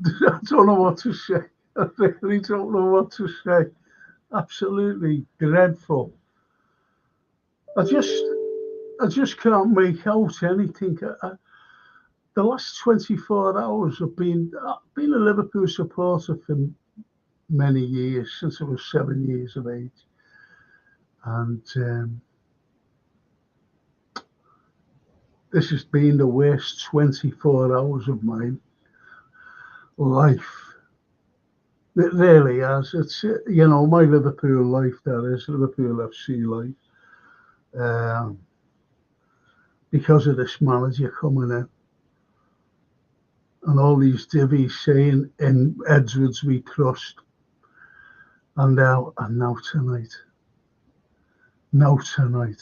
I don't know what to say. I really don't know what to say. Absolutely dreadful. I just, I just can't make out anything. The last 24 hours I've been a Liverpool supporter for many years, since I was 7 years of age. And this has been the worst 24 hours of my life. It really has. It's, my Liverpool life, that is, Liverpool FC life. Um, because of this manager coming in and all these divvies saying in Edwards we trust. And now tonight. Now tonight.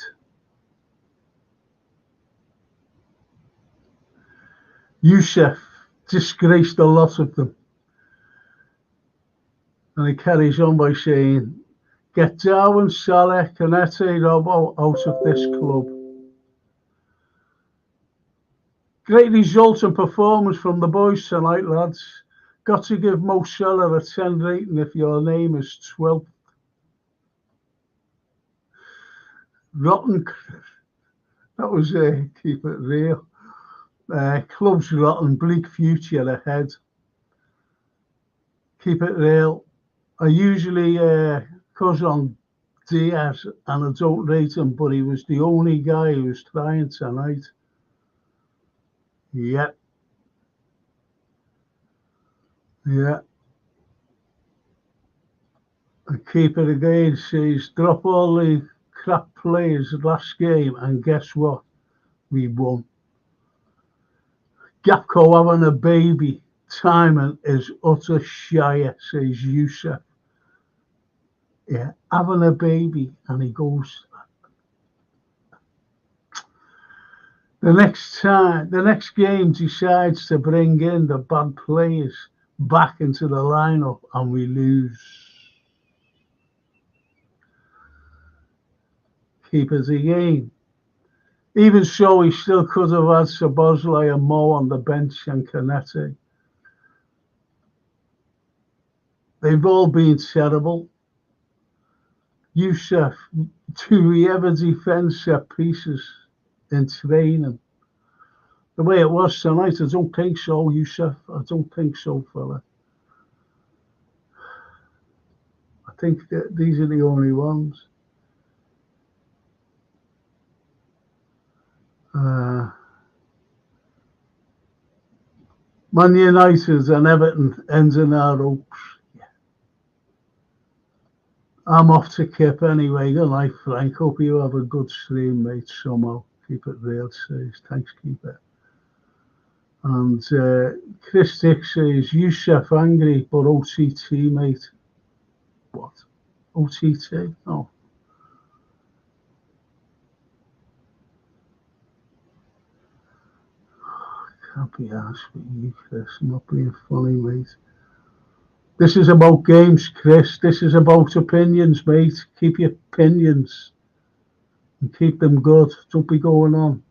Youssef disgraced a lot of them. And he carries on by saying, get Darwin, Salah, Canete, Robbo out of this club. Great result and performance from the boys tonight, lads. Got to give Mo Salah a 10 rating if your name is 12th. Rotten. That was keep it real. Club's rotten, bleak future ahead. Keep it real. I usually cause on Diaz and I don't rate him, but he was the only guy who was trying tonight. Yeah. Yeah. And keep it again says drop all the crap players last game and guess what? We won. Gapco having a baby. Timing is utter shire, says Youssef. Yeah, having a baby, and he goes. The next game decides to bring in the bad players back into the lineup, and we lose. Keep it again. Even so, he still could have had Szoboszlai and Mo on the bench and Canete. They've all been terrible. Youssef, do we ever defend set pieces in training? The way it was tonight, I don't think so, Youssef. I don't think so, fella. I think that these are the only ones. Man United and Everton ends in our hopes. Yeah. I'm off to Kip anyway. Good night, Frank. Hope you have a good stream, mate, somehow. Keep it real, says. Thanks, keep it. And Chris Dick says, Youssef angry, but OTT, mate. What? OTT? Oh. Can't be asked with you, Chris. I'm not being funny, mate. This is about games, Chris. This is about opinions, mate. Keep your opinions and keep them good. Don't be going on.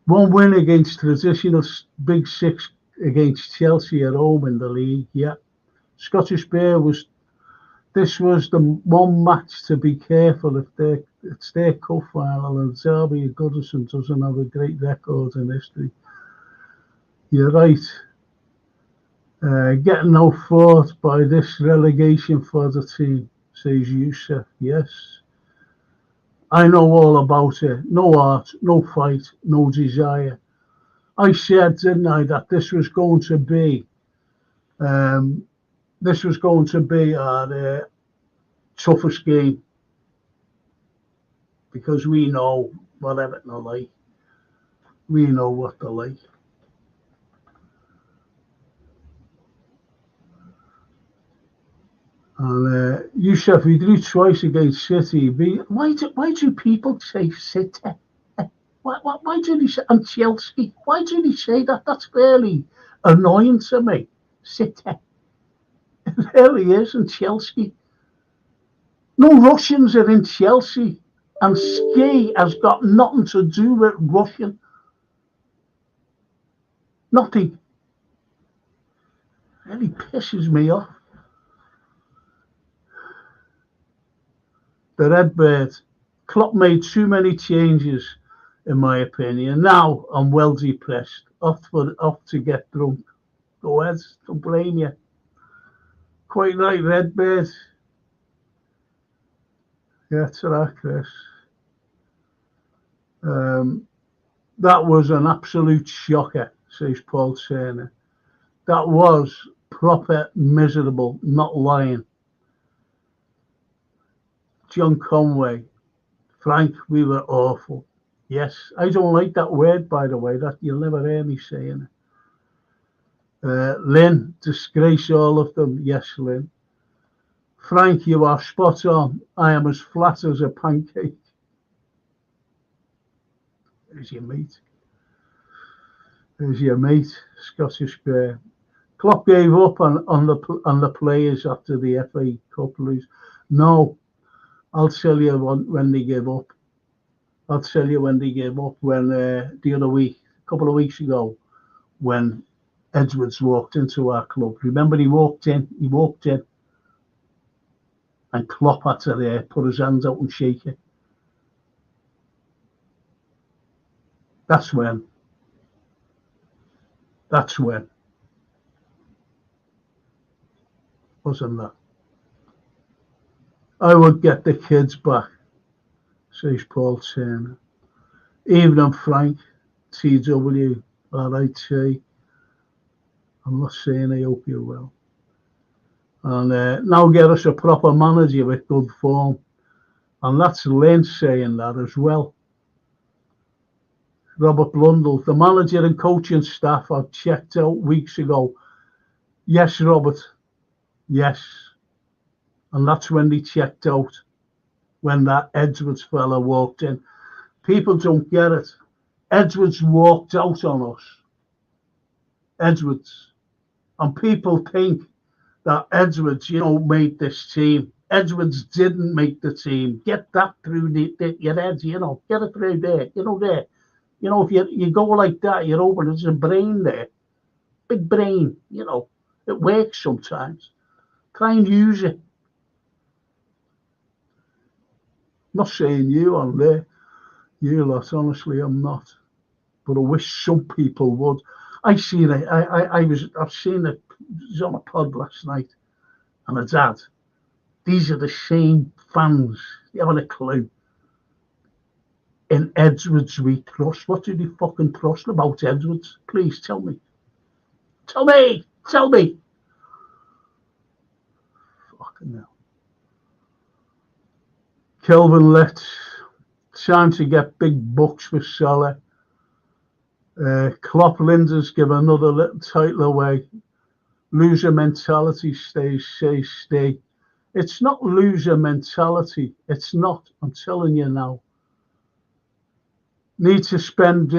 One win against traditional Big Six against Chelsea at home in the league. Yeah. Scottish Bear this was the one match to be careful if it's their cup final and Derby Goodison doesn't have a great record in history. You're right. Getting no fought by this relegation for the team, says Youssef. Yes. I know all about it. No art, no fight, no desire. I said, didn't I, that this was going to be our toughest game because we know what Everton are like. We know what they're like. And Youssef, we drew twice against City. Why do people say City? Why do they say, and Chelsea? Why do they say that? That's fairly annoying to me. City. It really is, and Chelsea. No Russians are in Chelsea, and ski has got nothing to do with Russian. Nothing. really pisses me off. The Redbird. Klopp made too many changes, in my opinion. Now I'm well depressed. Off to get drunk. Go ahead, don't blame you. Quite right, Redbird. Yeah, it's right, Chris. That was an absolute shocker, says Paul Turner. That was proper miserable, not lying. John Conway. Frank, we were awful. Yes, I don't like that word, by the way. That you'll never hear me saying it. Lynn, disgrace all of them. Yes, Lynn. Frank, you are spot on. I am as flat as a pancake. There's your mate. There's your mate, Scottish Bear. Klopp gave up on the players after the FA Cup lose. No, I'll tell you when they gave up. I'll tell you when they gave up. When the other week, a couple of weeks ago, when Edwards walked into our club. Remember, he walked in, and Klopp had to put his hands out and shake it. That's when. Wasn't that? I would get the kids back, says Paul Turner. Evening, Frank. TW. RIT. I'm not saying I hope you will. And now get us a proper manager with good form. And that's Lynn saying that as well. Robert Blundell, the manager and coaching staff are checked out weeks ago. Yes, Robert. Yes. And that's when they checked out, when that Edwards fella walked in. People don't get it. Edwards walked out on us. Edwards. And people think that Edwards, made this team. Edwards didn't make the team. Get that through your head, get it through there, there. If you go like that, you're over, there's a brain there. Big brain, it works sometimes. Try and use it. Not saying you on there, you lot, honestly, I'm not. But I wish some people would. I've seen it. I've seen it. It was on a pod last night, and a dad. These are the same fans. You haven't a clue. In Edwards we trust. What do you fucking trust about Edwards? Please tell me. Tell me. Fucking hell. Kelvin Lett. Time to get big bucks for Salah. Klopp Linders give another little title away. Loser mentality stay. It's not loser mentality. It's not. I'm telling you now. Need to spend.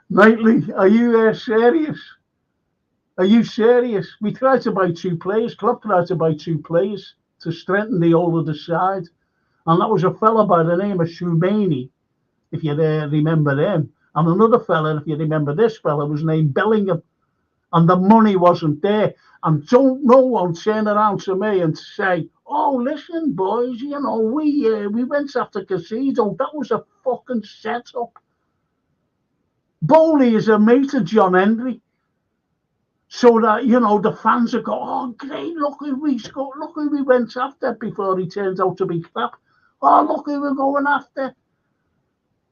Knightley, are you serious? Are you serious? We tried to buy 2 players. Klopp tried to buy 2 players to strengthen the whole of the side. And that was a fella by the name of Shumani, if you remember him. And another fella, if you remember this fella, was named Bellingham. And the money wasn't there. And don't no one turn around to me and say, oh, listen, boys, we went after Casino. That was a fucking setup. Bowley is a mate of John Henry. So that, the fans are going, oh, great, look who we scored. Look who we went after before he turns out to be crap. Oh, look who we're going after.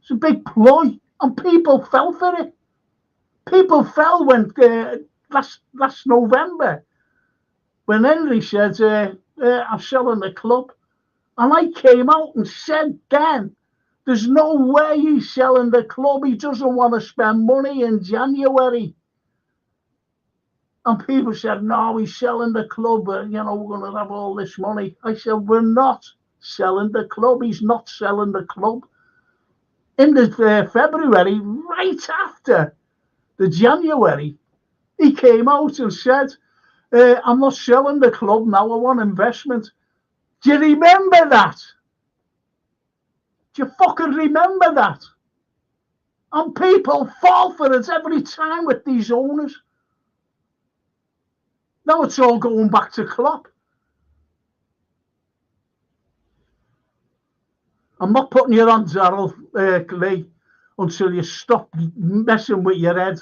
It's a big ploy. And people fell for it. People fell when last November when Henry said, I'm selling the club. And I came out and said then, there's no way he's selling the club. He doesn't want to spend money in January. And people said, no, he's selling the club. We're going to have all this money. I said, we're not selling the club. He's not selling the club. In the February, right after the January, he came out and said, I'm not selling the club now. I want investment. Do you remember that? Do you fucking remember that? And people fall for it every time with these owners. Now it's all going back to Klopp. I'm not putting you on, Darryl, Lee, until you stop messing with your head.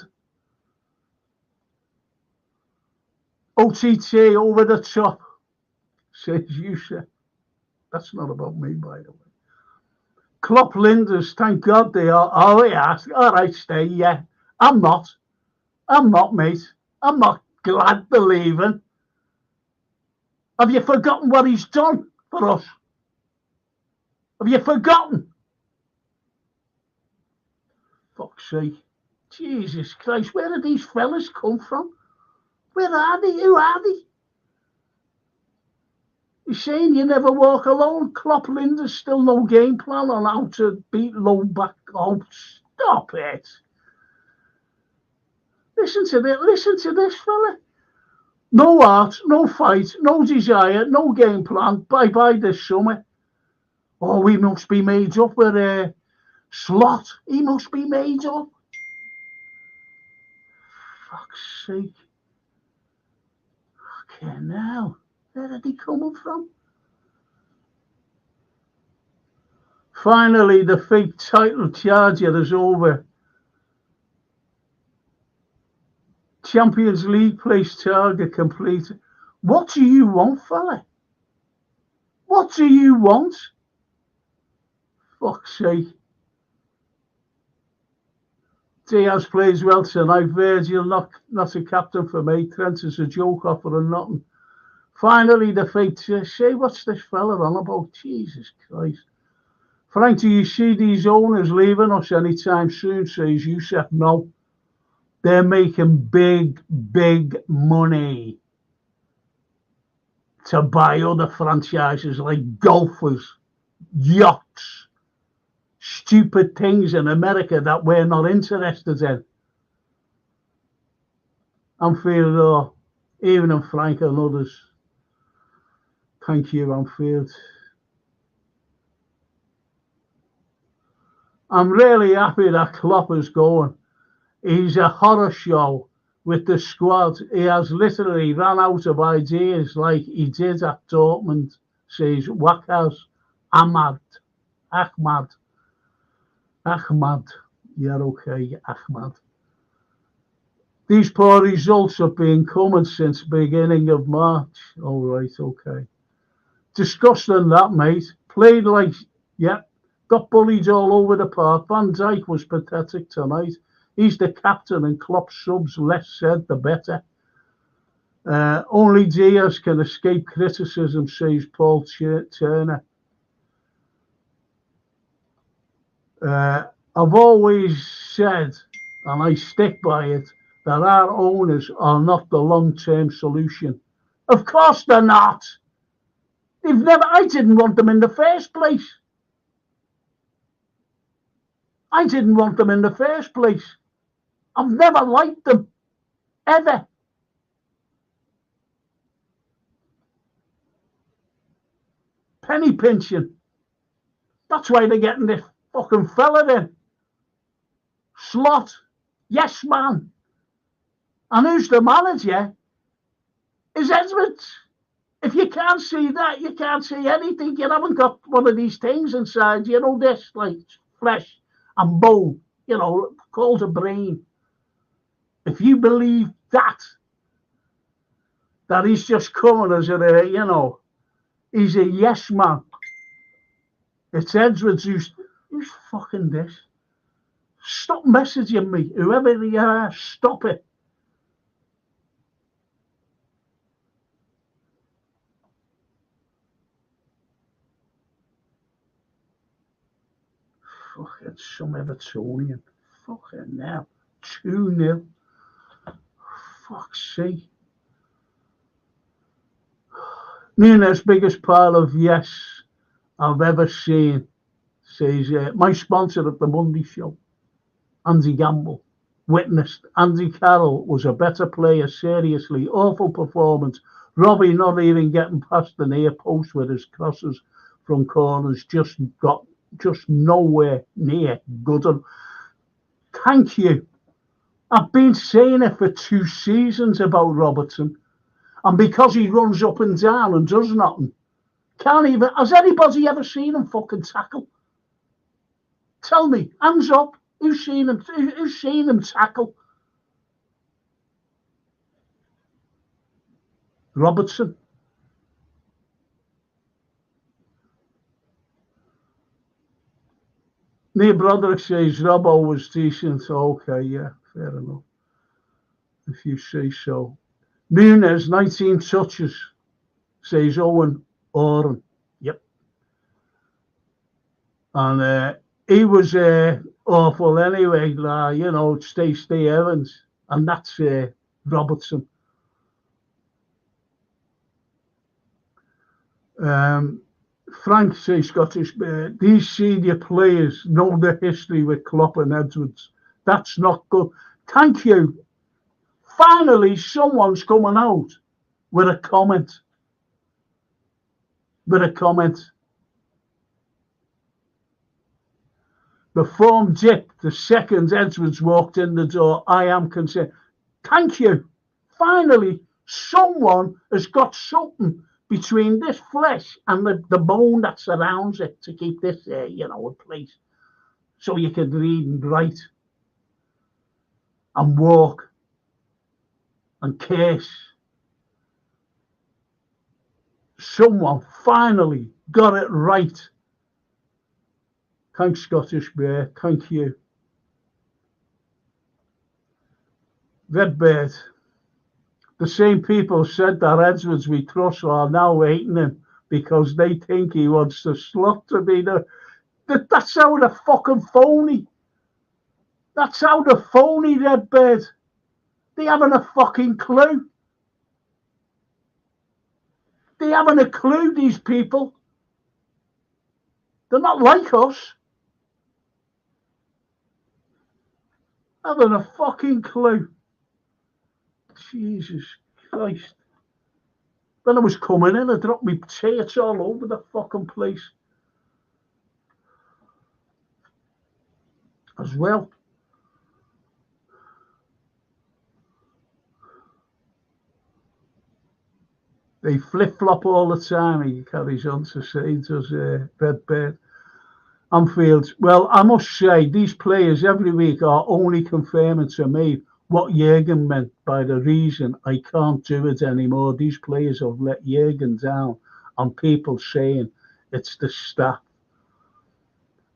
OTT over the top, says Yusuf. That's not about me, by the way. Klopp Linders, thank God they are. Oh, yeah. All right, stay, yeah. I'm not, mate. I'm not glad they're leaving. Have you forgotten what he's done for us? Have you forgotten? Fuck's sake. Jesus Christ, where did these fellas come from? Where are they? Who are they? You're saying you never walk alone. Klopp Linders still no game plan on how to beat low back. Oh, stop it. Listen to this fella. No art, no fight, no desire, no game plan. Bye-bye this summer. Oh, we must be made up with Slot. He must be made up. Fuck's sake. Okay, now. Where are they coming from? Finally, the fake title charger is over. Champions League place target completed. What do you want, fella? What do you want? Fuck's sake. Diaz plays well tonight. Virgil not a captain for me. Trent is a joke offering nothing. Finally, the fake. Say, what's this fella on about? Jesus Christ. Frank, do you see these owners leaving us anytime soon? Says Yusuf. No. They're making big, big money to buy other franchises like golfers, yachts, stupid things in America that we're not interested in. I'm feeling, even in Frank and others. Thank you, Anfield. I'm really happy that Klopp is going. He's a horror show with the squad. He has literally ran out of ideas like he did at Dortmund, says Wackhouse. Ahmad. Yeah, okay, Ahmad. These poor results have been coming since beginning of March. All right, okay. Disgusting that, mate. Played like, yeah, got bullied all over the park. Van Dijk was pathetic tonight. He's the captain and Klopp subs, less said, the better. Only Diaz can escape criticism, says Paul Turner. I've always said, and I stick by it, that our owners are not the long-term solution. Of course they're not. I didn't want them in the first place. I've never liked them, ever. Penny pinching. That's why they're getting this fucking fella in. Slot. Yes, man. And who's the manager? Is Edwards. If you can't see that, you can't see anything. You haven't got one of these things inside, this, like flesh and bone, called a brain. If you believe that he's just coming as he's a yes man. It's Edwards who's fucking this. Stop messaging me, whoever you are, stop it. Fucking some Evertonian. Fucking now. 2-0. Fuck's sake. Nunes' biggest pile of yes I've ever seen, says my sponsor at the Monday show, Andy Gamble, witnessed Andy Carroll was a better player, seriously. Awful performance. Robbie not even getting past the near post with his crosses from corners, just nowhere near good. Thank you. I've been saying it for 2 seasons about Robertson. And because he runs up and down and does nothing, can't even... Has anybody ever seen him fucking tackle? Tell me, hands up. Who's seen him tackle? Robertson. My brother says Robbo was decent. Okay, yeah, fair enough. If you say so. Nunes, 19 touches, says Owen Oren. Yep. And he was awful anyway, you know, Stacey Evans. And that's Robertson. Frank says Scottish Bear, these senior players know the history with Klopp and Edwards. That's not good. Thank you. Finally, someone's coming out with a comment. The form dipped the second Edwards walked in the door. I am concerned. Thank you. Finally, someone has got something between this flesh and the bone that surrounds it to keep this, you know, in place. So you can read and write and walk and kiss. Someone finally got it right. Thanks, Scottish Bear. Thank you. Redbird. The same people said that Edwards we trust are now hating him because they think he wants the Slot to be that's how the fucking phony. That's how the phony, Redbird. They haven't a fucking clue. They haven't a clue, these people. They're not like us. Haven't a fucking clue. Jesus Christ. When I was coming in, I dropped my shirts all over the fucking place. As well. They flip-flop all the time, he carries on to say, does Redbird. Anfield. Well, I must say, these players every week are only confirming to me what Jurgen meant by the reason I can't do it anymore. These players have let Jurgen down, and people saying it's the staff.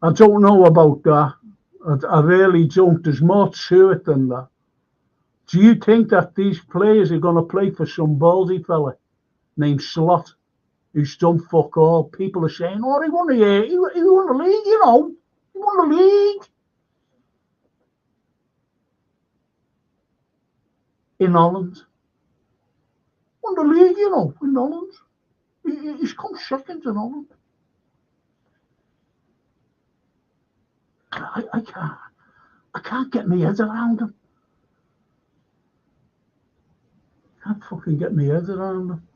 I don't know about that. I really don't. There's more to it than that. Do you think that these players are going to play for some baldy fella named Slot, who's done fuck all? People are saying, oh, he won the league, you know. He won the league. In Holland. Won the league, you know, in Holland. He's come second in Holland. I can't get my head around him. Can't fucking get my head around him.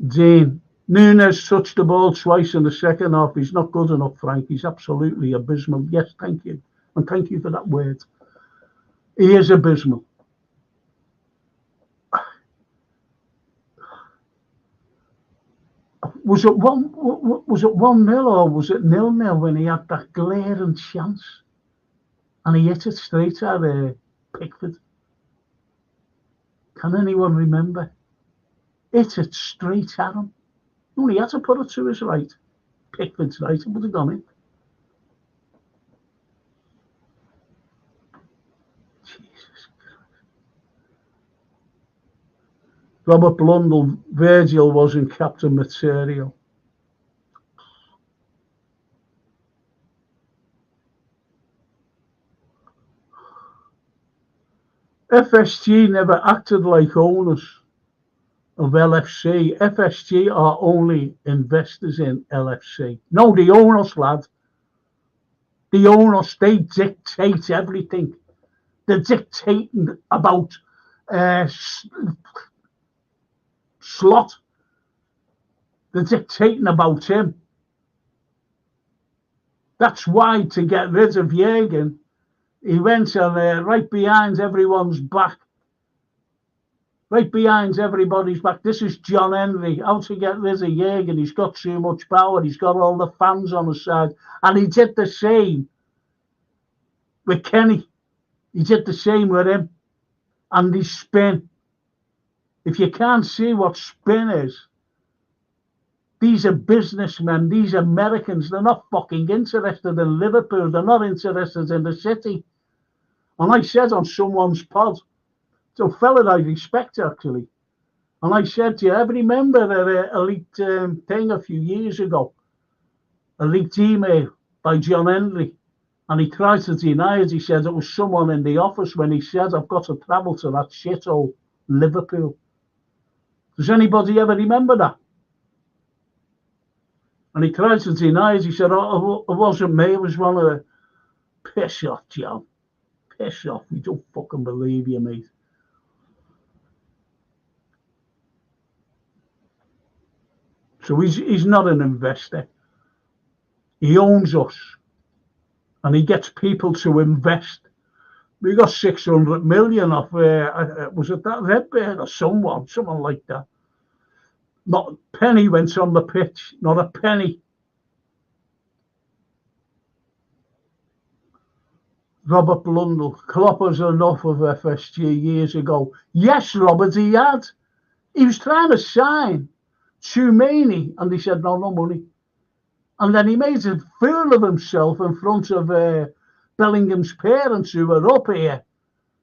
Dean, Nunes touched the ball twice in the second half. He's not good enough, Frank. He's absolutely abysmal. Yes, thank you. And thank you for that word. He is abysmal. Was it 1-0 or was it 0-0 when he had that glaring chance and he hit it straight at Pickford? Can anyone remember? Hit it straight at him. Only had to put it to his right. Pickford's right, it would have gone in. Jesus Christ. Robert Blundell, Virgil wasn't captain material. FSG never acted like owners of LFC. FSG are only investors in LFC. No, the owners, lad. The owners, they dictate everything. They're dictating about Slot. They're dictating about him. That's why, to get rid of Jurgen, he went right behind everyone's back right behind everybody's back. This is John Henry, how to get rid of Jürgen. He's got too much power. He's got all the fans on his side. And he did the same with Kenny. He did the same with him. And the spin. If you can't see what spin is, these are businessmen, these Americans. They're not fucking interested in Liverpool. They're not interested in the city. And I said on someone's pod, so a fella I respect actually, and I said to you, I remember a leaked thing a few years ago, a leaked email by John Henry, and he tried to deny it. He said it was someone in the office when he said, I've got to travel to that shithole Liverpool. Does anybody ever remember that? And he tried to deny it. He said, oh, it wasn't me. It was one of the... Piss off, John. Piss off. We don't fucking believe you, mate. So he's not an investor. He owns us. And he gets people to invest. We got 600 million off, was it that Redbird or someone like that. Not a penny went on the pitch, not a penny. Robert Blundell, Klopp was enough of FSG years ago. Yes, Robert, he had. He was trying to sign Tchouameni, and he said, no money. And then he made a fool of himself in front of Bellingham's parents who were up here,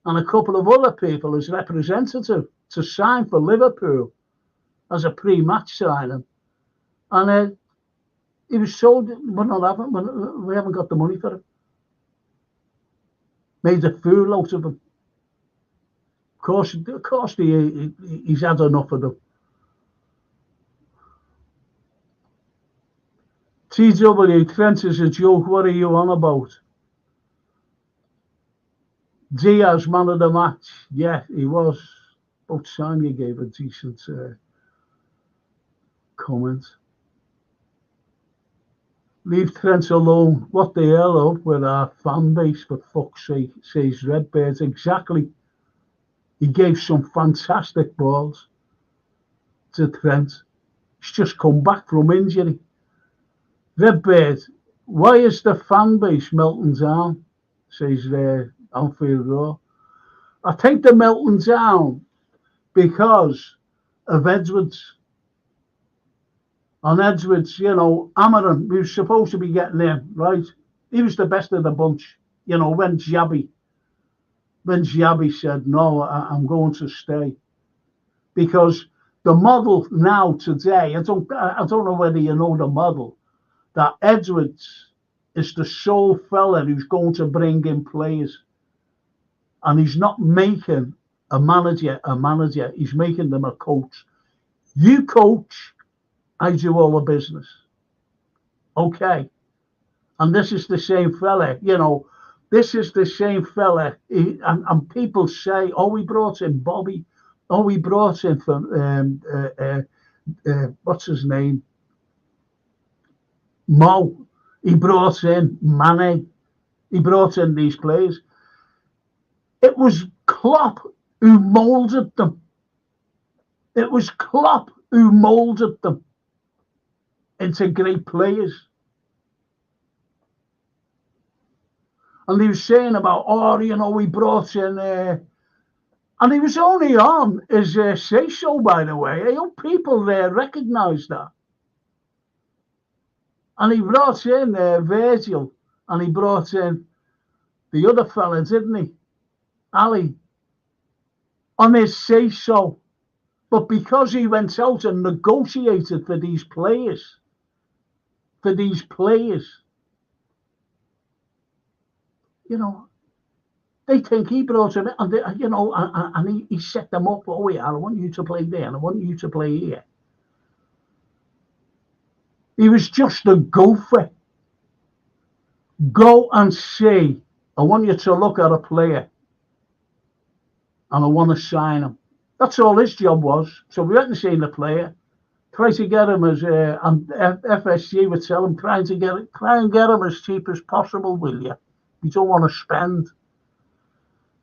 and a couple of other people as representative to sign for Liverpool as a pre-match signing. And he was told, we're not having, we haven't got the money for it. Made a fool out of him. Of course he's had enough of them. TW, Trent is a joke. What are you on about? Diaz, man of the match. Yeah, he was. About time you gave a decent comment. Leave Trent alone. What the hell up with our fan base, for fuck's sake, says Redbird. Exactly. He gave some fantastic balls to Trent. He's just come back from injury. Redbird, why is the fan base melting down? Says Anfield Raw. I think they're melting down because of Edwards. And Edwards, you know, Amaran, we were supposed to be getting him, right? He was the best of the bunch. You know, when Xabi said, no, I'm going to stay. Because the model now today, I don't know whether you know the model, that Edwards is the sole fella who's going to bring in players. And he's not making a manager, he's making them a coach. You coach, I do all the business. Okay. And this is the same fella, you know, this is the same fella. And people say, oh, we brought in Bobby. Oh, we brought in from, what's his name? Mo. He brought in Mane. He brought in these players. It was Klopp who moulded them. It was Klopp who moulded them into great players. And he was saying about, oh, you know, we brought in, and he was only on his say-so, by the way. I hope people there recognise that. And he brought in Virgil, and he brought in the other fella, didn't he? Ali, on his say-so. But because he went out and negotiated for these players, you know, they think he brought him in, and they, you know, and he set them up. Oh yeah, I want you to play there, and I want you to play here. He was just a gopher. Go and see. I want you to look at a player, and I want to sign him. That's all his job was. So we went and seen the player. Try to get him as and FSG would tell him, try and get him as cheap as possible, will you? You don't want to spend.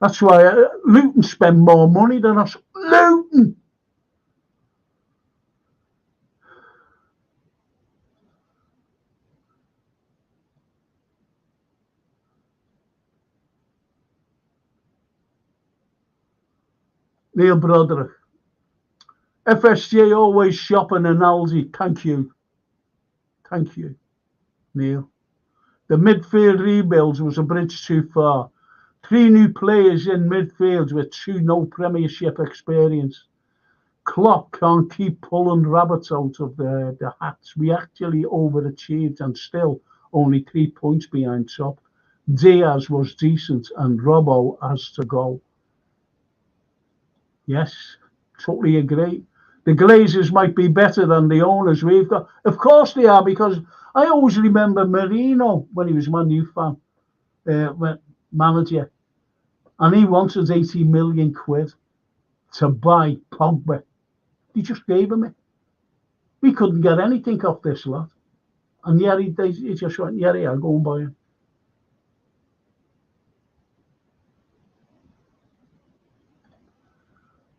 That's why Luton spend more money than us. Luton. Neil Broderick. FSG always shopping in Aldi. Thank you. Thank you, Neil. The midfield rebuilds was a bridge too far. 3 new players in midfield with 2 no Premiership experience. Klopp can't keep pulling rabbits out of the hats. We actually overachieved and still only 3 points behind top. Diaz was decent and Robbo has to go. Yes, totally agree. The Glazers might be better than the owners we've got. Of course they are, because I always remember Mourinho when he was my new fan, manager, and he wanted 80 million quid to buy Pogba. He just gave him it. We couldn't get anything off this lot. And yet he just went, yeah, go and buy him.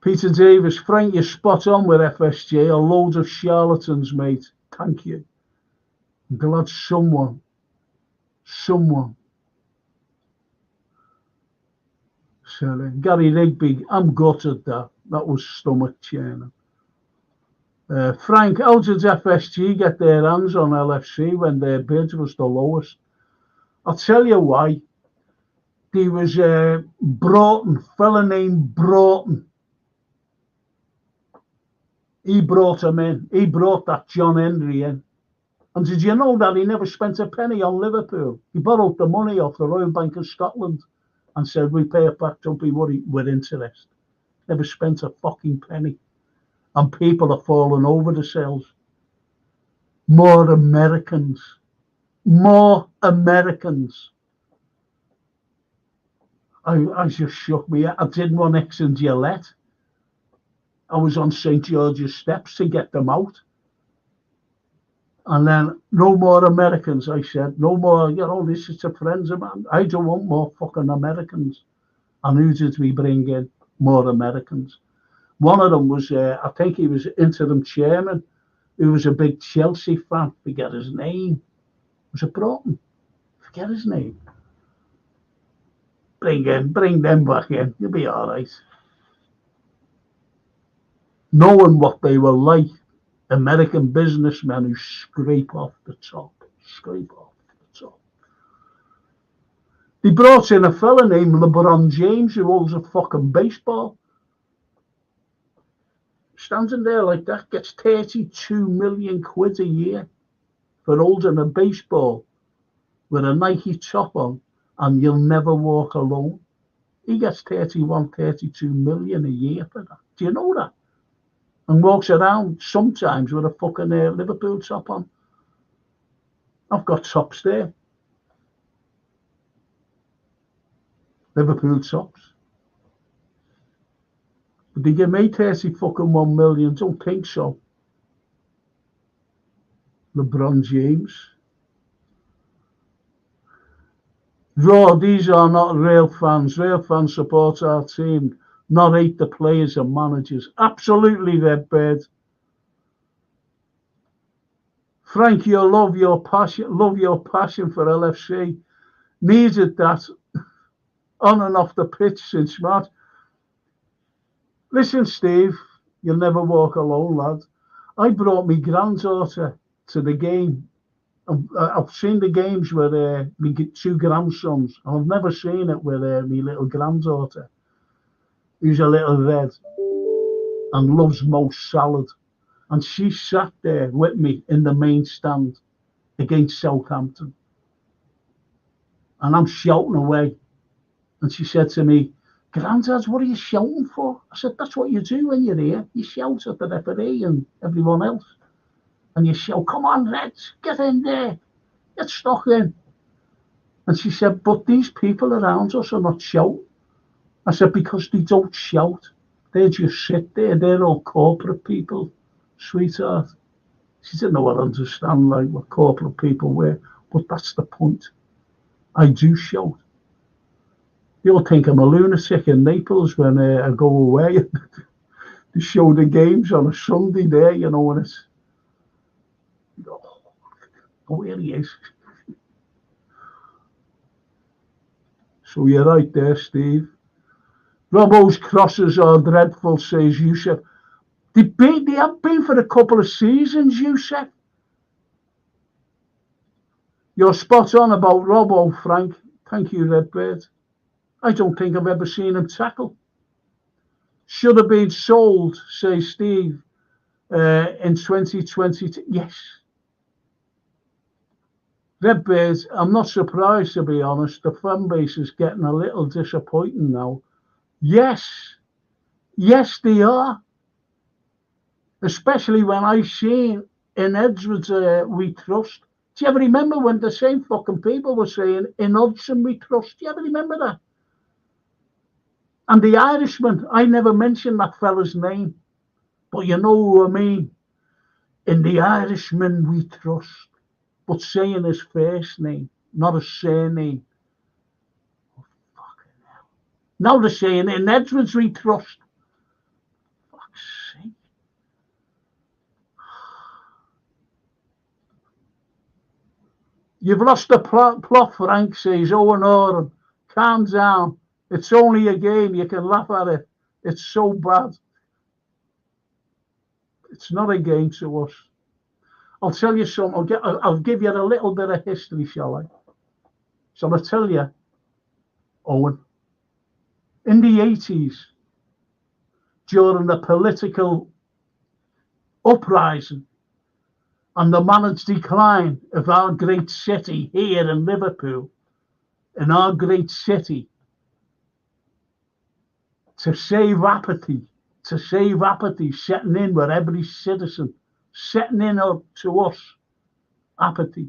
Peter Davis, Frank, you're spot on with FSG. A load of charlatans, mate. Thank you. I'm glad someone. Gary Rigby, I'm gutted that. That was stomach churning. Frank, how did FSG get their hands on LFC when their bid was the lowest? I'll tell you why. There was Broughton, fella named Broughton. He brought him in. He brought that John Henry in. And did you know that he never spent a penny on Liverpool? He borrowed the money off the Royal Bank of Scotland and said, we pay it back, don't be worried, with interest. Never spent a fucking penny. And people are falling over themselves. More Americans. I just shook me. I did 1X in Gillette. I was on St. George's Steps to get them out. And then, no more Americans, I said. No more, this is to friends of mine. I don't want more fucking Americans. And who did we bring in? More Americans. One of them was, I think he was interim chairman, who was a big Chelsea fan. Forget his name. Was it Broughton? Forget his name. Bring them back in. You'll be all right. Knowing what they were like, American businessmen who scrape off the top. They brought in a fella named LeBron James who owns a fucking baseball. Standing there like that, gets 32 million quid a year for holding a baseball with a Nike top on, and you'll never walk alone. He gets 32 million a year for that. Do you know that? And walks around sometimes with a fucking Liverpool top on. I've got tops there. Liverpool tops. But they give me 31 million? Don't think so. LeBron James. Raw, these are not real fans. Real fans support our team, not hate the players and managers. Absolutely, Redbird. Frank, you love your passion for LFC. Needed that on and off the pitch since March. Listen, Steve, you'll never walk alone, lad. I brought my granddaughter to the game. I've seen the games with my 2 grandsons. I've never seen it with my little granddaughter, who's a little red and loves most salad. And she sat there with me in the main stand against Southampton. And I'm shouting away. And she said to me, Grandad, what are you shouting for? I said, that's what you do when you're here. You shout at the referee and everyone else. And you shout, come on, Reds, get in there. Get stuck in. And she said, but these people around us are not shouting. I said, because they don't shout. They just sit there. They're all corporate people, sweetheart. She didn't know or understand like what corporate people were. But that's the point. I do shout. You'll think I'm a lunatic in Naples when I go away. They show the games on a Sunday there, you know, and it's, oh, here he is. So you're right there, Steve. Robbo's crosses are dreadful, says Yusuf. They have been for a couple of seasons, Yusuf. You're spot on about Robbo, Frank. Thank you, Redbird. I don't think I've ever seen him tackle. Should have been sold, says Steve, in 2020. Yes. Redbird, I'm not surprised, to be honest. The fan base is getting a little disappointing now. Yes. Yes, they are. Especially when I seen in Edwards, we trust. Do you ever remember when the same fucking people were saying, in Hudson we trust? Do you ever remember that? And the Irishman, I never mentioned that fella's name, but you know who I mean. In the Irishman we trust, but saying his first name, not his surname. Oh, fucking hell. Now they're saying, in Edwards we trust. Fuck's sake. You've lost the plot, Frank, says Owen Oren. Calm down. It's only a game. You can laugh at it. It's so bad. It's not a game to us. I'll tell you something. I'll give you a little bit of history, shall I? Shall I tell you, Owen? In the 80s, during the political uprising and the managed decline of our great city here in Liverpool, in our great city, to save apathy, setting in with every citizen, setting in to us, apathy.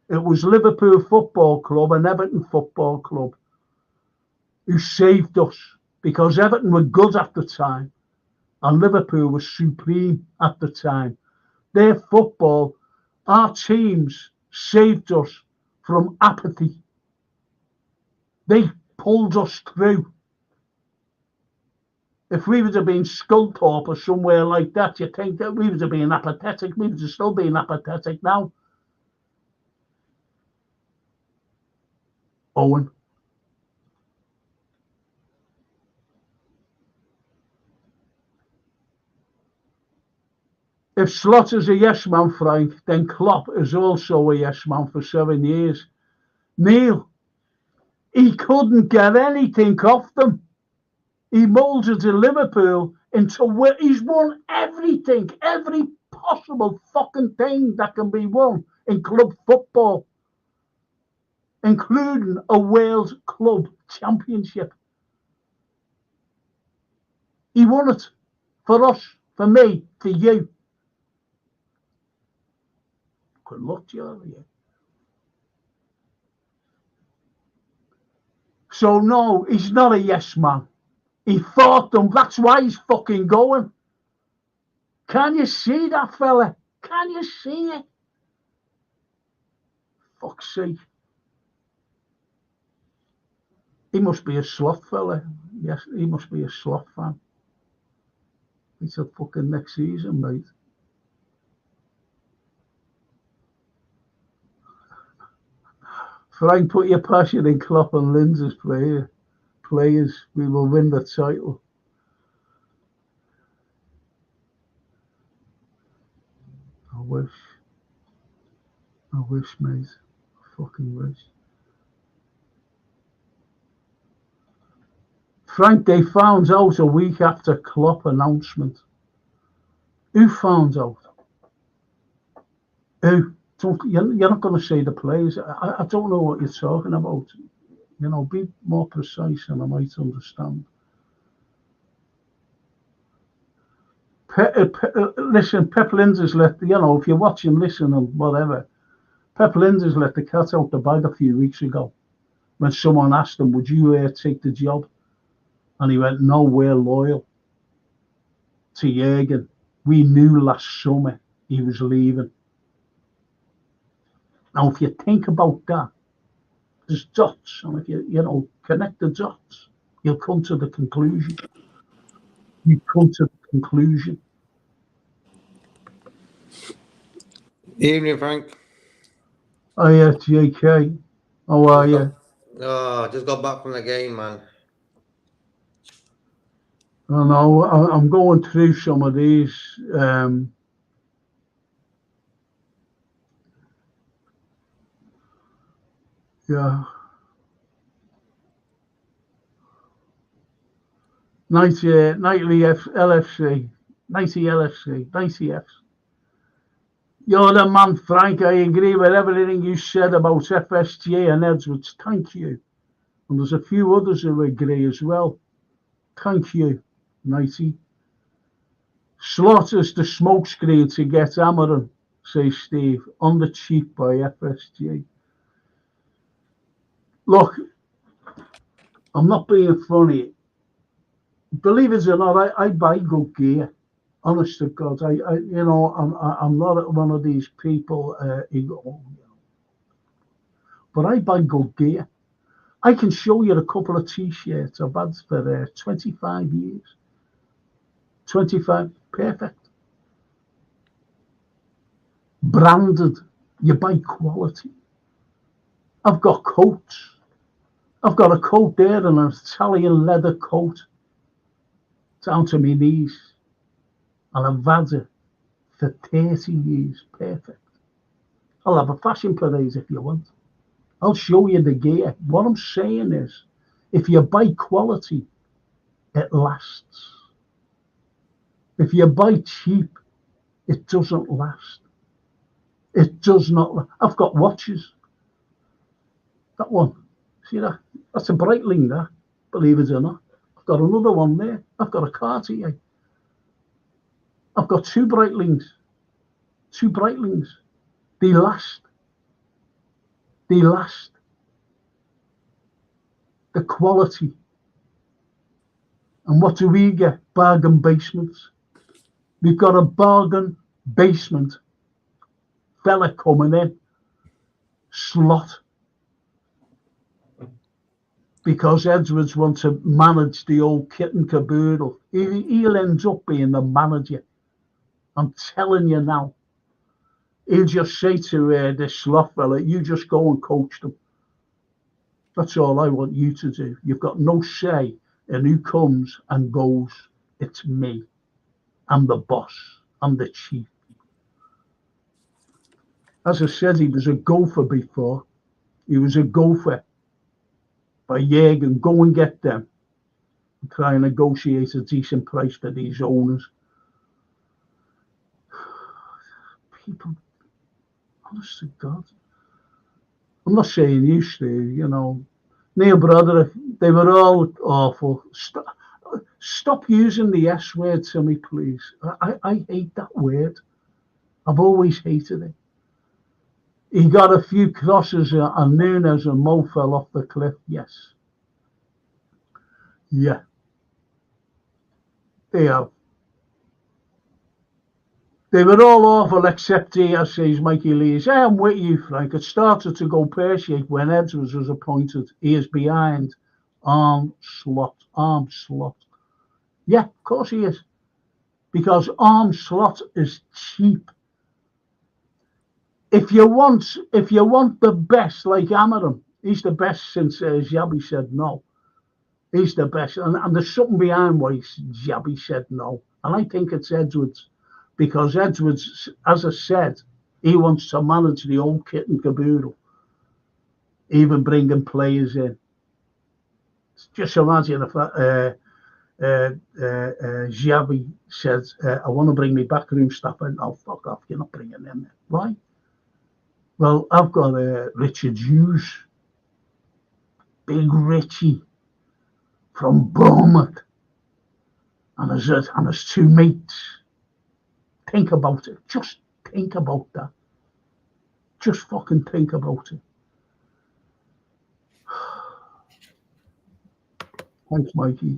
It was Liverpool Football Club and Everton Football Club who saved us, because Everton were good at the time and Liverpool was supreme at the time. Their football, our teams saved us from apathy. They pulled us through. If we would have been Sculthorpe or somewhere like that, you think that we would have been apathetic. We would have still been apathetic now. Owen. If Slot is a yes man, Frank, then Klopp is also a yes man for 7 years. Neil, he couldn't get anything off them. He molded Liverpool into, he's won everything, every possible fucking thing that can be won in club football, including a World Club Championship. He won it for us, for me, for you. Good luck to you. So no, he's not a yes man. He fought them. That's why he's fucking going. Can you see that fella? Can you see it? Fuck's sake. He must be a Slot fella. Yes, he must be a Slot fan. It's a fucking next season, mate. Frank, put your passion in Klopp and Lindsay's players. We will win the title. I wish, mate. I fucking wish. Frank, they found out a week after Klopp announcement. Who found out? Who? You're not going to say the players. I don't know what you're talking about. You know, be more precise and I might understand. Listen, Pep Lindsay's let, you know, if you're watching, listen and whatever, Pep Lindsay's let the cat out the bag a few weeks ago when someone asked him, would you take the job? And he went, no, we're loyal to Jurgen. We knew last summer he was leaving. Now, if you think about that, there's dots, and if you connect the dots, you'll come to the conclusion. You come to the conclusion. Evening, Frank. Oh yeah, JK. How are Just got, you? just got back from the game, man. I know I'm going through some of these. Yeah, 90 LFC, 90 LFC, 90 Fs. You're the man, Frank. I agree with everything you said about FSG and Edwards. Thank you. And there's a few others who agree as well. Thank you, 90. Slot is the smokescreen to get hammering, says Steve, on the cheap by FSG. Look, I'm not being funny. Believe it or not, I buy good gear. Honest to God, I'm not one of these people, but I buy good gear. I can show you a couple of T-shirts I've had for 25 years. 25, perfect. Branded, you buy quality. I've got coats. I've got a coat there, an Italian leather coat, down to my knees, and I've had it for 30 years, perfect. I'll have a fashion parade if you want. I'll show you the gear. What I'm saying is, if you buy quality, it lasts. If you buy cheap, it doesn't last. It does not. I've got watches. That one. See that? That's a Breitling, that. Believe it or not. I've got another one there. I've got a Cartier. I've got two Breitlings. Two Breitlings. They last. They last. The quality. And what do we get? Bargain basements. We've got a bargain basement fella coming in. Slot. Because Edwards wants to manage the old kit and caboodle. He'll end up being the manager. I'm telling you now. He'll just say to this Slot fella, you just go and coach them. That's all I want you to do. You've got no say in who comes and goes. It's me. I'm the boss. I'm the chief. As I said, he was a gopher before. He was a gopher. By Jürgen, go and get them. And try and negotiate a decent price for these owners. People, honest to God. I'm not saying you, Steve, Neil Broderick, they were all awful. Stop using the S word to me, please. I hate that word. I've always hated it. He got a few crosses on Nunes and Mo fell off the cliff, yes. Yeah. They have. They were all awful except he, says Mikey Lee. I'm with you, Frank. It started to go pear-shaped when Edwards was appointed. He is behind Arne Slot. Yeah, of course he is. Because Arne Slot is cheap. If you want the best, like Amarim, he's the best since Xabi said no. He's the best. And there's something behind why Xabi said no. And I think it's Edwards. Because Edwards, as I said, he wants to manage the old kit and caboodle, even bringing players in. Just imagine if Xabi says, I want to bring me backroom staff in. Oh, fuck off, you're not bringing them in. Why? Well, I've got Richard Hughes, Big Richie from Bournemouth, and his two mates. Think about it. Just think about that. Just fucking think about it. Thanks, Mikey.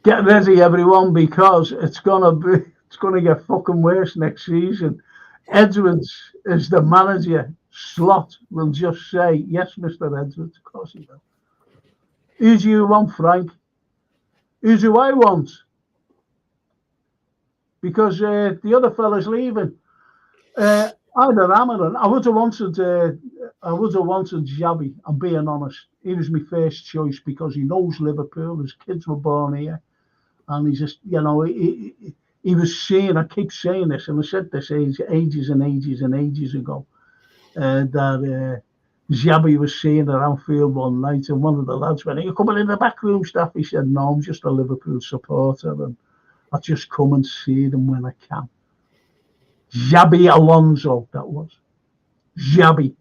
Get ready, everyone, because it's gonna get fucking worse next season. Edwards is the manager. Slot will just say, yes, Mr. Edwards. Of course he will. Who do you want, Frank? Who do I want? because the other fella's leaving. I'd have hammered him. I would have wanted Xavi. I'm being honest. He was my first choice because he knows Liverpool. His kids were born here, and he's just, he was saying. I keep saying this, and I said this ages and ages and ages ago. That Xavi was saying at Anfield one night, and one of the lads went, "Are you coming in the backroom staff?" He said, "No, I'm just a Liverpool supporter, and I just come and see them when I can." Xabi Alonso, that was. Xabi.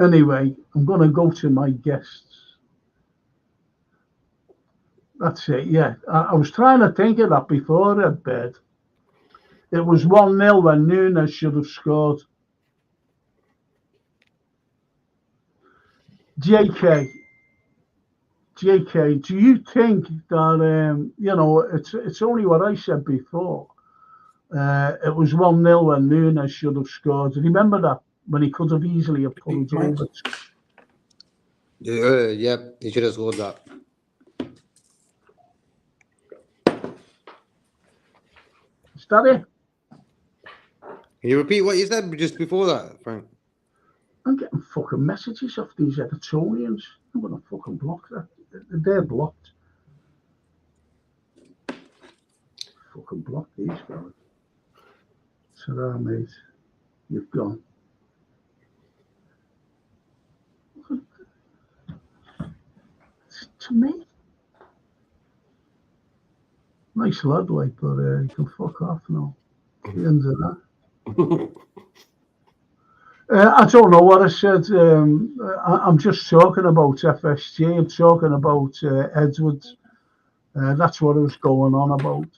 Anyway, I'm going to go to my guests. That's it, yeah. I was trying to think of that before I bed. It was 1-0 when Nunes should have scored. JK, do you think that, it's only what I said before. It was 1-0 when Nunes should have scored. Remember that? When he could have easily have pulled over. Yeah, he should have scored that. Is that it? Can you repeat what you said just before that, Frank? I'm getting fucking messages off these Evertonians. I'm going to fucking block that. They're blocked. Fucking block these fellas. Ta-ra, mate. You've gone. It's to me. Nice lad, like, but you can fuck off now. The end of that. I don't know what I said. I'm just talking about FSG. I'm talking about Edwards. That's what I was going on about.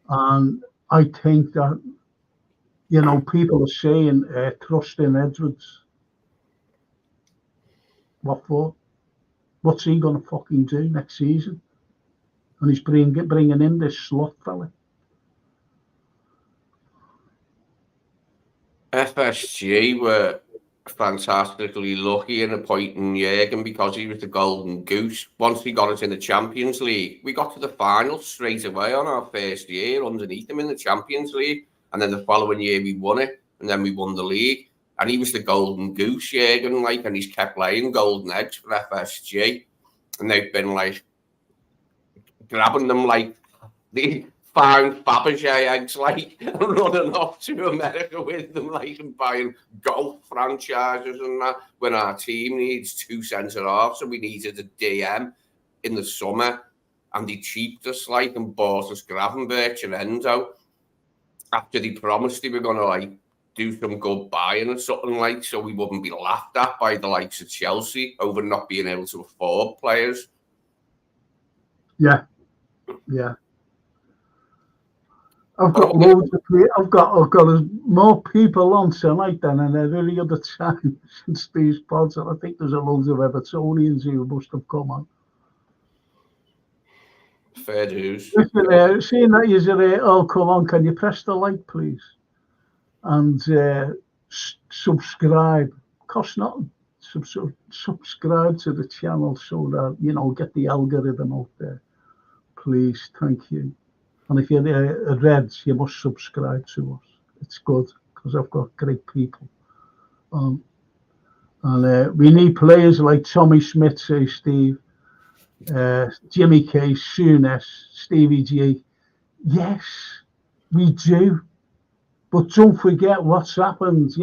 And I think that, people are saying trust in Edwards. What for? What's he going to fucking do next season? And he's bringing in this Slot fella. FSG were fantastically lucky in appointing Jurgen because he was the golden goose. Once he got us in the Champions League, we got to the final straight away on our first year underneath him in the Champions League. And then the following year we won it, and then we won the league. And he was the golden goose, Jurgen, and he's kept laying golden eggs for FSG. And they've been grabbing them the found Fabergé eggs, and running off to America with them, and buying golf franchises and that. When our team needs 2 centre-halves, so we needed a DM in the summer, and they cheaped us, and bought us Gravenberch and Endo after they promised they were going to, do some good buying or something, so we wouldn't be laughed at by the likes of Chelsea over not being able to afford players. Yeah. I've got loads of I've got more people on tonight than at any other time since these pods, and I think there's a loads of Evertonians who must have come on. Fair dues. Listen, seeing that you're come on, can you press the like, please? And subscribe. Cost nothing. Subscribe to the channel so that, get the algorithm out there. Please, thank you. And if you're a Reds, you must subscribe to us. It's good because I've got great people. And we need players like Tommy Smith, say Steve, Jimmy K, Souness, Stevie G. Yes, we do. But don't forget what's happened.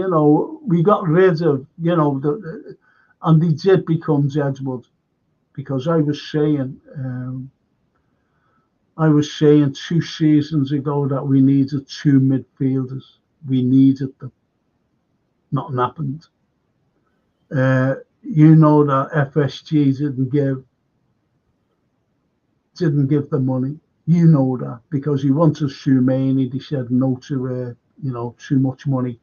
We got rid of, and they did become Edward, because I was saying 2 seasons ago that we needed 2 midfielders. We needed them. Nothing happened. That FSG didn't give the money. You know that because he wanted Soumani. They said no to too much money.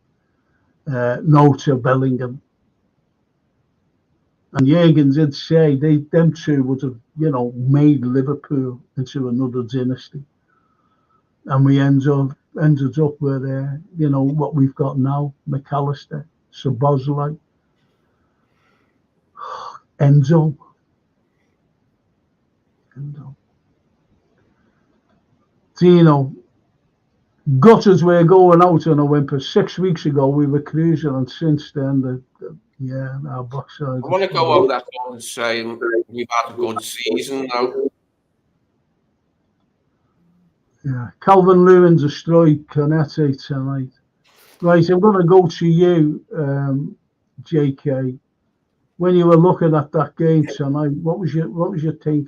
No to Bellingham. And Jurgen did say them two would have, made Liverpool into another dynasty. And we ended up with, what we've got now: McAllister, Szoboszlai, Enzo. window. Dino, gutters were going out on a whimper. 6 weeks ago we were cruising, and since then, our backside. I want to go out that and saying we've had a good season now. Yeah, Calvin Lewin destroyed Canete tonight. Right, I'm going to go to you, JK. When you were looking at that game tonight, what was your take?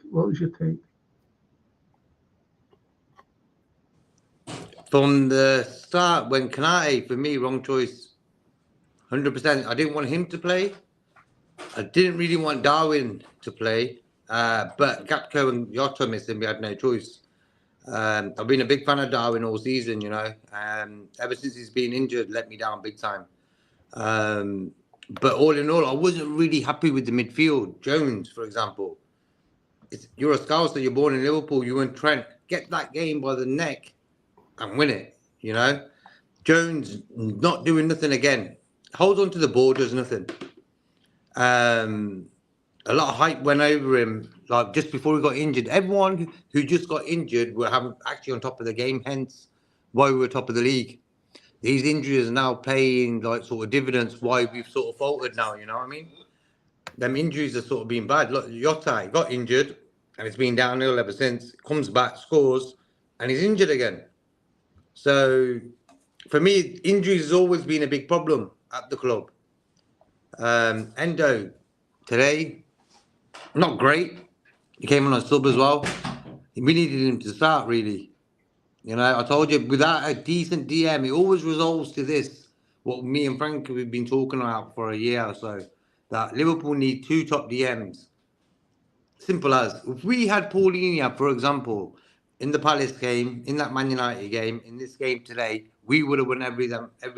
From the start, when Canate, for me, wrong choice. 100%. I didn't want him to play. I didn't really want Darwin to play. But Gakpo and Jota missing, we had no choice. I've been a big fan of Darwin all season, ever since he's been injured, let me down big time. But all in all, I wasn't really happy with the midfield. Jones, for example. You're a Scouser, you're born in Liverpool, you and Trent. Get that game by the neck and win it, Jones not doing nothing again. Holds on to the ball, does nothing. A lot of hype went over him, like just before he got injured. Everyone who just got injured were actually on top of the game, hence why we were top of the league. These injuries are now paying like sort of dividends why we've sort of faltered now, you know what I mean? Them injuries are sort of being bad. Look, Jota got injured and it's been downhill ever since. Comes back, scores, and he's injured again. So for me, injuries has always been a big problem at the club. Endo today, not great. He came on a sub as well. We needed him to start, really. I told you, without a decent DM, it always resolves to this, what me and Frank have been talking about for a year or so, that Liverpool need 2 top DMs. Simple as. If we had Paulinho, for example, in the Palace game, in that Man United game, in this game today, we would have won every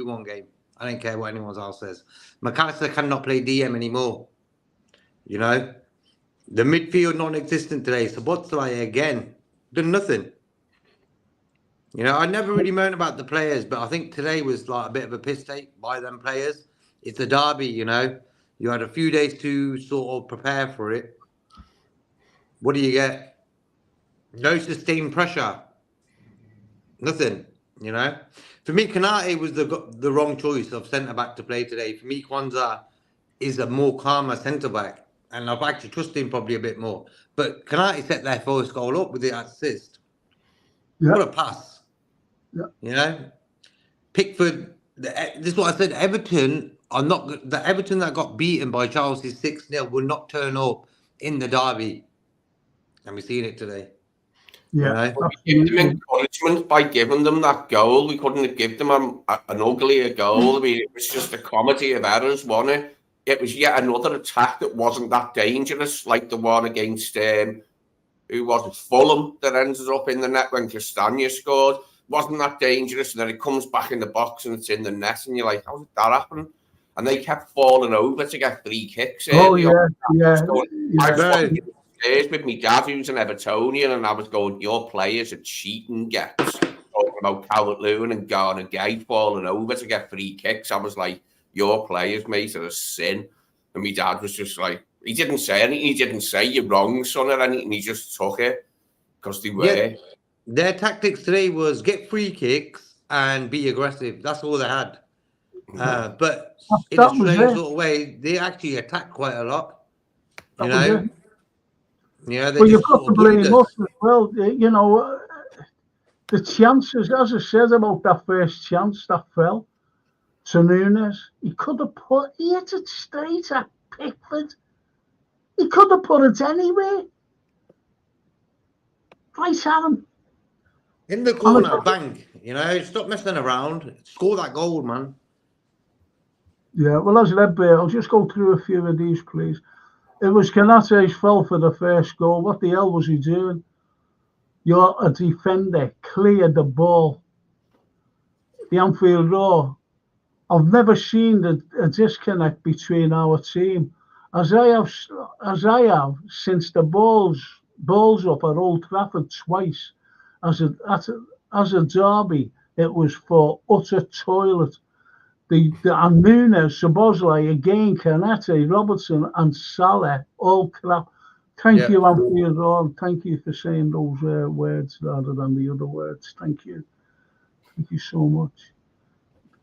one game. I don't care what anyone else says. McAllister cannot play DM anymore. The midfield non-existent today. Szoboszlai again, done nothing. I never really moan about the players, but I think today was like a bit of a piss take by them players. It's a derby, You had a few days to sort of prepare for it. What do you get? No sustained pressure. Nothing, For me, Canate was the wrong choice of centre-back to play today. For me, Kwanzaa is a more calmer centre-back. And I've actually trusted him probably a bit more. But Canate set their first goal up with the assist. Yep. What a pass. Yep. Pickford, this is what I said, Everton are not, the Everton that got beaten by Chelsea 6-0 will not turn up in the derby. And we've seen it today. Yeah. We gave them encouragement by giving them that goal. We couldn't have given them an uglier goal. I mean, it was just a comedy of errors, wasn't it? It was yet another attack that wasn't that dangerous, like the one against who was it, Fulham, that ended up in the net when Castagna scored. Wasn't that dangerous, and then it comes back in the box and it's in the net, and you're like, how did that happen? And they kept falling over to get free kicks. Oh, yeah. I was with my dad, who's an Evertonian, and I was going, your players are cheating gets. Talking about Calvert-Lewin and Garner Gate falling over to get free kicks. I was like, your players, mate, are a sin. And my dad was just like, he didn't say anything. He didn't say you're wrong, son, or anything. He just took it because they were. Yeah. Their tactics today was get free kicks and be aggressive. That's all they had. But in a strange sort of way, they actually attacked quite a lot. Yeah, well, you've got to blame us as well. The chances, as I said about that first chance that fell to Núñez, he hit it straight at Pickford. He could have put it anywhere. Right at him. In the corner, bang. Stop messing around. Score that goal, man. Yeah, well, as Ledbetter, I'll just go through a few of these, please. It was Canate's fault for the first goal. What the hell was he doing? You're a defender. Clear the ball. The Anfield Roar. I've never seen a disconnect between our team. As I have since the balls up at Old Trafford twice. As a derby, it was for utter toilet. And Núñez, Szoboszlai, again, Canate, Robertson and Salah, all crap. Thank you, Anthony, as well. Thank you for saying those words rather than the other words. Thank you. Thank you so much.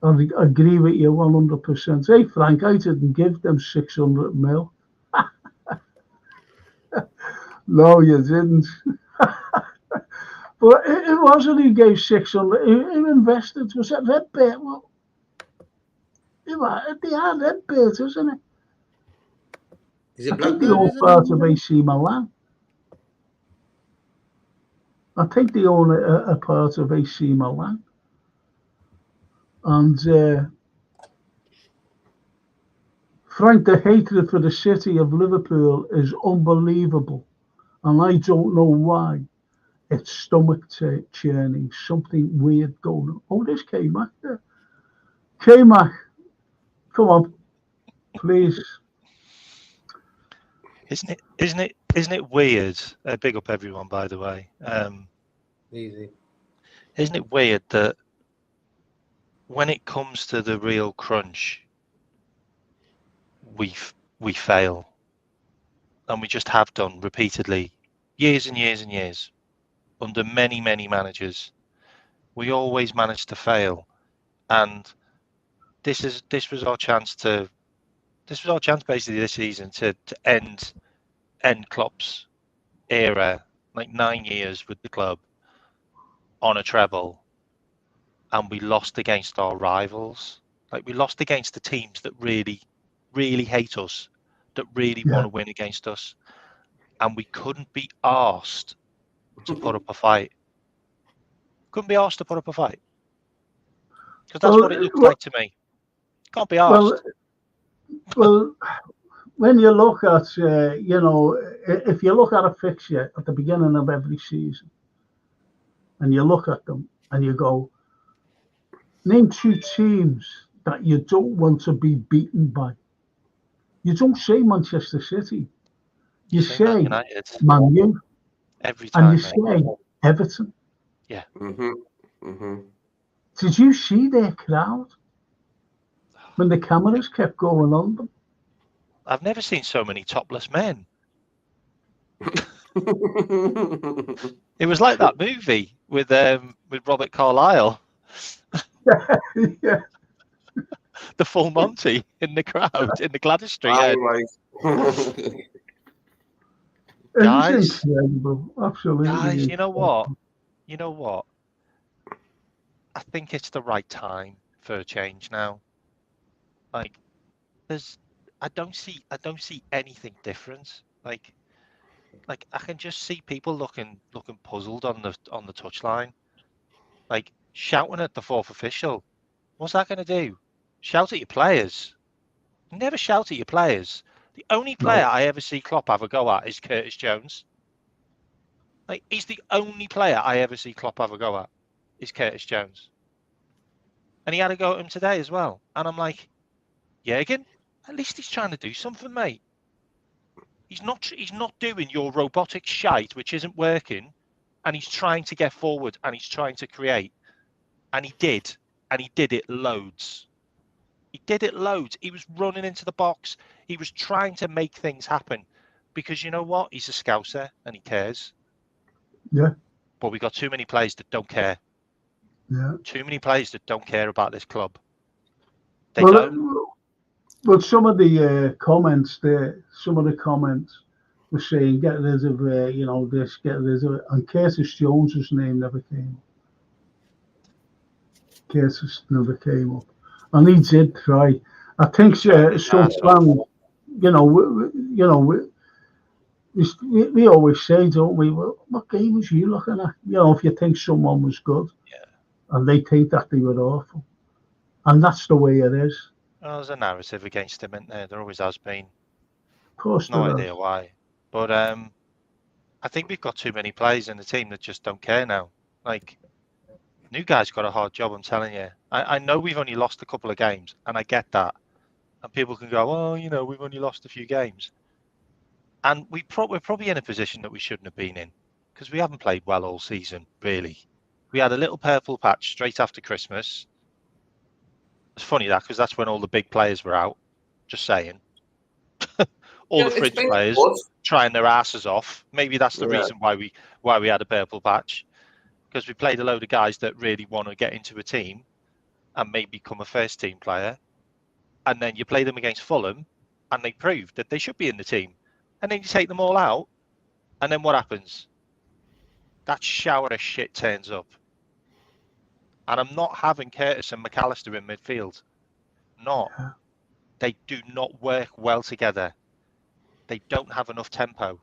I agree with you 100%. Hey, Frank, I didn't give them 600 mil. No, you didn't. But it wasn't who gave 600. Who invested? Was it Redbird? Well, they are Redbird, isn't it? Is it I think they Blackburn? own part of AC Milan. I think they own a part of AC Milan. And Frank, the hatred for the city of Liverpool is unbelievable. And I don't know why. It's stomach churning, something weird going on. Oh, there's K-Mac there. K-Mac, come on, please. Isn't it weird? Big up everyone, by the way. Easy. Isn't it weird that when it comes to the real crunch, we fail, and we just have done repeatedly, years and years and years, under many managers. We always manage to fail, and this was our chance basically this season to end Klopp's era, like 9 years with the club, on a treble, and we lost against our rivals. Like, we lost against the teams that really hate us, that really want to win against us, and we couldn't be arsed to put up a fight. Couldn't be arsed to put up a fight, because that's what it looks like to me. Can't be arsed. Well, when you look at, if you look at a fixture at the beginning of every season, and you look at them and you go, name 2 teams that you don't want to be beaten by. You don't say Manchester City. You say Man U. Every time. And you say Everton. Yeah. Did you see their crowd when the cameras kept going on them? I've never seen so many topless men. It was like that movie with Robert Carlyle. Yeah. The full Monty in the crowd in the Gladys Street. Guys, incredible. Absolutely. Guys, you know what? I think it's the right time for a change now. Like, I don't see anything different. Like I can just see people looking puzzled on the touchline, like shouting at the 4th official. What's that going to do? Shout at your players? Never shout at your players. The only player I ever see Klopp have a go at is Curtis Jones. Like, he's the only player I ever see Klopp have a go at is Curtis Jones. And he had a go at him today as well. And I'm like, Jürgen, at least he's trying to do something, mate. He's not doing your robotic shite, which isn't working, and he's trying to get forward and he's trying to create. And he did it loads. He was running into the box. He was trying to make things happen, because you know what? He's a Scouser and he cares. Yeah. But we got too many players that don't care. Yeah. Too many players that don't care about this club. They don't. Well, some of the comments were saying, get rid of, this, get rid of it. And Curtis Jones's name never came up. Curtis never came up. And he did try. I think some fans, we always say, don't we, well, what game was you looking at? If you think someone was good, and they think that they were awful. And that's the way it is. Well, there's a narrative against him, isn't there? There always has been. Of course, no idea why. But I think we've got too many players in the team that just don't care now. Like, new guy's got a hard job, I'm telling you. I know we've only lost a couple of games, and I get that. And people can go, well, we've only lost a few games. And we're probably in a position that we shouldn't have been in, because we haven't played well all season, really. We had a little purple patch straight after Christmas. It's funny that, because that's when all the big players were out. Just saying. all the it's fridge been players good. trying their asses off. Maybe that's the reason why we had a purple patch, because we played a load of guys that really want to get into a team and maybe become a first team player, and then you play them against Fulham, and they prove that they should be in the team, and then you take them all out, and then what happens? That shower of shit turns up, and I'm not having Curtis and McAllister in midfield. Not. They do not work well together. They don't have enough tempo.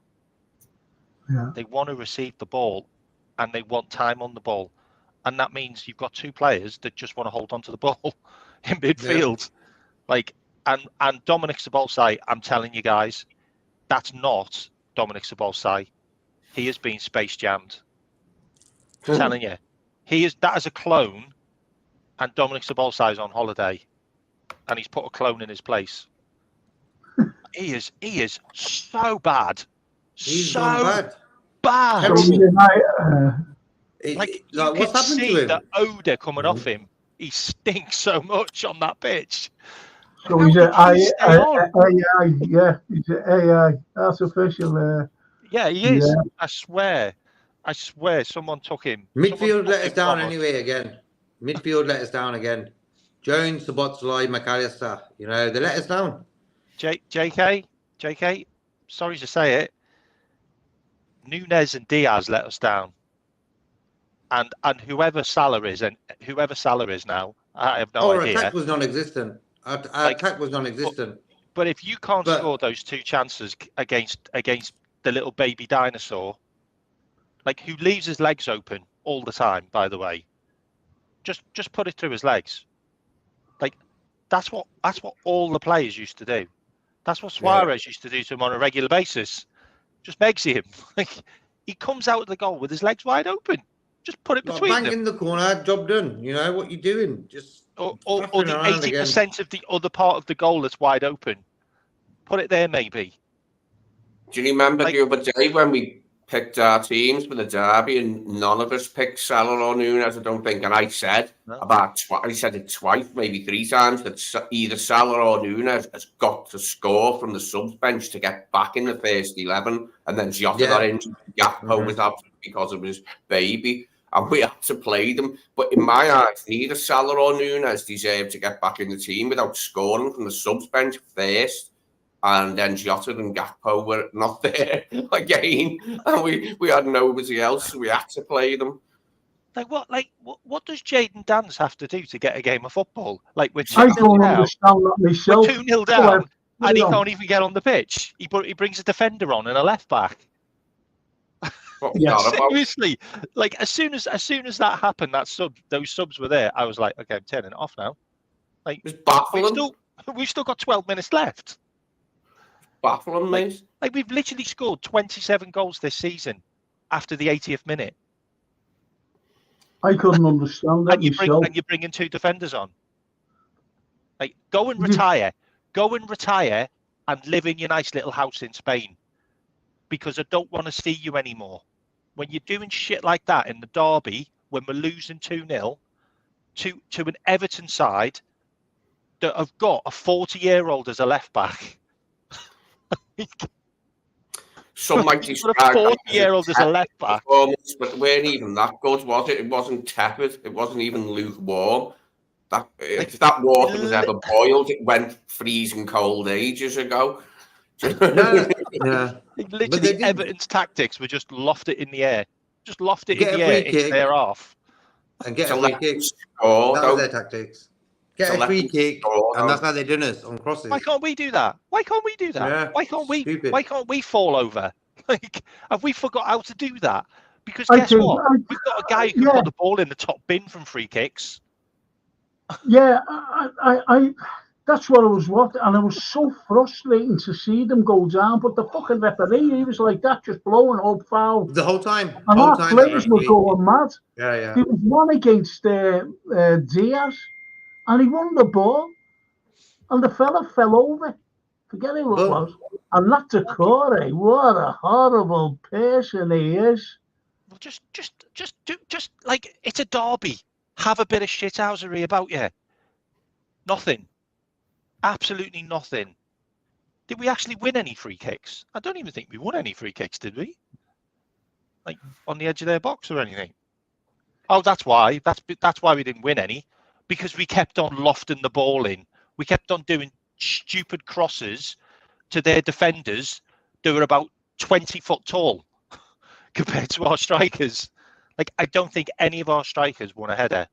Yeah. They want to receive the ball, and they want time on the ball, and that means you've got two players that just want to hold on to the ball in midfield. Like, and Dominic Szoboszlai, I'm telling you guys, that's not Dominic Szoboszlai. He has been space jammed. I'm telling you, that is a clone, and Dominic Szoboszlai is on holiday, and he's put a clone in his place. He is so bad. He's so gone bad. Terrible. Like, you what's can happened see to him? the odour coming off him. He stinks so much on that pitch. So How he's did an he stay on? AI, yeah, he's an AI, artificial. Yeah, he is. Yeah. I swear, someone took him. Midfield let us down anyway again. Midfield let us down again. Jones, Szoboszlai, McAllister, they let us down. JK, sorry to say it, Nunes and Diaz let us down. And whoever Salah is now, I have no idea. Our attack was non-existent. Our attack was non-existent. But if you can't score those two chances against the little baby dinosaur, like, who leaves his legs open all the time, by the way, just put it through his legs. Like, that's what all the players used to do. That's what Suarez used to do to him on a regular basis. Just Megsy him. Like, he comes out of the goal with his legs wide open. Just put it between them. Bang in the corner, job done. What you doing? Just or the 80% of the other part of the goal that's wide open. Put it there, maybe. Do you remember the other day when we picked our teams for the derby and none of us picked Salah or Nunes, I don't think, and I said I said it twice, maybe three times, that either Salah or Nunes has got to score from the subs bench to get back in the first 11, and then Jota got injured, Gakpo was out because of his baby, and we had to play them. But in my eyes, neither Salah or Nunes deserve to get back in the team without scoring from the subs bench first. And then Jota and Gakpo were not there again, and we had nobody else, so we had to play them. What does Jayden Dance have to do to get a game of football? Like, we're 2-0 down, and he can't even get on the pitch. He brings a defender on and a left back. Seriously, like, as soon as that happened, those subs were there, I was like, okay, I'm turning it off now. Like, it's baffling. We've still got 12 minutes left. Baffling, mate. Like, we've literally scored 27 goals this season after the 80th minute. I couldn't understand that. And you're bringing two defenders on. Like, go and retire and live in your nice little house in Spain, because I don't want to see you anymore. When you're doing shit like that in the derby, when we're losing 2-0 to an Everton side that have got a 40-year-old as a left back. Some might describe a 40-year-old as a left back, but it weren't even that good, was it? It wasn't tepid. It wasn't even lukewarm. If that water was ever boiled, it went freezing cold ages ago. Literally, Everton's tactics were just loft it in the air, into their half, and get a free kick. That was their tactics. Get a free kick, and that's how they done us on crosses. Why can't we do that? Yeah, Why can't we? Stupid. Why can't we fall over? Like, have we forgot how to do that? Because guess what? We've got a guy who can put the ball in the top bin from free kicks. Yeah, I that's what I was watching, and it was so frustrating to see them go down. But the fucking referee, he was like that, just blowing up foul the whole time. And our players were going mad. Yeah. There was one against Diaz, and he won the ball, and the fella fell over. Forget who it was. And that's a Corey. What a horrible person he is. Well, just like, it's a derby. Have a bit of shithousery about you. Nothing. Absolutely nothing. Did we actually win any free kicks? I don't even think we won any free kicks, did we? Like on the edge of their box or anything? Oh, that's why. That's why we didn't win any, because we kept on lofting the ball in. We kept on doing stupid crosses to their defenders that were about 20 foot tall compared to our strikers. Like, I don't think any of our strikers won a header.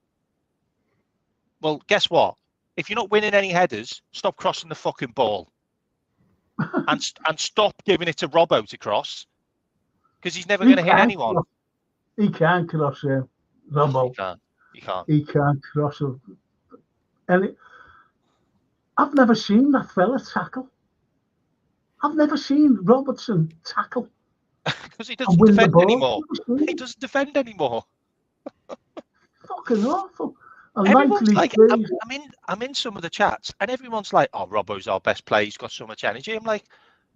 Well, guess what? If you're not winning any headers, stop crossing the fucking ball. and stop giving it to Robbo to cross, because he's never going to hit anyone. He can't cross him, Robbo. He can't. He can't cross him. And I've never seen that fella tackle. I've never seen Robertson tackle. Because he doesn't defend anymore. He doesn't defend anymore. Fucking awful. And everyone's like, I'm in some of the chats, and everyone's like, "Oh, Robbo's our best player. He's got so much energy." I'm like,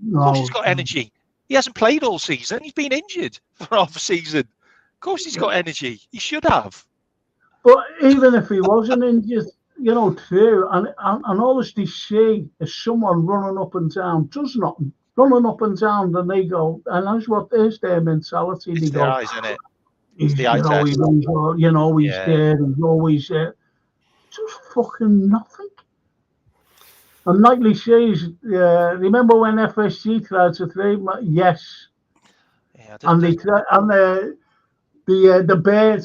"Of course he's got energy. He hasn't played all season. He's been injured for half a season. Of course he's got energy. He should have." But even if he wasn't injured, you know, true, and all they see is someone running up and down, does nothing, running up and down, and they go, and that's what is their mentality. It's their eyes, isn't it? He's, he's there, he's always there. Just fucking nothing. And like they say, remember when FSG tried to trade? Yes. Yeah, and they tried, and the bird.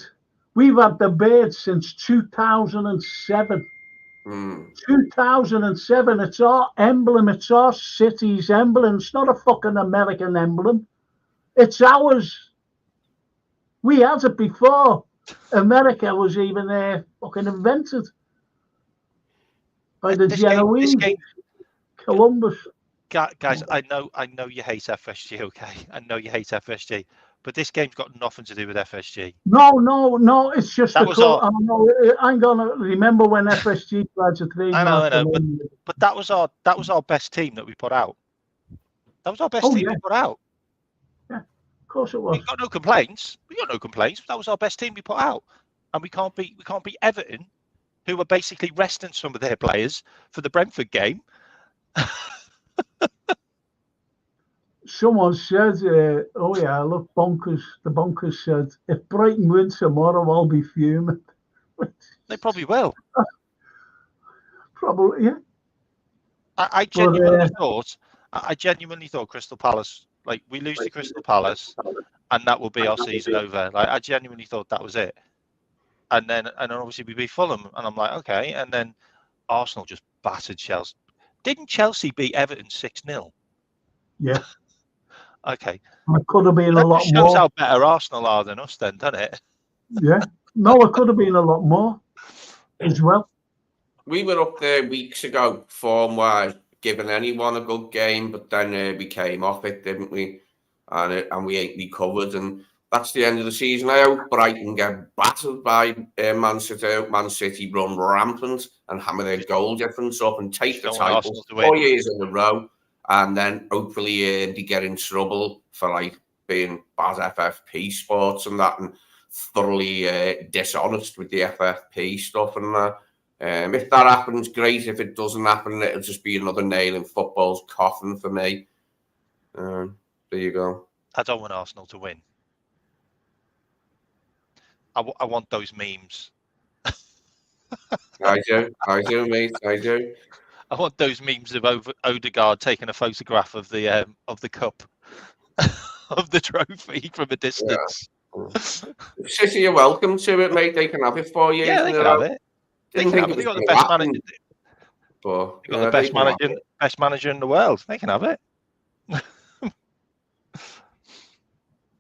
We've had the bird since 2007. 2007. It's our emblem. It's our city's emblem. It's not a fucking American emblem. It's ours. We had it before America was even fucking invented by the Genoese. Columbus. Guys, I know you hate FSG, okay? I know you hate FSG, but this game's got nothing to do with FSG. No. It's just I'm gonna remember when FSG tried to trade. I know, but that was our best team that we put out. That was our best team we put out. Yeah, of course it was. We got no complaints. That was our best team we put out, and we can't beat Everton, who were basically resting some of their players for the Brentford game. Someone said, look, bonkers. The bonkers said, if Brighton win tomorrow, I'll be fuming. They probably will. Probably, yeah. I genuinely thought Crystal Palace, like, we lose to Crystal Palace, and that will be our season over. Like, I genuinely thought that was it. And then obviously we beat Fulham, and I'm like, okay. And then Arsenal just battered Chelsea. Didn't Chelsea beat Everton 6-0? Yeah. Okay. It could have been a lot more. Shows how better Arsenal are than us, then, doesn't it? Yeah. No, it could have been a lot more as well. We were up there weeks ago, form-wise, giving anyone a good game, but then we came off it, didn't we? And we ain't recovered, and that's the end of the season. I hope Brighton get battered by Man City. Man City run rampant and hammer their goal difference up and take the title 4 years in a row. And then hopefully they get in trouble for like being bad FFP sports and that, and thoroughly dishonest with the FFP stuff and that. If that happens, great. If it doesn't happen, it'll just be another nail in football's coffin for me. There you go. I don't want Arsenal to win. I want those memes. I do, mate. I do. I want those memes of Odegaard taking a photograph of the cup, of the trophy from a distance. Yeah. City are welcome to it, mate. They can have it 4 years. Yeah, they can have it. They got the best manager. But they got the best manager in the world. They can have it.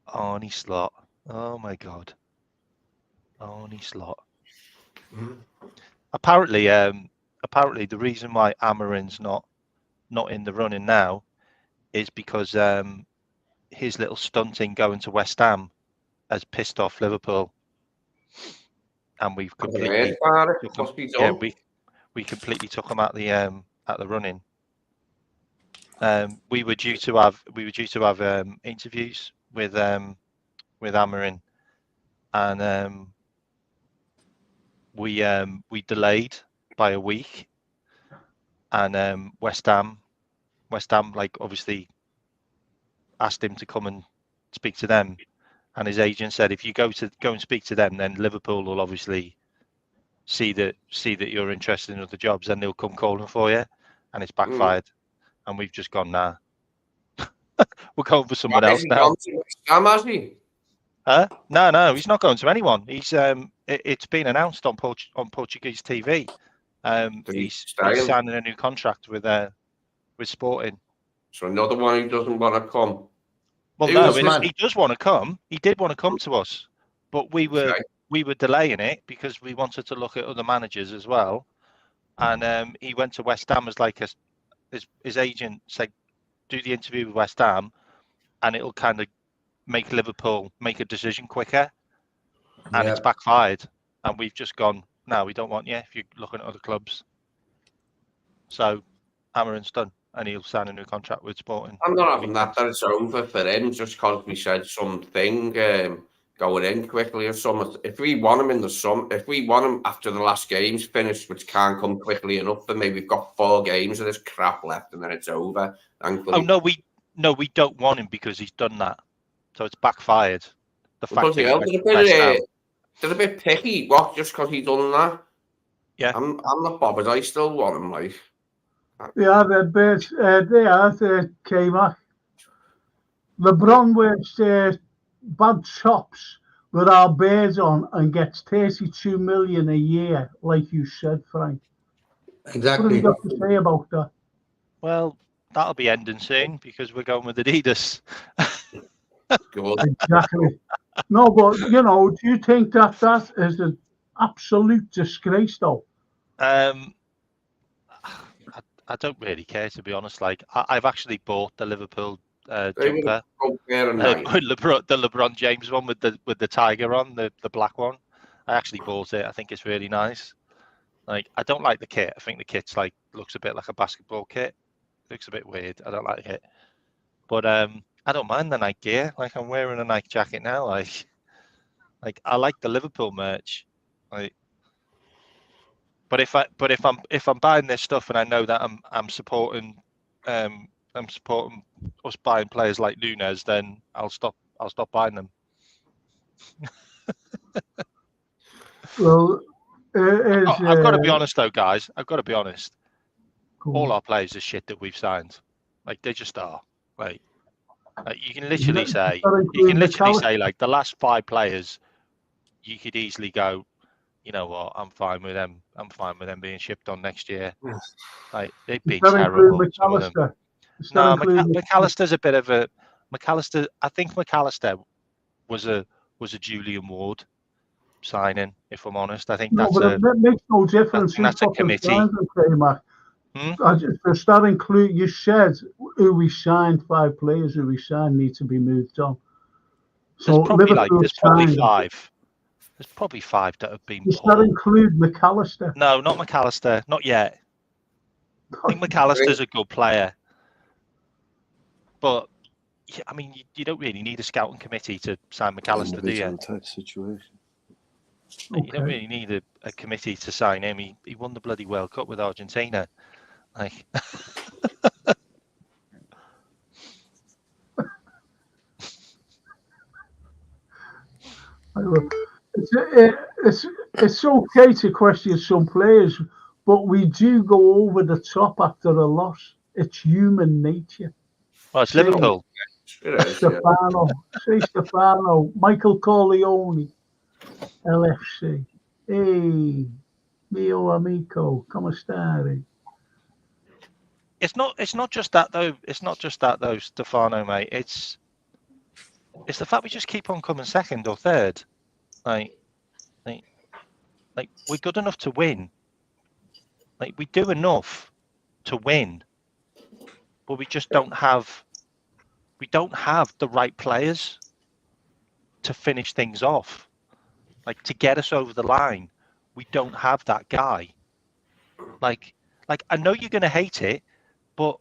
Arne Slot. Oh my God. Arne Slot. Apparently, the reason why Amarin's not in the running now is because his little stunting going to West Ham has pissed off Liverpool, and we've completely we completely took him at the running. We were due to have interviews with Amarin, and we delayed by a week, and West Ham West Ham, like, obviously asked him to come and speak to them, and his agent said, if you go and speak to them, then Liverpool will obviously see that you're interested in other jobs, and they'll come calling for you, and it's backfired, and we've just gone, nah. We're going for someone else now. Has he? No, he's not going to anyone. He's it's been announced on Portuguese TV. He's signing a new contract with Sporting. So another one who doesn't want to come. Well, no, he does want to come. He did want to come to us, but we were delaying it because we wanted to look at other managers as well. And he went to West Ham as like his agent said, do the interview with West Ham, and it'll kind of make Liverpool make a decision quicker. And it's backfired, and we've just gone, no, we don't want you if you're looking at other clubs. So Amarin's done, and he'll sign a new contract with Sporting. I'm not having that it's over for him just because we said something going in quickly or something. If we want him in the summer, if we want him after the last game's finished, which can't come quickly enough for me, we've got 4 games of this crap left, and then it's over. Thankfully. Oh no, we don't want him because he's done that, so it's backfired. The fact that they're a bit picky. What? Just because he's done that? Yeah, I'm not bothered. I still want him. Like, yeah, they came up. LeBron wears bad chops with our bears on and gets 32 million a year, like you said, Frank. Exactly. What have you got to say about that? Well, that'll be ending soon because we're going with Adidas. Good. Exactly. No, but do you think that is an absolute disgrace, though? I don't really care, to be honest. Like, I've actually bought the Liverpool jumper, the LeBron James one with the tiger on, the black one. I actually bought it. I think it's really nice. Like, I don't like the kit. I think the kit's like looks a bit like a basketball kit. It looks a bit weird. I don't like it. But I don't mind the Nike gear. Like, I'm wearing a Nike jacket now. Like I like the Liverpool merch. Like, but if I'm buying this stuff and I know that I'm supporting us buying players like Nunes, then I'll stop buying them. Well, I've got to be honest though, guys. I've got to be honest. All our players are shit that we've signed. Like, they just are. Like you can literally say like the last 5 players, you could easily go, you know what, I'm fine with them. I'm fine with them being shipped on next year. Like, they've been terrible. No, McAllister's a bit of a McAllister. I think McAllister was a Julian Ward signing. If I'm honest, I think that makes no difference. That's a committee. Does that include? You said who we signed, 5 players who we signed need to be moved on. So there's probably 5. There's probably 5 that have been. Does that include McAllister? No, not McAllister. Not yet. I think McAllister's a good player, but I mean, you don't really need a scouting committee to sign McAllister, do you? Type situation. You don't really need a committee to sign him. He won the bloody World Cup with Argentina. Like, it's okay to question some players, but we do go over the top after a loss. It's human nature. Well, it's Liverpool. Stefano, Stefano, Michael Corleone, LFC. Hey, mio amico, come stare? It's not just that though. It's not just that though, Stefano, mate. It's the fact we just keep on coming second or third. Like we're good enough to win. Like, we do enough to win, but we just don't have the right players to finish things off. Like, to get us over the line, we don't have that guy. Like I know you're gonna hate it, but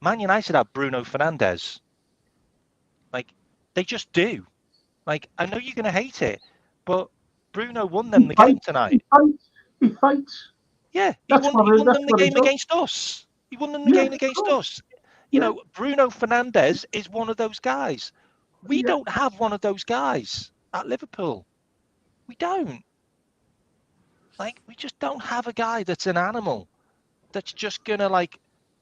Man United have Bruno Fernandes. Like, they just do. Like, I know you're gonna hate it, but Bruno won them the game tonight. He fights. Yeah, he won them the game against us. He won them the game against us. You know, Bruno Fernandes is one of those guys. We Yeah. don't have one of those guys at Liverpool. We don't. Like, we just don't have a guy that's an animal. That's just gonna, like,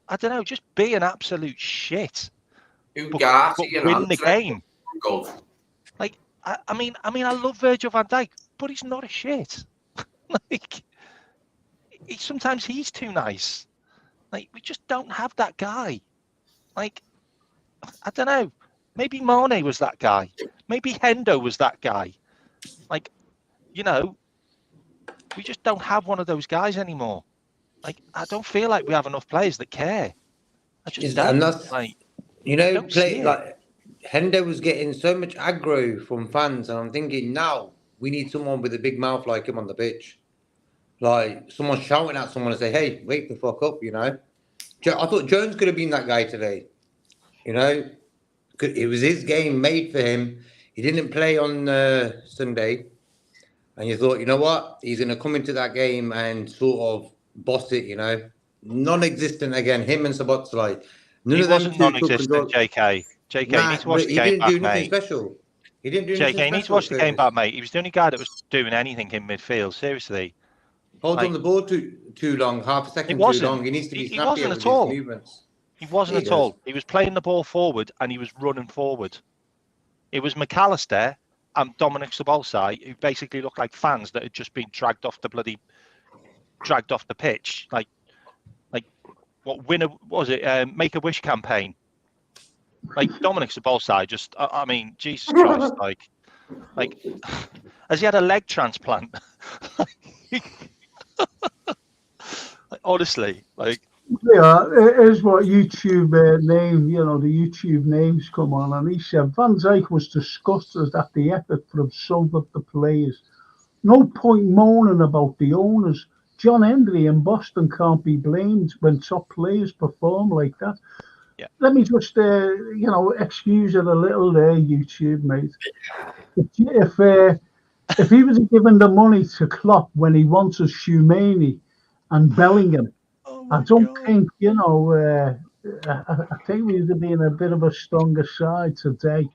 I don't know, just be an absolute shit. But win the game. Like, I mean, I love Virgil van Dijk, but he's not a shit. Like, sometimes he's too nice. Like, we just don't have that guy. Like, I don't know. Maybe Mane was that guy. Maybe Hendo was that guy. Like, you know, we just don't have one of those guys anymore. Like, I don't feel like we have enough players that care. I just don't. And that's, like, you know, don't see it. like Hendo was getting so much aggro from fans, and I'm thinking now we need someone with a big mouth like him on the pitch. Like someone shouting at someone and say, "Hey, wake the fuck up!" You know. I thought Jones could have been that guy today. You know, it was his game made for him. He didn't play on Sunday, and you thought, you know what, he's going to come into that game and sort of boss it. You know, non-existent again. Him and Szoboszlai. He wasn't non-existent, JK. JK, you need to watch the game back, mate. He didn't do nothing special. He didn't do anything special. JK, you need to watch the game back, mate. He was the only guy that was doing anything in midfield. Seriously. Hold on the ball too long, half a second too long. He needs to be snappier with his movements. He wasn't at all. He was playing the ball forward and he was running forward. It was McAllister and Dominic Szoboszlai who basically looked like fans that had just been dragged off the pitch. Like what winner was it? Make-A-Wish campaign. Like Dominic Szoboszlai just, I mean, Jesus Christ, like, has he had a leg transplant? Honestly, like. Yeah, it is what YouTube name, you know, the YouTube names come on, and he said Van Dijk was disgusted at the effort from some of the players. No point moaning about the owners. John Henry in Boston can't be blamed when top players perform like that. Yeah. Let me just, you know, excuse it a little there, YouTube, mate. If he was given the money to Klopp when he wanted Shumeni and Bellingham, I don't think, you know, I think we would have been a bit of a stronger side today.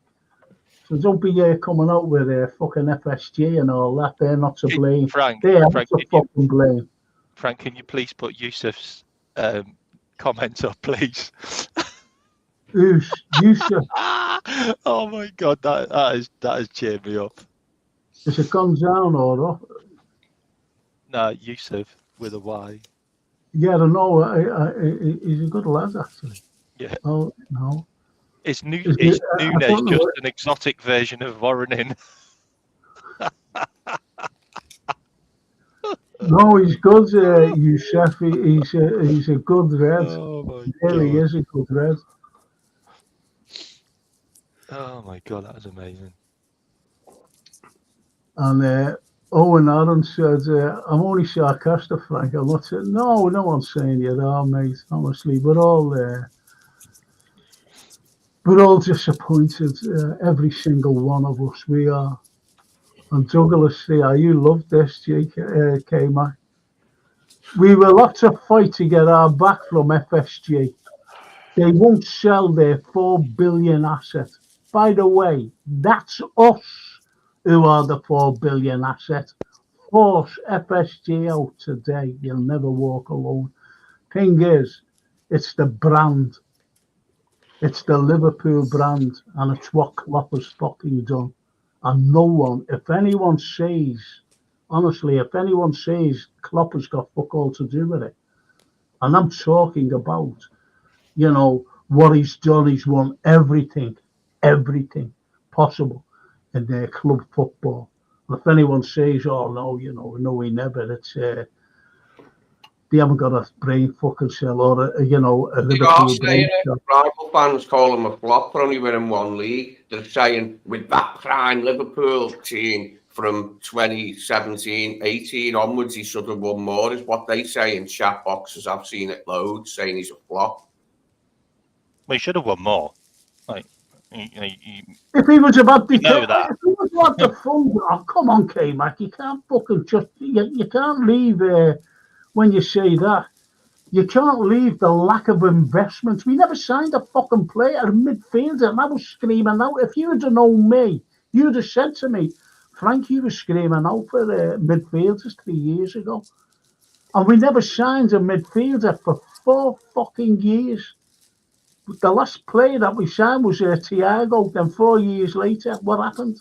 So don't be coming out with fucking FSG and all that. They're not to blame. Frank, they're not to fucking blame. Frank, can you please put Yusuf's comments up, please? Yusuf. Oh my God, that has cheered me up. Is it gone down or up? No, Yusuf with a Y. Yeah, I know. He's a good lad, actually. Yeah. Oh no. Is Nunes just an exotic version of Voronin? No, he's good, Yusuf. He's a good red. Oh my he really God. is a good red. Oh my God, that was amazing. And Owen Aaron said, I'm only sarcastic, Frank. I'm not saying, no one's saying you are, mate. Honestly, we're all disappointed. Every single one of us, we are. And Douglas, you love this, K-Mac. We will have to fight to get our back from FSG. They won't sell their $4 billion asset. By the way, that's us who are the $4 billion asset. Force FSG out today. You'll never walk alone. Thing is, it's the brand. It's the Liverpool brand, and it's what Klopp has fucking done. And no one, if anyone says Klopp has got fuck all to do with it, and I'm talking about, you know, what he's done. He's won everything possible in their club football. And if anyone says, oh no, you know, no, he never, it's they haven't got a brain fucking cell or a Liverpool brain cell. Rival fans call him a flop for only winning one league. They're saying with that prime Liverpool team from 2017-18 onwards, he should have won more, is what they say in chat boxes. I've seen it loads, saying he's a flop. Well, he should have won more. Like, if he was about the that. If he was about the fun, oh, come on, K-Mac, you can't fucking just you can't leave when you say that. You can't leave the lack of investment. We never signed a fucking player, a midfielder, and I was screaming out. If you'd have known me, you'd have said to me, Frank, you were screaming out for midfielders 3 years ago. And we never signed a midfielder for 4 fucking years. The last player that we signed was Thiago. Then 4 years later, what happened?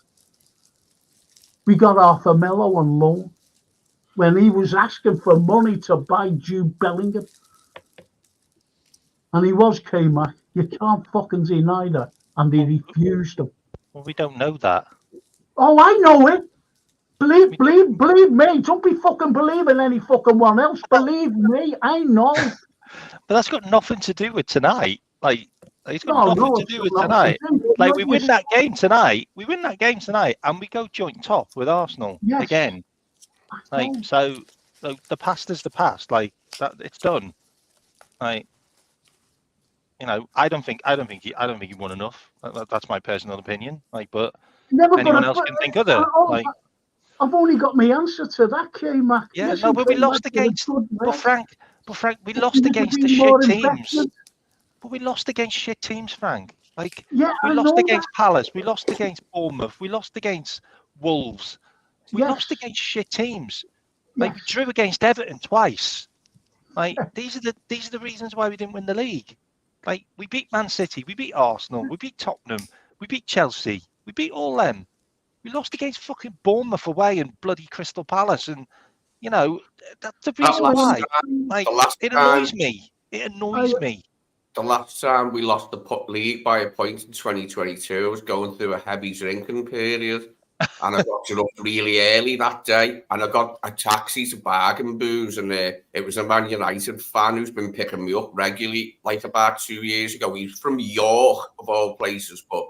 We got Arthur Melo on loan when he was asking for money to buy Jude Bellingham. And he was K-Mac. You can't fucking deny that. And he refused him. Well, we don't know that. Oh, I know it. Believe me. Don't be fucking believing any fucking one else. Believe me, I know. But that's got nothing to do with tonight. Like, it's got nothing to do with tonight. Like, we win that game tonight. We win that game tonight, and we go joint top with Arsenal again. Like, so the past is the past. Like, that, it's done. Like, you know, I don't think he won enough. That's my personal opinion. Like, but anyone else can think other. Like, I've only got my answer to that, K-Mac. Yeah, no, but we lost against. But Frank, we lost against the shit teams. But we lost against shit teams, Frank. Like, we lost against Palace. We lost against Bournemouth. We lost against Wolves. We lost against shit teams. Like, we drew against Everton twice. Like, these are the reasons why we didn't win the league. Like, we beat Man City, we beat Arsenal, we beat Tottenham, we beat Chelsea, we beat all them. We lost against fucking Bournemouth away and bloody Crystal Palace, and you know that's the reason why. Like, it annoys me. It annoys me. The last time we lost the league by a point in 2022, I was going through a heavy drinking period, and I got up really early that day, and I got a taxi to Bargain Booze, and it was a Man United fan who's been picking me up regularly, like about 2 years ago. He's from York, of all places, but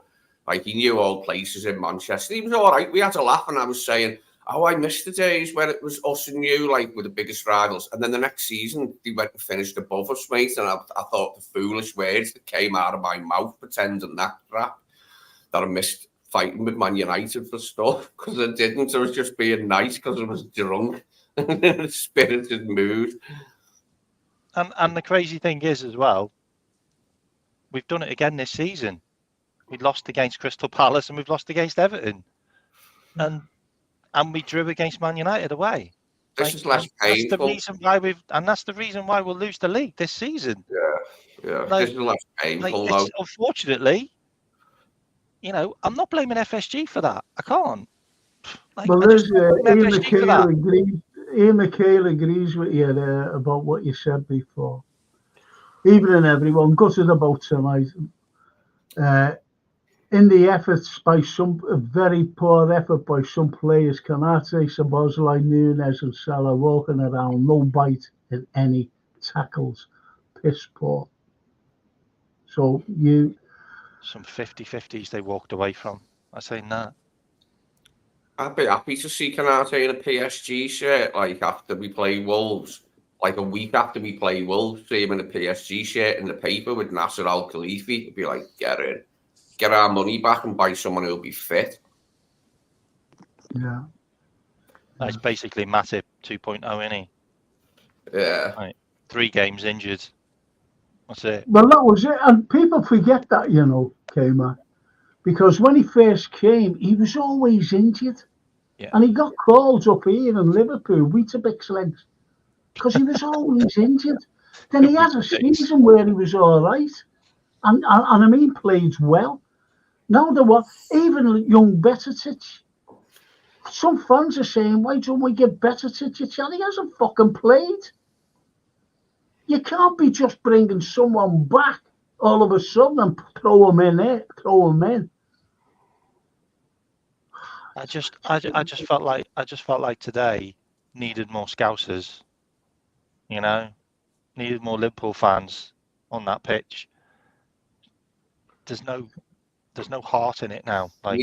like he knew all places in Manchester. He was all right. We had a laugh, and I was saying, "Oh, I missed the days where it was us and you, like, were the biggest rivals." And then the next season, they went and finished above us, mate. And I thought the foolish words that came out of my mouth, pretending that crap, that I missed fighting with Man United for stuff, because I didn't. I was just being nice because I was drunk and in a spirited mood. And the crazy thing is, as well, we've done it again this season. We lost against Crystal Palace and we've lost against Everton, and we drew against Man United away. This is less painful. That's the reason why we'll lose the league this season. Yeah. Like, this is less painful, like, though. Unfortunately, you know, I'm not blaming FSG for that. I can't. Like, well, there's Ian McHale agrees with you about what you said before. Even and everyone gutted about tonight. In the efforts by a very poor effort by some players, Canate, Szoboszlai, Nunes and Salah walking around, no bite in any tackles, piss poor. So some 50-50s they walked away from. I say nah. I'd be happy to see Canate in a PSG shirt, like after we play Wolves, like a week after we play Wolves, see him in a PSG shirt in the paper with Nasser Al Khelaïfi. It'd be like, get in. Get our money back and buy someone who'll be fit. Yeah. That's basically Matip 2.0, isn't he? Yeah. Right. 3 games injured. That's it. Well, that was it. And people forget that, you know, K-Mac. Because when he first came, he was always injured. Yeah. And he got called up here in Liverpool, Weetabix legs, because he was always injured. Then he had a season where he was all right. And I mean, played well. Now there were even young Betatic. Some fans are saying, why don't we give Betatic a chance? He hasn't fucking played. You can't be just bringing someone back all of a sudden and throw him in. I just felt like today needed more Scousers. You know, needed more Liverpool fans on that pitch. There's no heart in it now. Like,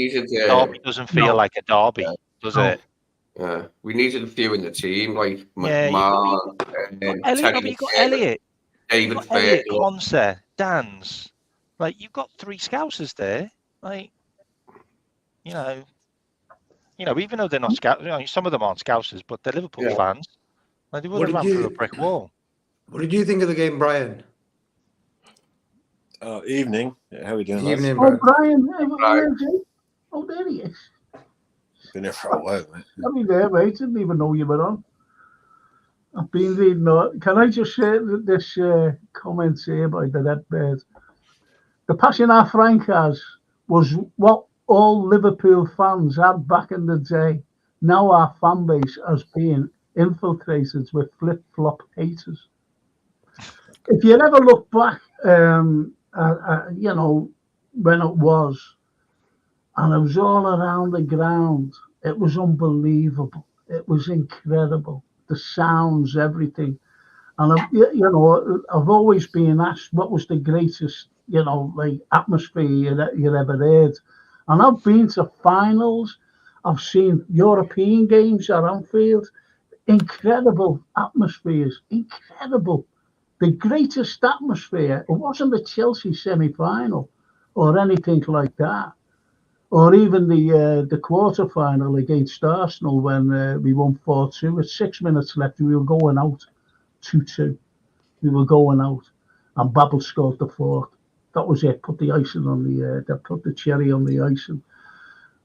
derby doesn't feel like a derby, does it? Yeah, we needed a few in the team, like McMahon, you got Elliot, David Conser, Dans. Like, you've got 3 Scousers there. Like, you know, even though they're not Scousers, some of them aren't Scousers, but they're Liverpool fans. Like, they would have ran through a brick wall. What did you think of the game, Brian? Evening. How are we doing, lads? Evening, Oh, Brian. Brian, where's he? Oh, there he is. Been here for a while, mate. I'll be there, mate. Didn't even know you were on. I've been reading that. Can I just say this comment here by the Redbird? The passion our Frank has was what all Liverpool fans had back in the day. Now our fan base has been infiltrated with flip-flop haters. If you ever look back, you know, when it was, and it was all around the ground, it was unbelievable. It was incredible. The sounds, everything. And, I've always been asked what was the greatest, like atmosphere you ever heard. And I've been to finals. I've seen European games at Anfield. Incredible atmospheres. Incredible. The greatest atmosphere. It wasn't the Chelsea semi-final or anything like that. Or even the quarter-final against Arsenal when we won 4-2. With 6 minutes left, we were going out 2-2. We were going out. And Babel scored the fourth. That was it. Put the icing on they put the cherry on the icing.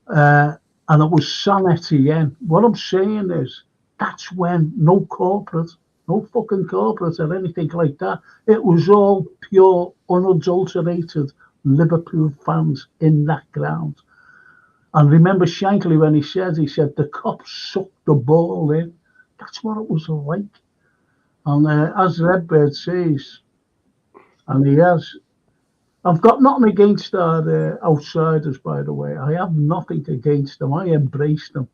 And it was San Etienne. What I'm saying is, that's when no corporate, no fucking corporate or anything like that. It was all pure, unadulterated Liverpool fans in that ground. And remember Shankly when he said the cops sucked the ball in. That's what it was like. And as Redbird says, and he has, I've got nothing against our outsiders, by the way. I have nothing against them. I embrace them.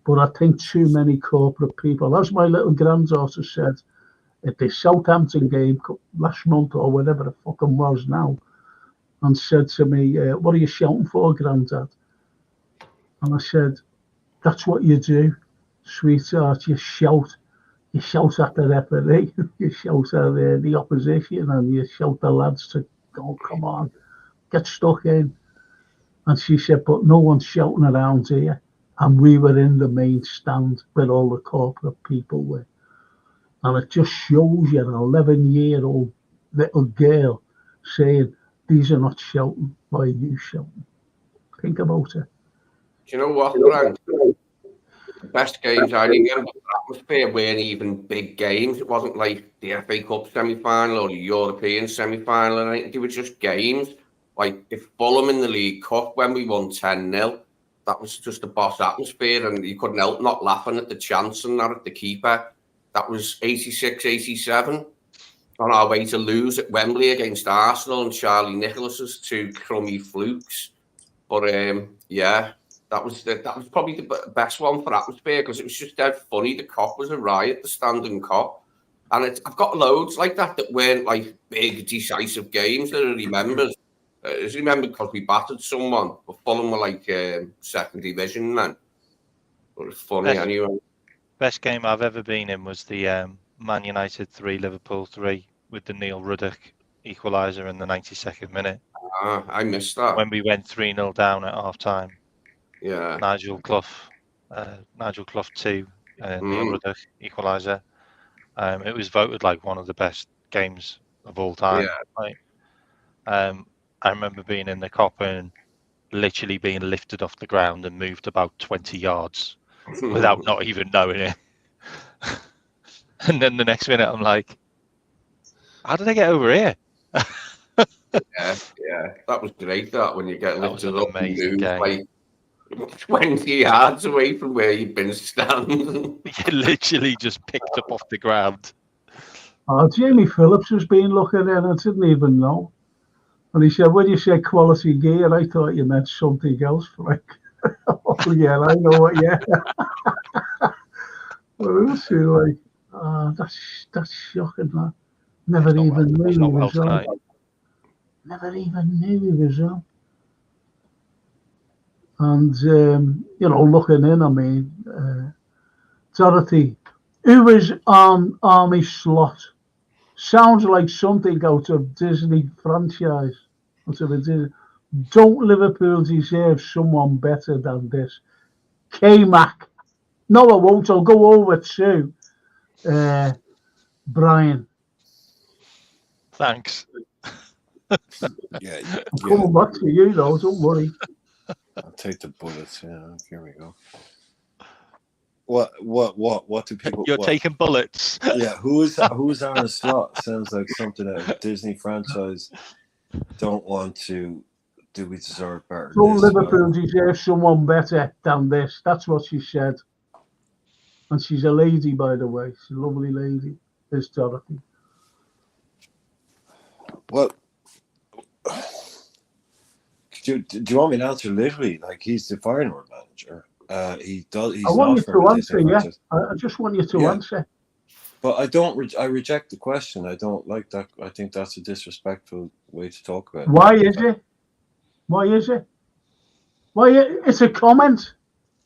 But I think too many corporate people, as my little granddaughter said, at the Southampton game last month or whatever the fucking was now, and said to me, what are you shouting for, Grandad? And I said, that's what you do, sweetheart. You shout at the referee, you shout at the opposition, and you shout the lads to go, come on, get stuck in. And she said, but no one's shouting around here. And we were in the main stand where all the corporate people were. And it just shows you an 11-year-old little girl saying, these are not shouting, why are you shouting? Think about it. Do you know what, Frank? The best games I remember, the atmosphere weren't even big games. It wasn't like the FA Cup semi-final or the European semi-final or anything. They were just games. Like if Fulham in the League Cup when we won 10-0, that was just a boss atmosphere, and you couldn't help not laughing at the chants and that at the keeper. That was 86, 87. On our way to lose at Wembley against Arsenal and Charlie Nicholas's two crummy flukes. But yeah, that was probably the best one for atmosphere because it was just dead funny. The Cop was a riot, the Standing Cop. And I've got loads like that weren't like big, decisive games that I remember. I remember because we battered someone, but Fulham were like second division then. But it's funny anyway. Best game I've ever been in was the Man United 3, Liverpool 3 with the Neil Ruddock equaliser in the 92nd minute. I missed that. When we went 3-0 down at half time. Yeah. Nigel Clough 2, Neil Ruddock equaliser. It was voted like one of the best games of all time. Yeah. I remember being in the Cop and literally being lifted off the ground and moved about 20 yards without not even knowing it. And then the next minute I'm like, how did I get over here? yeah, that was great. That when you get lifted up and moved like 20 yards away from where you've been standing. You literally just picked up off the ground. Oh, Jamie Phillips was being looking in. I didn't even know. And he said, when you say quality gear, I thought you meant something else, Frank. Oh, yeah, I know what, yeah. Well, we'll see, like, that's shocking, man. Never even knew he was on. Never even knew he was on. And, looking in, I mean, Dorothy, who is Arne Slot? Sounds like something out of Disney franchise. Don't Liverpool deserve someone better than this? K-Mac. No, I won't. I'll go over to Brian. Thanks. Yeah, I'm coming back to you, though. Don't worry. I'll take the bullets. Yeah, here we go. What do people? You're what? taking bullets. Yeah, who is Arne Slot? Sounds like something out of a Disney franchise. Don't want to. Do we deserve better? So This, Liverpool deserves someone better than this. That's what she said. And she's a lady, by the way. She's a lovely lady. This Dorothy. Well, do you want me to answer literally? Like, he's the Feyenoord manager. He's I want you not from to a answer, Disney yeah. franchise. I just want you to Yeah. answer. But I don't. I reject the question. I don't like that. I think that's a disrespectful way to talk about it. Why is it? Why is it? It's a comment.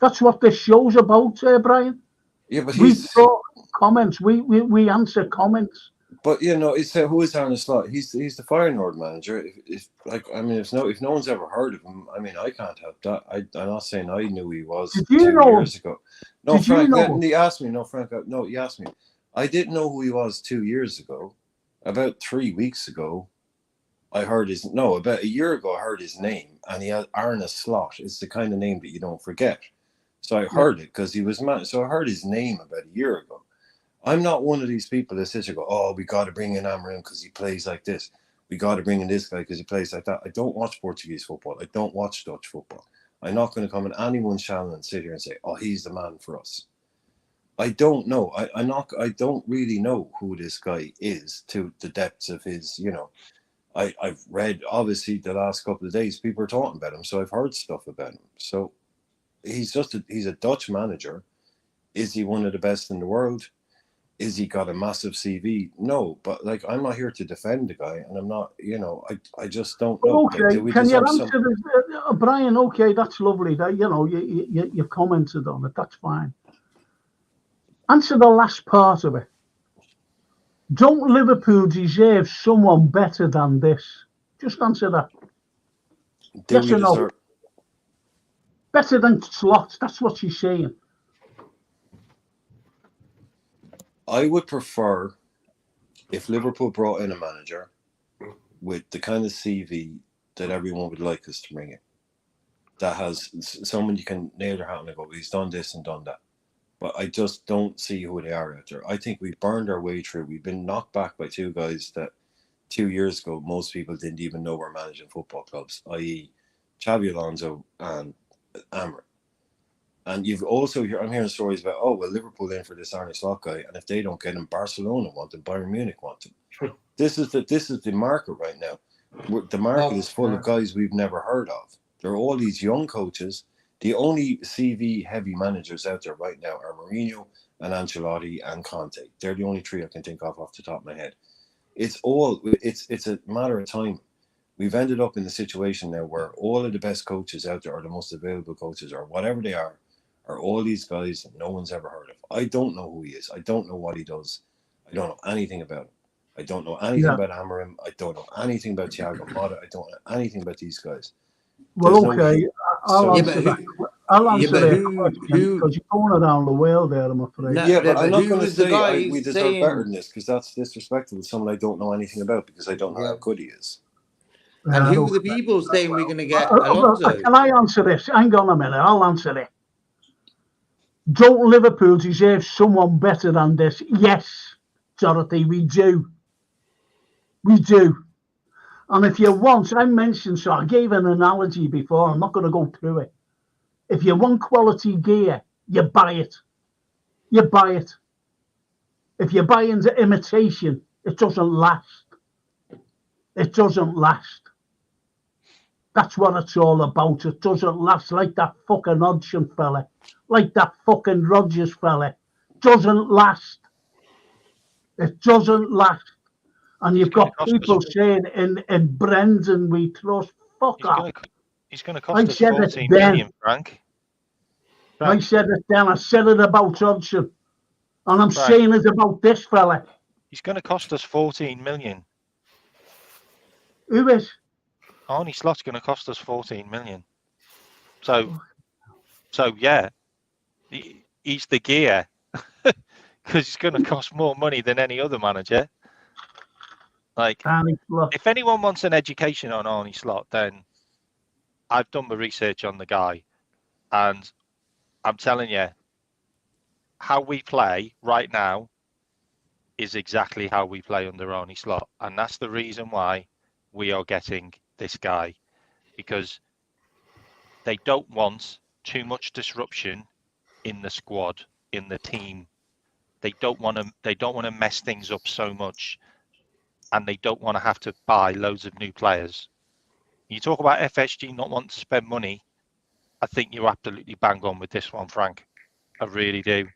That's what this show's about, Brian. Yeah, but We he's. talk comments. We answer comments. But it's who is Arne Slot? He's the Feyenoord manager. If no one's ever heard of him, I mean, I can't help that. I'm not saying I knew who he was Did you 2 know years ago. No, Did Frank. you know He asked me. No, Frank. No, he asked me. I didn't know who he was 2 years ago. About 3 weeks ago, I heard about a year ago, I heard his name, and he had Arne Slot. It's the kind of name that you don't forget. So I heard it because he was mad. So I heard his name about a year ago. I'm not one of these people that sits and go, oh, we got to bring in Amarim because he plays like this. We got to bring in this guy because he plays like that. I don't watch Portuguese football. I don't watch Dutch football. I'm not going to come in anyone's channel and sit here and say, oh, he's the man for us. I don't know. I don't really know who this guy is to the depths of his, I've read, obviously, the last couple of days, people are talking about him, so I've heard stuff about him. So he's a Dutch manager. Is he one of the best in the world? Is he got a massive CV? No, but I'm not here to defend the guy, and I'm not, I just don't know. Okay, can you answer this, Brian? Okay, that's lovely. That you commented on it. That's fine. Answer the last part of it. Don't Liverpool deserve someone better than this? Just answer that. Yes or no? Better than Slot. That's what she's saying. I would prefer if Liverpool brought in a manager with the kind of CV that everyone would like us to bring in. That has someone you can nail their hat and go, he's done this and done that. But I just don't see who they are out there. I think we burned our way through. We've been knocked back by two guys that 2 years ago most people didn't even know were managing football clubs, i.e. Xabi Alonso and Amarim. And I'm hearing stories about, Liverpool in for this Arne Slot guy, and if they don't get him, Barcelona want him, Bayern Munich want him. This is the market right now. The market is full of guys we've never heard of. There are all these young coaches. The only CV-heavy managers out there right now are Mourinho and Ancelotti and Conte. They're the only three I can think of off the top of my head. It's a matter of time. We've ended up in the situation now where all of the best coaches out there, or the most available coaches, or whatever they are all these guys that no one's ever heard of. I don't know who he is. I don't know what he does. I don't know anything about him. I don't know anything about Amarim. I don't know anything about Thiago Motta. I don't know anything about these guys. Well, okay. I'll answer that question because you're going around the world there, I'm afraid. But I'm not going to say we deserve better than this, because that's disrespectful to someone I don't know anything about, because I don't know how good he is. And who are the people saying we're going to get Alonso? Can I answer this? Hang on a minute. I'll answer it. Don't Liverpool deserve someone better than this? Yes, Dorothy, we do. We do. And if you want, I mentioned, so I gave an analogy before, I'm not going to go through it. If you want quality gear, you buy it. You buy it. If you buy into imitation, it doesn't last. It doesn't last. That's what it's all about. It doesn't last, like that fucking Hodgson fella. Like that fucking Rodgers fella. Doesn't last. It doesn't last. And you've got people saying in Brendan we trust. Fuck off. He's going to cost us 14 million, Frank. I said it then. I said it about Hodgson. And I'm saying it about this fella. He's going to cost us 14 million. Who is? Arne Slot's going to cost us 14 million. So yeah, he's the gear because he's going to cost more money than any other manager. Like, Arne Slot. if anyone wants an education on Arne Slot, then I've done my research on the guy, and I'm telling you, how we play right now is exactly how we play under Arne Slot, and that's the reason why we are getting this guy, because they don't want too much disruption in the squad, in the team. They don't want to mess things up so much, and they don't want to have to buy loads of new players. You talk about FSG not wanting to spend money. I think you're absolutely bang on with this one, Frank. I really do.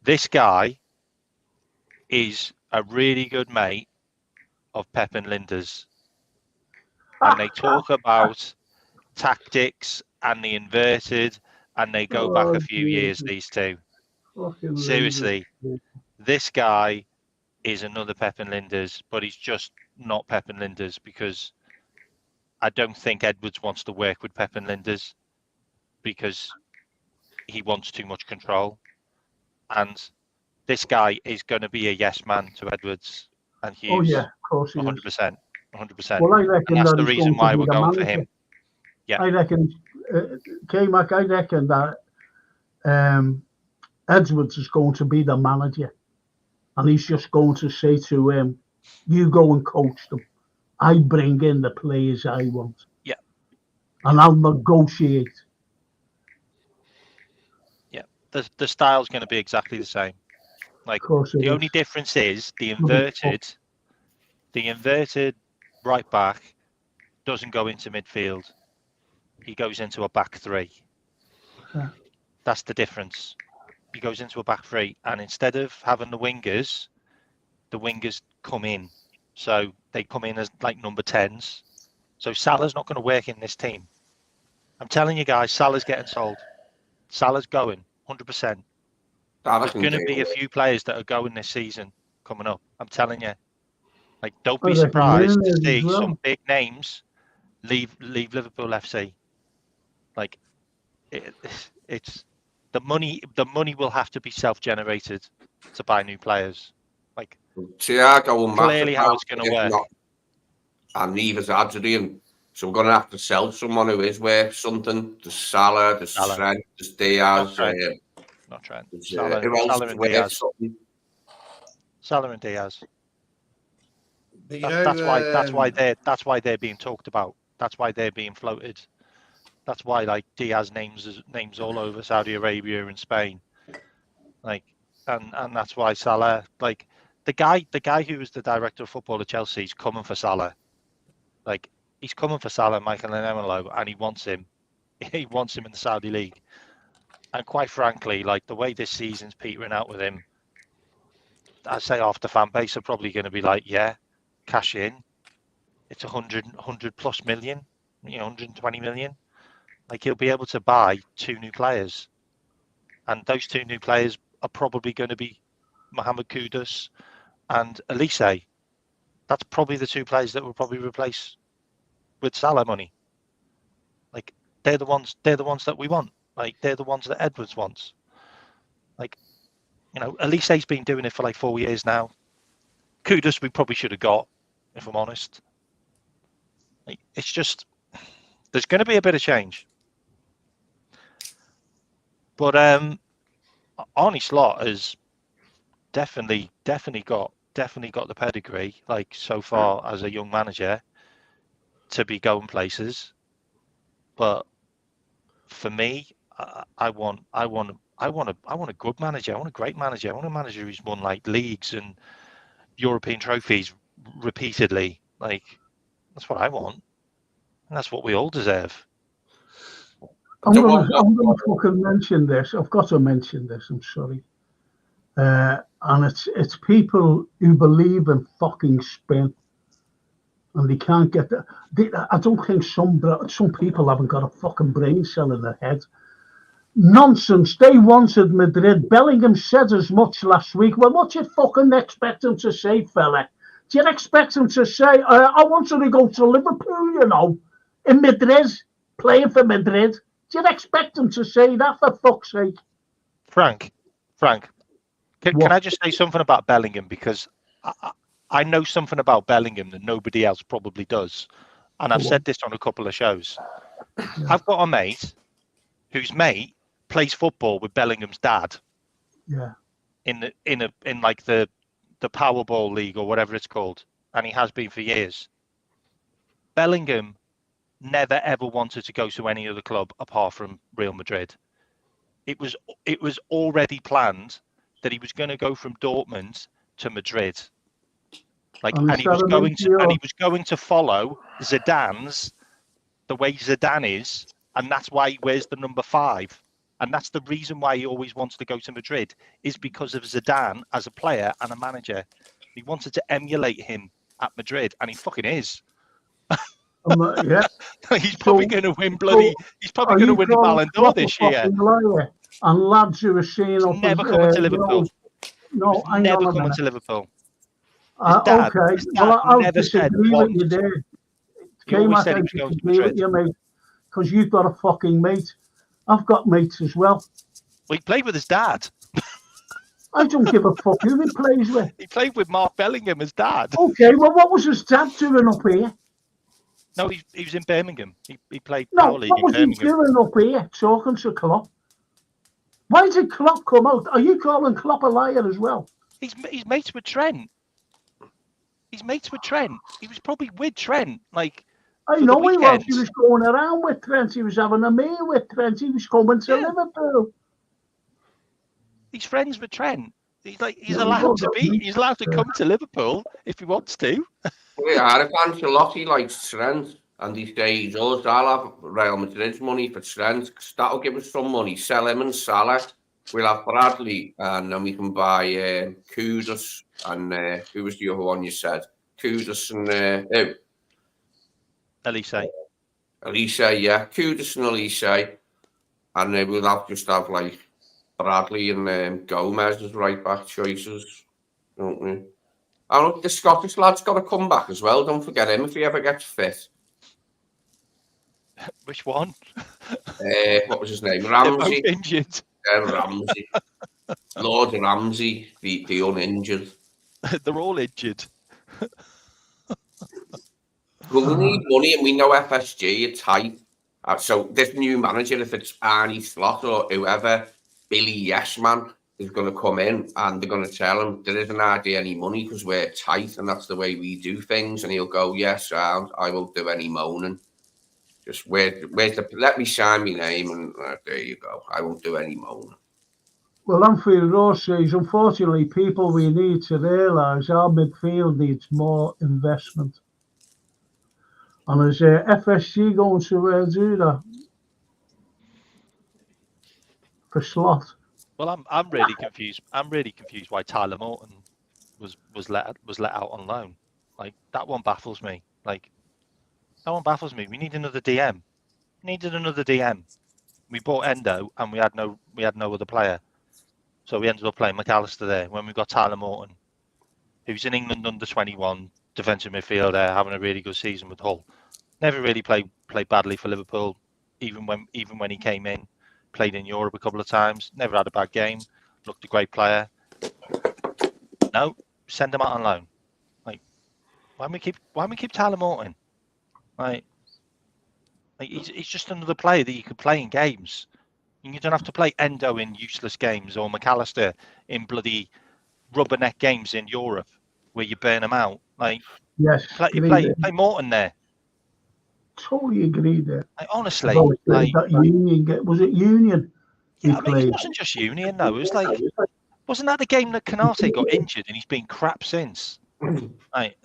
This guy is a really good mate of Pep and Linda's, and they talk about tactics and the inverted, and they go back a few years, these two. Fucking Seriously, Rangers. this guy is another Pep and Linda's, but he's just not Pep and Linda's, because I don't think Edwards wants to work with Pep and Linda's because he wants too much control. And this guy is going to be a yes man to Edwards and Hughes. Oh yeah, of course he is. 100%. 100%. Well, I reckon And that's that the he's reason going why to be we're the going manager. for him. Yeah. I reckon, K-Mac, I reckon that Edwards is going to be the manager, and he's just going to say to him, you go and coach them. I bring in the players I want. Yeah. And I'll negotiate. Yeah. The style's going to be exactly the same. Like, Of course it the is. only difference is the inverted right back doesn't go into midfield. He goes into a back three. Yeah. That's the difference. He goes into a back three, and instead of having the wingers come in. So they come in as like number 10s. So Salah's not going to work in this team. I'm telling you guys, Salah's getting sold. Salah's going 100%. There's going to be a few players that are going this season coming up. I'm telling you. Like, don't be surprised to see some big names leave Liverpool FC. Like, it's the money. The money will have to be self-generated to buy new players. Like, clearly how it's going to work. And neither's Adrian. So we're going to have to sell someone who is worth something. There's Salah, there's Trent, there's Diaz. Not Trent. Salah and Diaz. Salah and Diaz. That's why they're being talked about. That's why they're being floated. That's why, like, Diaz names all over Saudi Arabia and Spain. Like, and that's why Salah, like, the guy who was the director of football at Chelsea is coming for Salah. Like, he's coming for Salah, Michael and Emelo, and he wants him. He wants him in the Saudi League. And quite frankly, like, the way this season's petering out with him, I'd say half the fan base are probably going to be like, yeah, cash in. It's 100 plus million, 120 million. Like, he'll be able to buy 2 new players. And those 2 new players are probably going to be Mohamed Kudus and Elise. That's probably the 2 players that will probably replace with Salah money. Like, they're the ones that we want. Like, they're the ones that Edwards wants. Like, Elise's been doing it for like 4 years now. Kudus we probably should have got, if I'm honest. Like, it's just, there's going to be a bit of change. But Arne Slot has definitely got the pedigree, like, so far as a young manager, to be going places. But for me, I want a good manager. I want a great manager. I want a manager who's won like leagues and European trophies repeatedly. Like, that's what I want, and that's what we all deserve. I'm going to fucking mention this. I've got to mention this. I'm sorry. And it's people who believe in fucking spin, and they can't get that. I don't think some people haven't got a fucking brain cell in their head. Nonsense. They wanted Madrid. Bellingham said as much last week. Well, what do you fucking expect him to say, fella? Do you expect him to say, I wanted to go to Liverpool, in Madrid, playing for Madrid? Do you expect him to say that, for fuck's sake? Frank, can I just say something about Bellingham? Because I know something about Bellingham that nobody else probably does, and I've said this on a couple of shows. Yeah. I've got a mate whose mate plays football with Bellingham's dad. Yeah. In like the Powerball League or whatever it's called, and he has been for years. Bellingham never ever wanted to go to any other club apart from Real Madrid. It was already planned that he was going to go from Dortmund to Madrid. And he was going to follow Zidane's, the way Zidane is, and that's why he wears the number 5. And that's the reason why he always wants to go to Madrid, is because of Zidane as a player and a manager. He wanted to emulate him at Madrid, and he fucking is. Yeah. He's probably going to win he's probably going to win the Ballon d'Or this year. And lads who are seeing up never coming to Liverpool. No, I'm never coming to Liverpool. Okay, well, I'll never disagree with you there. He always said he was going to Madrid. You, mate, because you've got a fucking mate. I've got mates as well. Well, he played with his dad. I don't give a fuck who he plays with. He played with Mark Bellingham, his dad. Okay, well, what was his dad doing up here? No, he was in Birmingham. He played No, Power League what was in he Birmingham. doing up here talking to Klopp? Why did Klopp come out? Are you calling Klopp a liar as well? He's mates with Trent. He's mates with Trent. He was probably with Trent. Like, I know he was. He was going around with Trent. He was having a meal with Trent. He was coming to Liverpool. He's friends with Trent. He's allowed to be. He's allowed to come to Liverpool if he wants to. Yeah, if Ancelotti likes Trent and he says, I'll have Real Madrid's money for Trent, because that'll give us some money. Sell him and Salah. We'll have Bradley, and then we can buy Kudus and who was the other one you said? Kudus and Elise, yeah. Kudus and Elise. And we'll just have like Bradley and Gomez as right back choices, don't we? And look, the Scottish lad's got to come back as well. Don't forget him if he ever gets fit. Which one? What was his name? Ramsey. They're both injured. Ramsey. Lord Ramsey, the uninjured. They're all injured. Well, we need money, and we know FSG are tight. So this new manager, if it's Arne Slot or whoever, Billy Yesman, is going to come in, and they're going to tell him there isn't hardly any money because we're tight, and that's the way we do things. And he'll go, yes, I won't do any moaning. Just let me sign my name, and there you go. I won't do any moaning. Well, I'm feeling Rossies. Unfortunately, people, we need to realise our midfield needs more investment. And is FSG going to do that for Slot? Well, I'm really confused. I'm really confused why Tyler Morton was let out on loan. Like, that one baffles me. We need another DM. Needed another DM. We bought Endo and we had no other player. So we ended up playing McAllister there when we got Tyler Morton, who's in England under 21 defensive midfielder, having a really good season with Hull. Never really played badly for Liverpool, even when he came in. Played in Europe a couple of times. Never had a bad game. Looked a great player. No, send him out on loan. Like, why we keep Tyler Morton? Like he's just another player that you could play in games. You don't have to play Endo in useless games or McAllister in bloody rubberneck games in Europe where you burn them out. Like, yes, play Morton there. Totally agree there. Honestly, that Union was it Union? Yeah, I mean, it wasn't just Union. No, it was like, wasn't that the game that Canate got injured and he's been crap since? Like,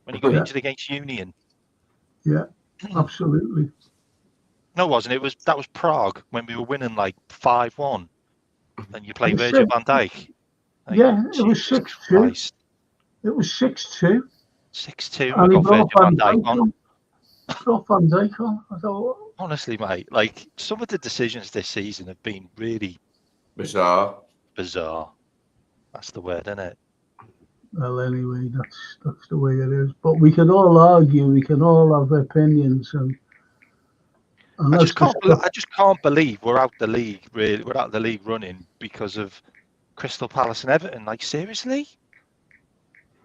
when he got injured against Union. Yeah, absolutely. No, it wasn't. That was Prague when we were winning like 5-1, and you played Virgil van Dijk. Like, yeah, it was 6-2. It was 6-2. 6-2. And we got Virgil van Dijk on. Van Dijk on. I thought, honestly, mate, like some of the decisions this season have been really bizarre. That's the word, isn't it? Well, anyway, that's the way it is. But we can all argue, we can all have opinions, and I just can't believe we're out the league. Really, we're out the league running because of Crystal Palace and Everton. Like, seriously?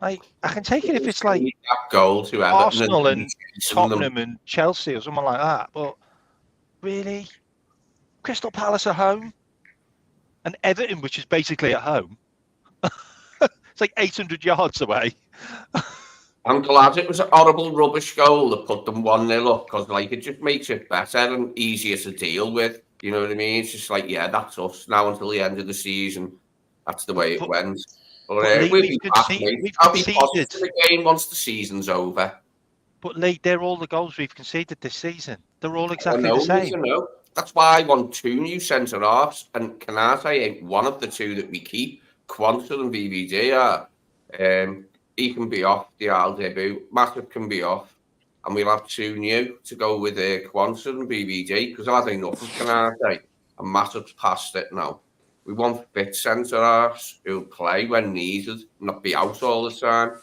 I can take it if it's like that goal to Everton Arsenal and chasing them. Tottenham and Chelsea or someone like that. But really, Crystal Palace at home and Everton, which is basically at home, it's like 800 yards away. I'm glad it was an horrible rubbish goal that put them 1-0 up, because like it just makes it better and easier to deal with. You know what I mean? It's just like, yeah, that's us now until the end of the season. That's the way it went. But Lee, we'll we've be back, conceded- mate. we've I'll be conceded. positive again once the season's over. But Lee, they're all the goals we've conceded this season. They're all exactly I know, the same. I know. That's why I want 2 new centre-halves, and Canate ain't one of the 2 that we keep. Quansah and VVD are. He can be off the Al debut. Matip can be off. And we'll have 2 new to go with Quansah and VVD, because I've had enough of Canate. And Matip's past it now. We want fit centre-halves who'll play when needed, not be out all the time.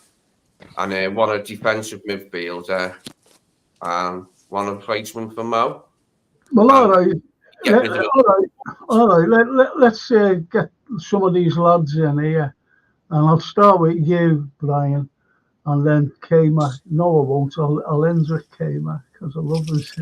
And want a defensive midfielder and want a replacement for Mo. Well, all right. Yeah, All right. Let's get some of these lads in here. And I'll start with you, Brian, and then K-Mac. No, I won't. I'll end with K-Mac because I love his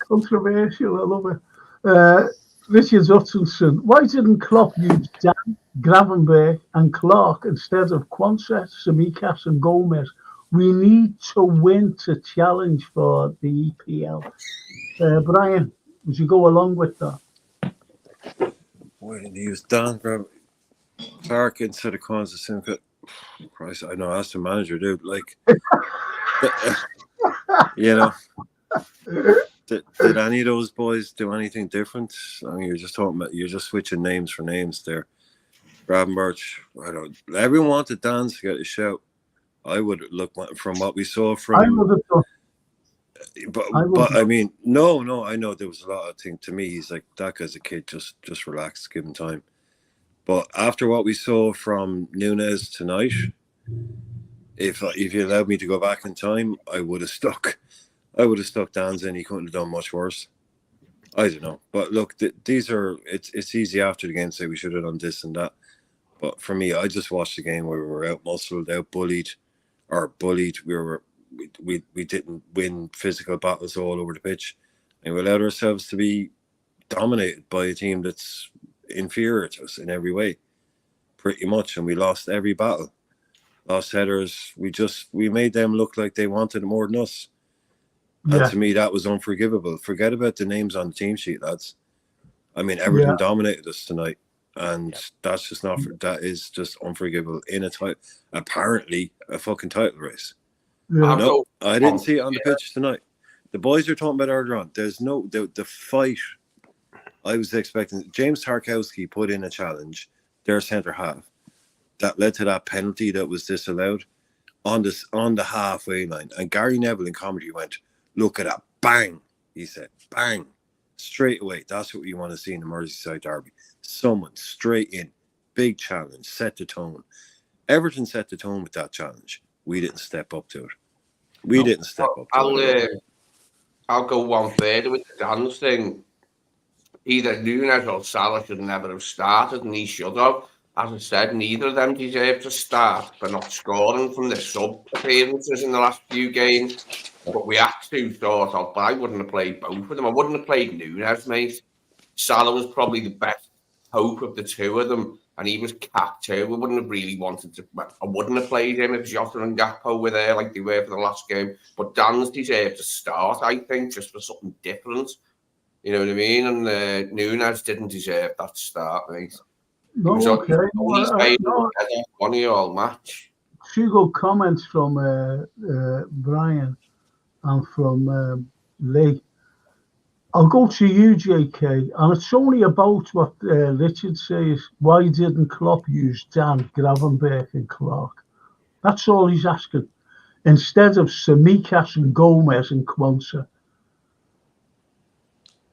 controversial. I love it. Richard Hutchinson. Why didn't Klopp use Dan, Gravenberch, and Clark instead of Quansah, Tsimikas, and Gomez? We need to win to challenge for the EPL. Brian, would you go along with that? Why didn't he use Dan Clark instead of Quansah, Simca? Christ, I know, ask the manager, dude. Like, you know, did any of those boys do anything different? I mean, you're just switching names for names there. Gravenberch, everyone wanted Dan to get a shout. I would look from what we saw from. I would have done. But I mean, no. I know there was a lot of things. To me, he's like, that guy's a kid. Just relax, give him time. But after what we saw from Núñez tonight, if you allowed me to go back in time, I would have stuck Dan's in. He couldn't have done much worse. I don't know. But look, these are. It's easy after the game to say we should have done this and that. But for me, I just watched the game where we were out-muscled, out-bullied. We didn't win physical battles all over the pitch, and we allowed ourselves to be dominated by a team that's inferior to us in every way, pretty much. And we lost every battle, lost headers. We made them look like they wanted it more than us. Yeah. And to me, that was unforgivable. Forget about the names on the team sheet, lads. I mean, Everton dominated us tonight. And that's just not. That is just unforgivable in apparently a fucking title race. Yeah. No, I didn't see it on the pitch tonight. The boys are talking about earlier on. There's no the fight. I was expecting James Tarkowski put in a challenge, their centre half, that led to that penalty that was disallowed on the halfway line. And Gary Neville in commentary went, "Look at that, bang!" He said, "Bang." Straight away, that's what we want to see in the Merseyside derby. Someone straight in, big challenge, set the tone. Everton set the tone with that challenge. We didn't step up to it. I'll go one further with the Dan's thing. Either Núñez or Salah should never have started, and he should have. As I said, neither of them deserve to start for not scoring from their sub appearances in the last few games. But we had to sort of. But I wouldn't have played both of them. I wouldn't have played Núñez, mate. Salah was probably the best hope of the 2 of them, and he was capped too. We wouldn't have really wanted to. I wouldn't have played him if Jota and Gakpo were there like they were for the last game. But Dan's deserved to start, I think, just for something different. You know what I mean? And Núñez didn't deserve that start, mate. No, okay. He's made money all match. Few good comments from Brian and from Lee. I'll go to you, JK, and it's only about what Richard says. Why didn't Klopp use Dan, Gravenberch, and Clark? That's all he's asking. Instead of Tsimikas and Gomez and Quansah.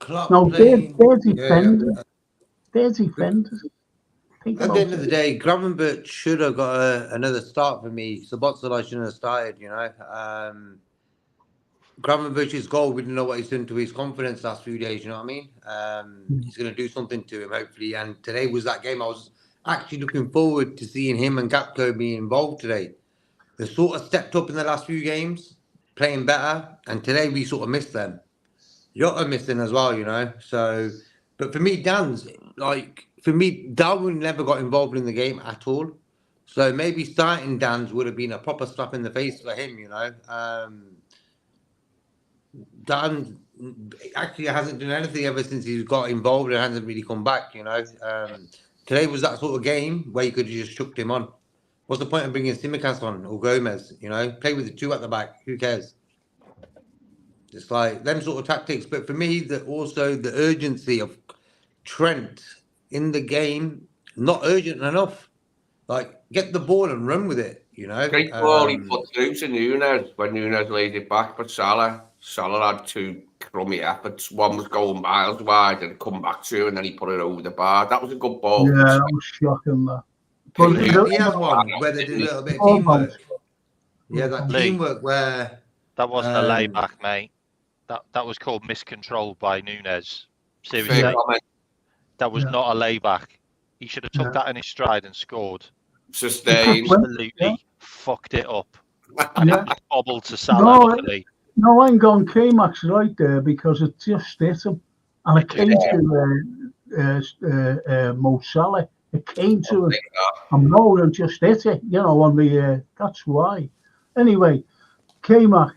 Now, they're defenders. They're defenders. At the end of the day, Gravenberch should have got another start for me. Szoboszlai shouldn't have started, you know. Gravenberch's goal, we didn't know what he's done to his confidence last few days, you know what I mean? He's going to do something to him, hopefully. And today was that game. I was actually looking forward to seeing him and Gakpo be involved today. They sort of stepped up in the last few games, playing better, and today we sort of missed them. Jota missing as well, you know. So, but for me, Darwin never got involved in the game at all. So maybe starting Dan's would have been a proper slap in the face for him, you know. Dan actually hasn't done anything ever since he's got involved and hasn't really come back, you know. Today was that sort of game where you could have just chucked him on. What's the point of bringing Tsimikas on or Gomez? You know, play with the two at the back. Who cares? It's like them sort of tactics. But for me, also the urgency of Trent in the game, not urgent enough. Like, get the ball and run with it, you know. Great ball he put through to Nunes when Nunes laid it back, but Salah had two crummy efforts. One was going miles wide and come back to, and then he put it over the bar. That was a good ball. Yeah, that was shocking, that. But he had one where they did a little bit of teamwork. Yeah, that teamwork where... That wasn't a layback, mate. That was called miscontrol by Nunes. Seriously. That was not a layback. He should have took that in his stride and scored. Sustained. Absolutely fucked it up. And it was bobbled to Salah, luckily. No, I'm going K-Max right there because it just hit him. And it came to Mo Salah. It came to him. And Mo just hit it, you know, on the... that's why. Anyway, K-Max.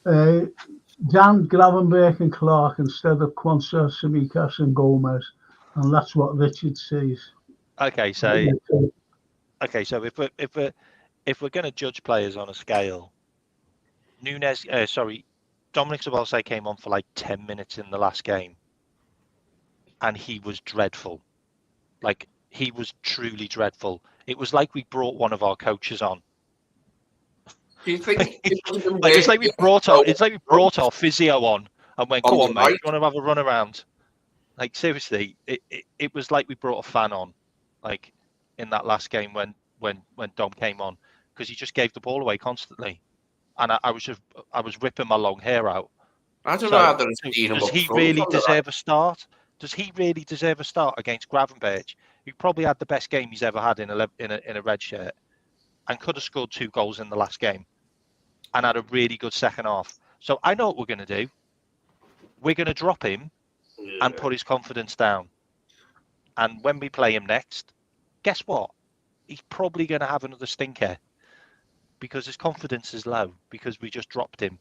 Dan, Gravenberch and Clark instead of Quansah, Tsimikas and Gomez. And that's what Richard says. Okay, so if we're going to judge players on a scale, Dominic Szoboszlai came on for like 10 minutes in the last game, and he was dreadful. Like, he was truly dreadful. It was like we brought one of our coaches on. Do you think it's like we brought our physio on and went, "Go on, mate, you want to have a run around?" Like, seriously, it was like we brought a fan on, like in that last game when Dom came on, because he just gave the ball away constantly, and I was ripping my long hair out. I don't know how they're does he really deserve a start? Does he really deserve a start against Gravenberch, who probably had the best game he's ever had in a red shirt, and could have scored 2 goals in the last game, and had a really good second half? So I know what we're going to do. We're going to drop him and put his confidence down. And when we play him next, guess what? He's probably going to have another stinker because his confidence is low because we just dropped him.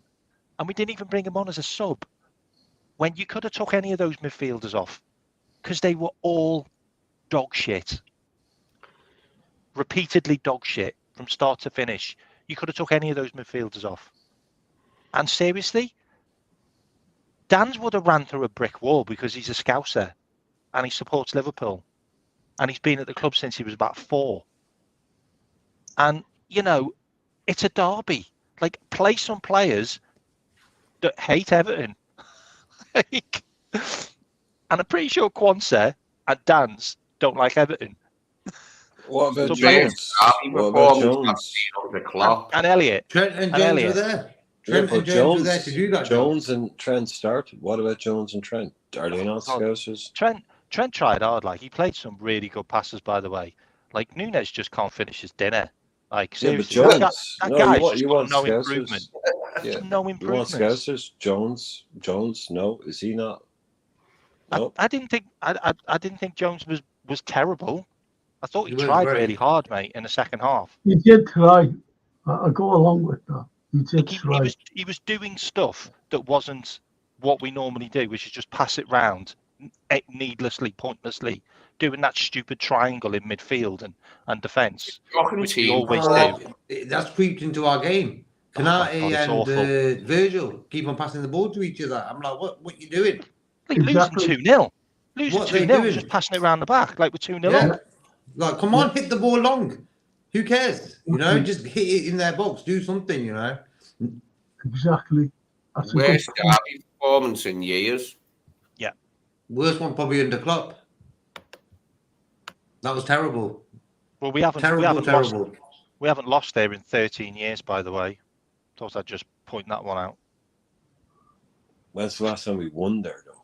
And we didn't even bring him on as a sub when you could have took any of those midfielders off because they were all dog shit. Repeatedly dog shit from start to finish. You could have took any of those midfielders off. And seriously, Dan's would have ran through a brick wall because he's a Scouser and he supports Liverpool. And he's been at the club since he was about 4. And, you know, it's a derby. Like, play some players that hate Everton. And I'm pretty sure Quansah and Dan's don't like Everton. What about So Jones? What about Jones? And Elliot. Trent and James were there. Trent and James were there to do that. Jones and Trent started. What about Jones and Trent? Are they not Scousers? Trent tried hard. Like, he played some really good passes, by the way. Like, Nunes just can't finish his dinner. Like, seriously, yeah, but Jones, that guy's you want no Scousers? improvement. Yeah. No improvement. You want Scousers? Jones, no, is he not? No. I didn't think Jones was terrible. I thought he tried really hard, mate, in the second half. He did try. I go along with that. He did try. He was doing stuff that wasn't what we normally do, which is just pass it round needlessly, pointlessly, doing that stupid triangle in midfield and defence, which we always do. That's creeped into our game. Canate and Virgil keep on passing the ball to each other. I'm like, what are you doing? Like, exactly. Losing 2-0. Losing 2-0, just passing it around the back, like we're 2-0 up. Like, come on, hit the ball long. Who cares? You know, just hit it in their box. Do something, you know. Exactly. That's worst derby performance in years. Yeah. Worst one probably under Klopp. That was terrible. Well, we haven't lost there in 13 years, by the way. Thought I'd just point that one out. When's the last time we won there, though?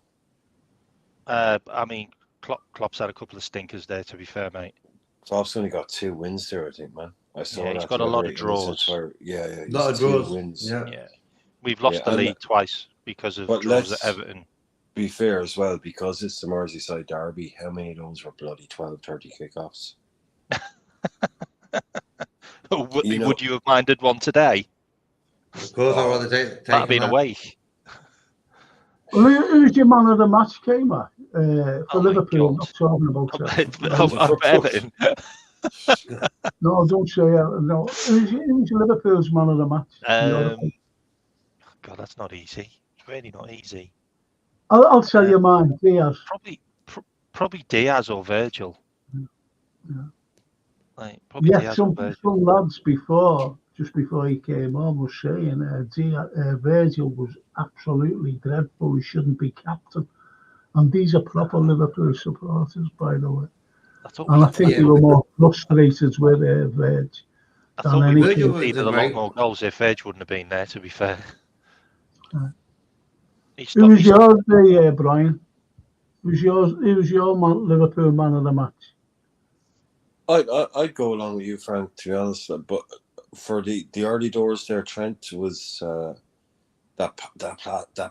I mean, Klopp's had a couple of stinkers there, to be fair, mate. Klopp's only got 2 wins there, I think, man. I saw he's that got a lot of deliberate in his draws. entire- yeah, he's Lot of 2 draws. wins. Yeah. Yeah, we've lost Yeah, the and- league twice because of but draws at let's- Everton. Be fair as well, because it's the Merseyside derby, how many of those were bloody 12-30 kickoffs? Would You know- would you have minded one today? Of course, I'd rather take Might have been him out. away. Well, who's your man of the match, Kmart? For Oh my Liverpool, I'm God. not talking about For Everton. No, don't say that. No, who's Liverpool's man of the match? God, that's not easy. It's really not easy. I'll tell you mine, Diaz. Probably Diaz or Virgil. Yeah. Like, probably Yeah, Diaz or some Virgil. lads just before he came on, was saying Virgil was absolutely dreadful. He shouldn't be captain. And these are proper Liverpool supporters, by the way. And I think they were more frustrated with Virg. I thought we would have Virgil was conceded a lot more goals if Virg wouldn't have been there, to be fair. Who was yours, Brian? Who was your Liverpool man of the match? I'd go along with you, Frank, to be honest. But for the early doors there, Trent was that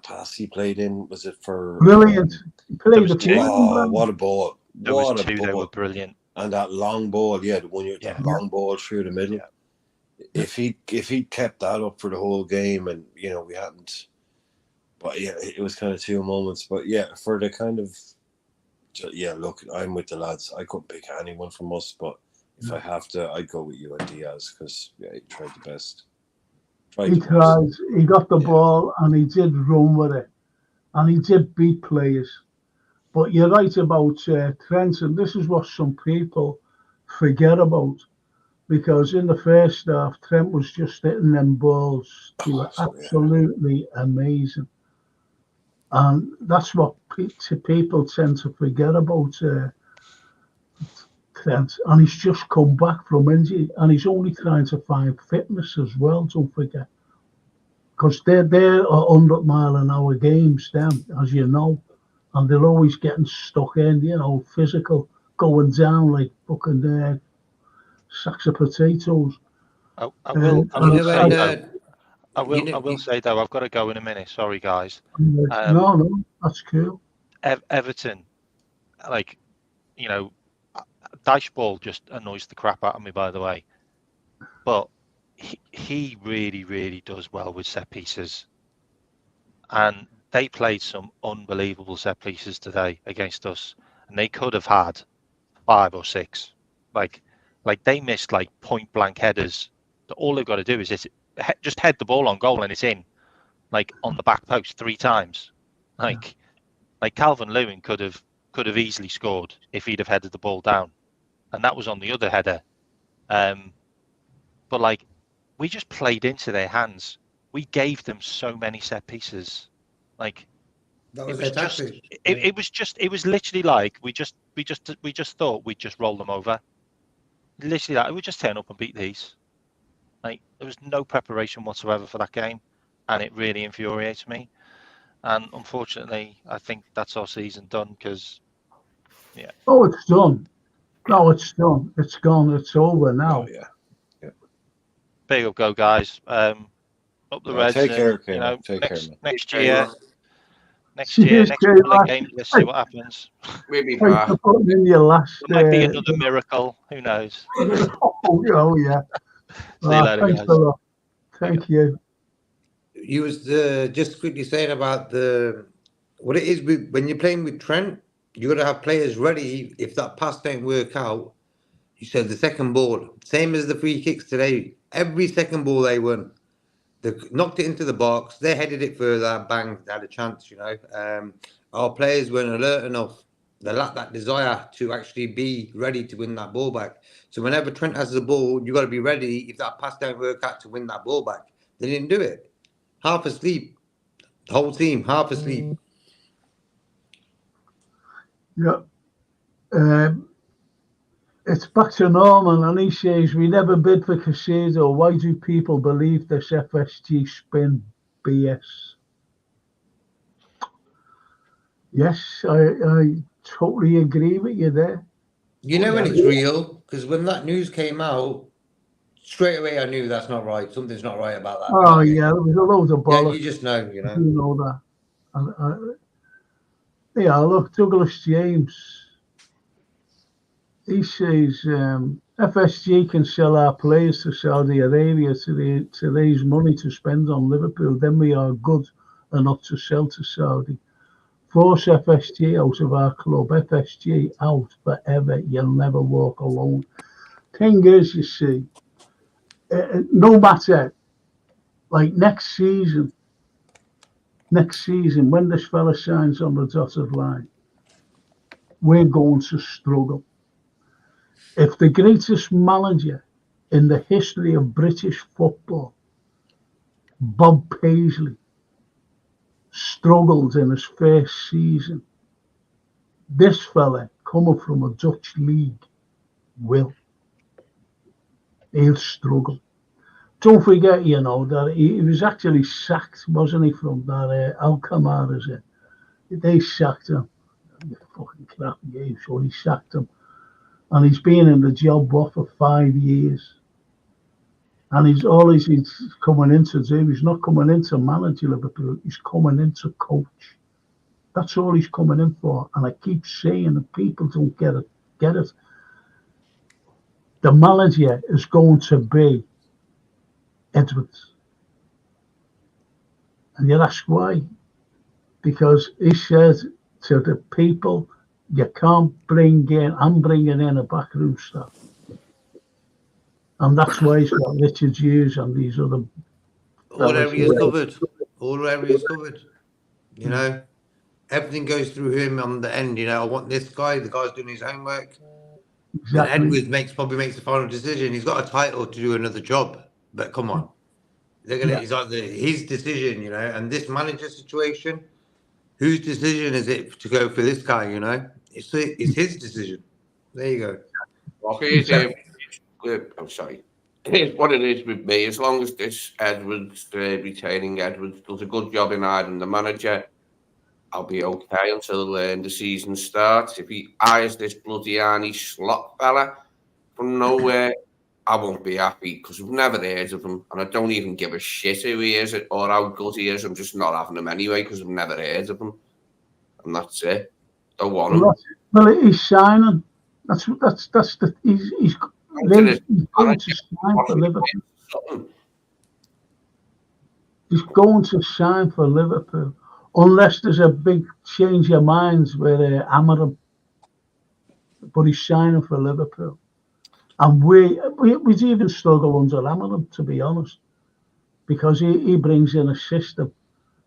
pass he played in. Was it for brilliant? He played the what a ball! There was two that were brilliant, and that long ball, that long ball through the middle. Yeah. If he kept that up for the whole game, and we hadn't. But yeah, it was kind of 2 moments. But yeah, for the kind of. Yeah, look, I'm with the lads. I couldn't pick anyone from us, but if I have to, I'd go with you and Diaz because he tried the best. He tried. He got the ball and he did run with it, and he did beat players. But you're right about Trent, and this is what some people forget about, because in the first half, Trent was just hitting them balls. They were absolutely amazing. And that's what people tend to forget about Trent. And he's just come back from injury, and he's only trying to find fitness as well, don't forget. Because they're 100-mile-an-hour games, them, as you know. And they're always getting stuck in, physical, going down like fucking sacks of potatoes. I will say though, I've got to go in a minute. Sorry, guys. No, that's cool. Everton, Dyche Ball just annoys the crap out of me, by the way. But he really, really does well with set pieces, and they played some unbelievable set pieces today against us, and they could have had 5 or 6. Like they missed point blank headers. All they've got to do is just head the ball on goal and it's in, on the back post 3 times. Like Calvert-Lewin could have easily scored if he'd have headed the ball down, and that was on the other header. But we just played into their hands. We gave them so many set pieces. That was their tactic. It was literally we just thought we'd just roll them over. Literally, we just turn up and beat these. There was no preparation whatsoever for that game, and it really infuriates me. And unfortunately, I think that's our season done because, yeah. Oh, it's done. No, it's done. It's gone. It's over now. Oh, yeah. Big up, go guys. Up the Reds. Take care, next year. Next couple of games, let's see what happens. Maybe putting in your last. There might be another miracle. Who knows? Oh yeah. See you later, thanks guys. a lot. Thank you. You was just quickly saying about what it is when you're playing with Trent. You got to have players ready if that pass don't work out. You said the second ball, same as the free kicks today. Every second ball they won. They knocked it into the box. They headed it further. Bang! They had a chance. Our players weren't alert enough. They lacked that desire to actually be ready to win that ball back. So whenever Trent has the ball, you got to be ready. If that pass don't work out, to win that ball back. They didn't do it. Half asleep. The whole team half asleep. Yeah. It's back to normal, and he says, we never bid for Casado. Why do people believe this FSG spin BS? Yes, I totally agree with you there. You know when it's real, because when that news came out, straight away I knew that's not right. Something's not right about that. Oh, yeah, it was a load of Yeah, bollocks. you just know, you know. You know that. Yeah, look, Douglas James, he says FSG can sell our players to Saudi Arabia to raise money to spend on Liverpool. Then we are good enough to sell to Saudi. Force FSG out of our club. FSG out forever. You'll never walk alone. Thing is, you see, no matter, like next season, when this fella signs on the dotted line, we're going to struggle. If the greatest manager in the history of British football, Bob Paisley, struggled in his first season, this fella, coming from a Dutch league, he'll struggle. Don't forget, you know, that he was actually sacked, wasn't he, from that Alkmaar, is it? They sacked him. Fucking crappy game, so he sacked him. And he's been in the job for 5 years. And he's coming in to do. He's not coming in to manage Liverpool. He's coming in to coach. That's all he's coming in for. And I keep saying that people don't get it. The manager is going to be Edwards. And you ask why? Because he said to the people, you can't I'm bringing in a backroom staff. And that's why he's got Richard Hughes and these other all areas covered. All areas covered. You know, everything goes through him on the end. You know, I want this guy. The guy's doing his homework. Then Edwards probably makes the final decision. He's got a title to do another job, but come on, it's like his decision. You know, and this manager situation, whose decision is it to go for this guy? You know, it's his decision. There you go. Okay, I'm sorry. Here's what it is with me. As long as this Edwards, retaining Edwards, does a good job in hiring the manager, I'll be okay until the season starts. If he hires this bloody Arne Slot fella from nowhere, I won't be happy because we've never heard of him, and I don't even give a shit who he is or how good he is. I'm just not having him anyway because I've never heard of him, and that's it. Don't want him. Well, he's signing. That's the he's going to sign for Liverpool. He's going to sign for Liverpool unless there's a big change of minds where they hammer him. But he's signing for Liverpool, and we even struggle under Amarim, to be honest, because he brings in a system.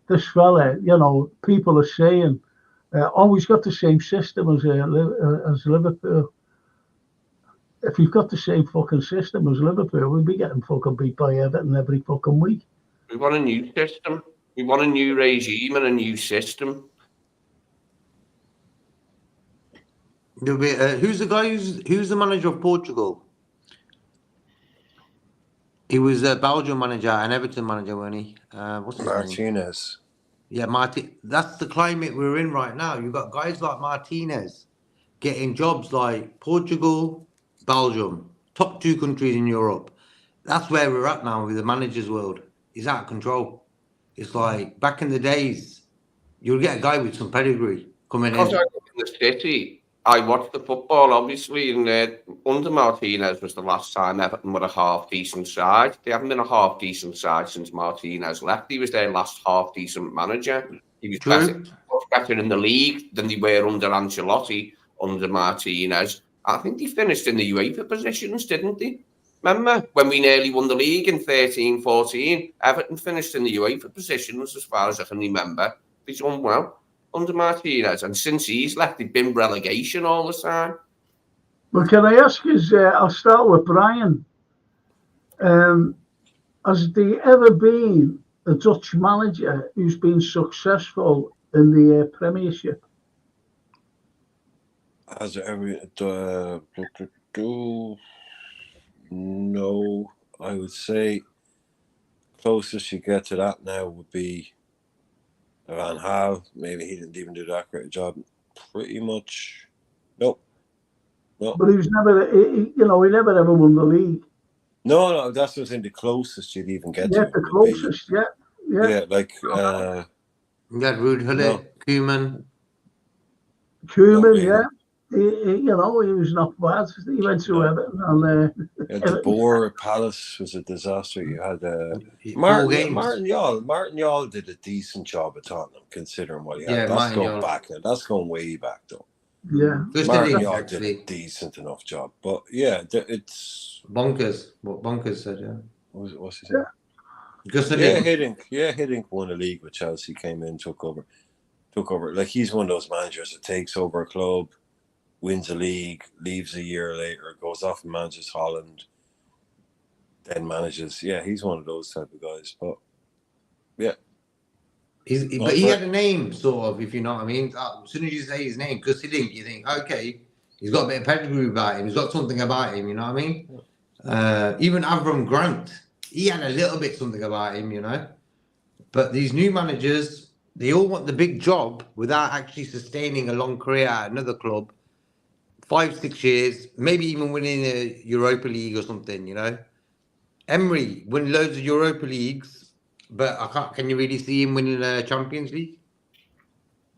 This fella, you know, people are saying, he's got the same system as Liverpool. If you've got the same fucking system as Liverpool, we'll be getting fucking beat by Everton every fucking week. We want a new system. We want a new regime and a new system. Who's the guy who's the manager of Portugal? He was a Belgian manager and Everton manager, wasn't he? What's his name? Martinez. Yeah, that's the climate we're in right now. You've got guys like Martinez getting jobs like Portugal, Belgium, top 2 countries in Europe. That's where we're at now with the managers' world. It's out of control. It's like back in the days, you'll get a guy with some pedigree coming in. Because I live in the city, I watched the football, obviously, and under Martinez was the last time Everton were a half-decent side. They haven't been a half-decent side since Martinez left. He was their last half-decent manager. He was better in the league than they were under Ancelotti, under Martinez. I think they finished in the UEFA positions, didn't they? Remember when we nearly won the league in 13-14? Everton finished in the UEFA positions, as far as I can remember. They've done well under Martinez, and since he's left, they've been relegation all the time. Well, can I ask you, I'll start with Brian. Has there ever been a Dutch manager who's been successful in the Premiership? Has there ever... No, I would say closest you get to that now would be Van Gaal. Maybe he didn't even do that great a job. Pretty much, nope. No. But he was never, he never ever won the league. No, that's what I'm saying. The closest you'd even get Yeah, to the would closest, be, yeah. like You had Ruud Gullit, Koeman. Koeman, really. yeah. He was not bad. He went to Everton and De Boer at Palace was a disaster. You had 4 games. Martin Yall did a decent job at Tottenham, considering what he had. Yeah, That's Martin going Yall. back now. That's going way back though. yeah. Just Martin did Yall actually. did a decent enough job, but yeah, it's Bonkers. What Bonkers said, yeah. what's he saying? Just Hiddink won a league with Chelsea. Came in, took over. Like he's one of those managers that takes over a club, wins a league, leaves a year later, goes off and manages Holland, then manages. Yeah, he's one of those type of guys. But yeah, but he had a name, sort of, if you know what I mean. As soon as you say his name, Gus Hiddink, you think, okay, he's got a bit of pedigree about him. He's got something about him, you know what I mean? Even Avram Grant, he had a little bit something about him, you know. But these new managers, they all want the big job without actually sustaining a long career at another club. 5-6 years, maybe even winning a Europa League or something, you know. Emery won loads of Europa Leagues, but can you really see him winning a Champions League?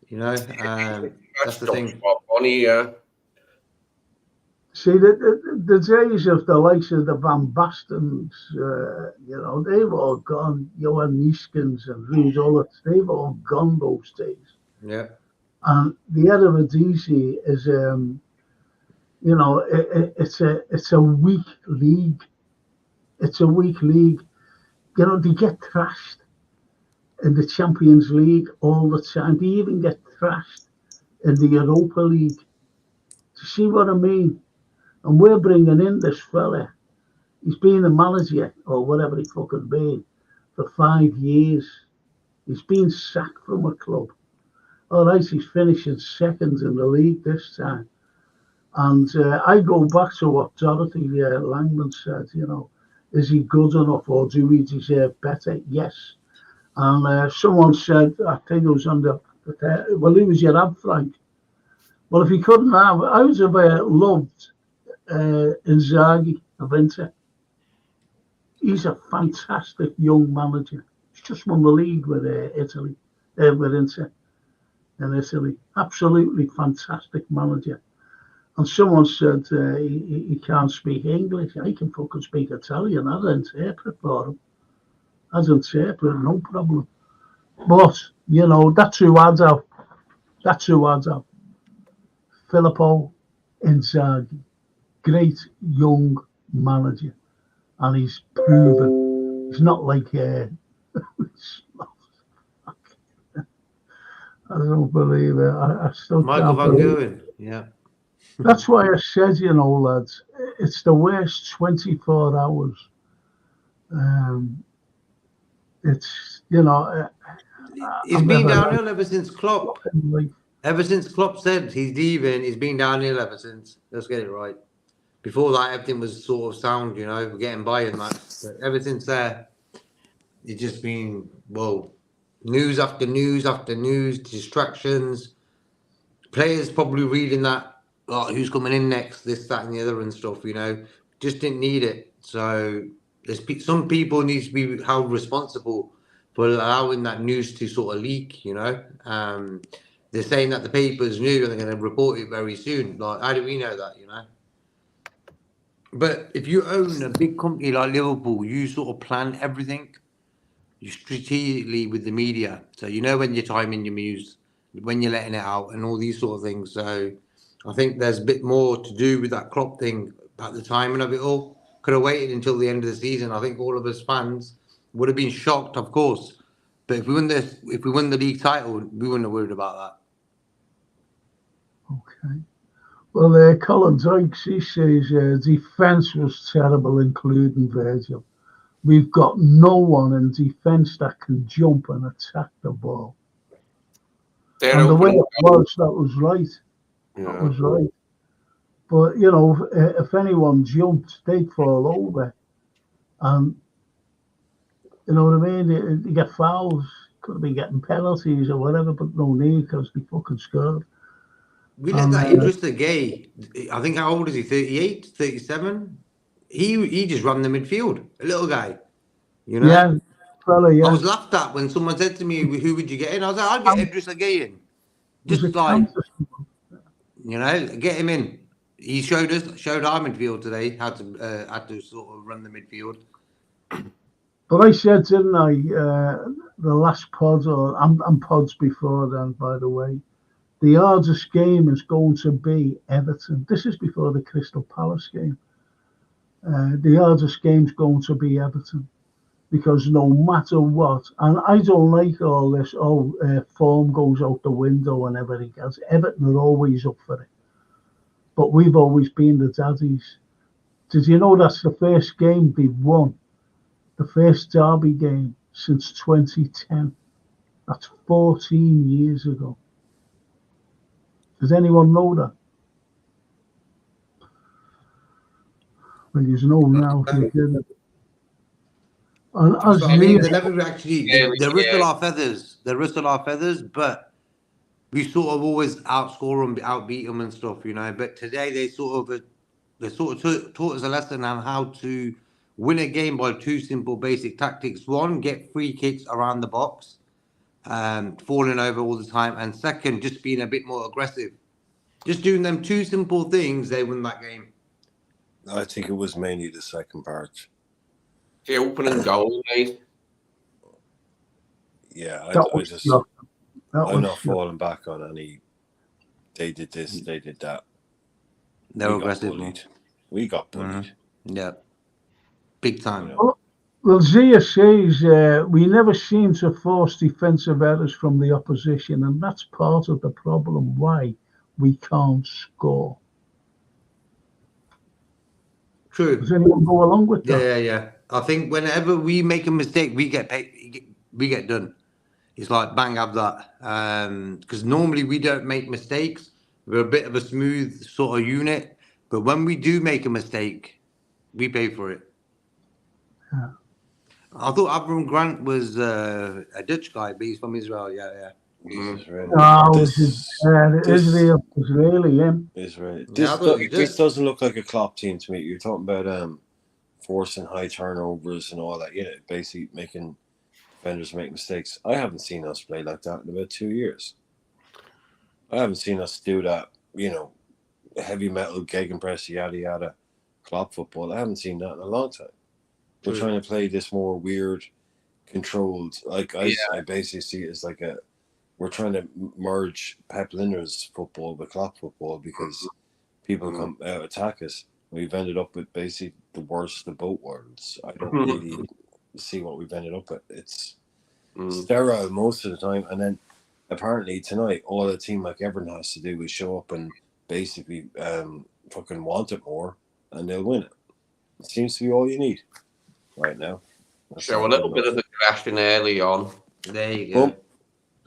You know, that's the thing. Money, yeah. See, the days of the likes of the Van Bastens, they've all gone. Johan Nieskens and Ruud Gullit, they've all gone those days. Yeah. And the Eredivisie is, it's a weak league. It's a weak league. You know, they get thrashed in the Champions League all the time. They even get thrashed in the Europa League. Do you see what I mean? And we're bringing in this fella. He's been a manager or whatever he fucking been for 5 years. He's been sacked from a club. All right, he's finishing second in the league this time. And I go back to what Dorothy Langman said, is he good enough or do we deserve better? Yes. And someone said, I think it was he was your ab, Frank. Well, if he couldn't have, I would have loved Inzaghi of Inter. He's a fantastic young manager. He's just won the league with Italy, with Inter in Italy. Absolutely fantastic manager. And someone said he can't speak English. I can fucking speak Italian. I'd interpret for him. I'd interpret, no problem. But, that's who adds up. Filippo Inzaghi. Great young manager. And he's proven. He's not like... I don't believe it. I still Michael can't Van believe Gerwen, yeah. That's why I said, lads, it's the worst 24 hours. It's, It's been downhill ever since Klopp. Ever since Klopp said he's leaving, it's been downhill ever since. Let's get it right. Before that, everything was sort of sound, we're getting by in that. But ever since there, it's just been, news after news after news, distractions. Players probably reading that, who's coming in next, this, that, and the other and stuff, just didn't need it. So some people need to be held responsible for allowing that news to sort of leak, They're saying that the papers knew and they're going to report it very soon. Like, how do we know that, But if you own a big company like Liverpool, you sort of plan everything. You strategically with the media. So you know when you're timing your moves, when you're letting it out and all these sort of things. So I think there's a bit more to do with that Klopp thing about the timing of it all. Could have waited until the end of the season. I think all of us fans would have been shocked, of course. But if we won the league title, we wouldn't have worried about that. Okay. Well, Colin Dykes, he says defence was terrible, including Virgil. We've got no one in defence that can jump and attack the ball. And the way it was, that was right. Yeah. That was right. But, if anyone jumped, they'd fall over. And, you know what I mean? They get fouls. Could have been getting penalties or whatever, but no need because they fucking scored. We let that Idrissa Gueye, I think, how old is he? 38, 37? He just ran the midfield, a little guy. You know? Yeah, fella, yeah. I was laughed at when someone said to me, who would you get in? I was like, I'd get Idrissa Gueye in. Was Just a like, counter. get him in. He showed our midfield today how to sort of run the midfield. But I said, didn't I, the last pod, and pods before then, by the way, the hardest game is going to be Everton. This is before the Crystal Palace game. The hardest game's going to be Everton. Because no matter what, and I don't like all this, form goes out the window and everything else. Everton are always up for it. But we've always been the daddies. Did you know that's the first game they've won? The first derby game since 2010. That's 14 years ago. Does anyone know that? Well, you know now if you didn't. And as I mean, Leah, they never actually, they rustle our feathers. They rustle our feathers, but we sort of always outscore them, outbeat them and stuff, you know. But today they sort of taught us a lesson on how to win a game by two simple basic tactics. One, get free kicks around the box, falling over all the time. And second, just being a bit more aggressive. Just doing them two simple things, they win that game. I think it was mainly the second part. The opening goal, mate. Yeah, I'm not falling back on any. They did this, they did that. They're aggressive. We got bullied. Yeah, big time. You know. Well, Zia says we never seem to force defensive errors from the opposition, and that's part of the problem why we can't score. True. Does anyone go along with that? Yeah. I think whenever we make a mistake, we get paid, we get done. It's like bang, have that. Because normally we don't make mistakes. We're a bit of a smooth sort of unit, but when we do make a mistake, we pay for it. Yeah. I thought Avram Grant was a Dutch guy, but he's from Israel. Yeah. Israel, Israeli, yeah. Israel. Yeah, This doesn't look like a Klopp team to me. You're talking about forcing high turnovers and all that. You know, basically making defenders make mistakes. I haven't seen us play like that in about 2 years. I haven't seen us do that. You know, heavy metal, gegenpress, yada yada, Klopp football. I haven't seen that in a long time. We're trying to play this more weird, controlled. Like I basically see it as like we're trying to merge Pep Linder's football with Klopp football because people come attack us. We've ended up with basically the worst of both worlds. I don't really see what we've ended up with. It's sterile most of the time, and then apparently tonight all a team like Everton has to do is show up and basically fucking want it more, and they'll win it. It seems to be all you need right now. Show a little bit of aggression early on. There you go.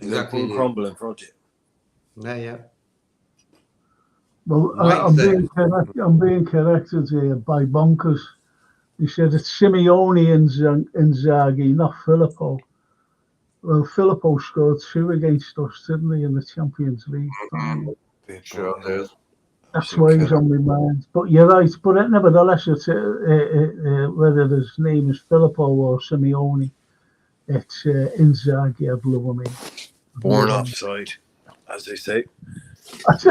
Exactly. Crumble in front of you. Yeah. Well, I'm being corrected here by Bonkers. He said it's Simeone and Inzaghi, not Filippo. Well, Filippo scored 2 against us, didn't he, in the Champions League final? Sure did. That's why he's on my mind. But you're right. But nevertheless, it's whether his name is Filippo or Simeone, it's Inzaghi. I'd love him in. Born offside, as they say. He's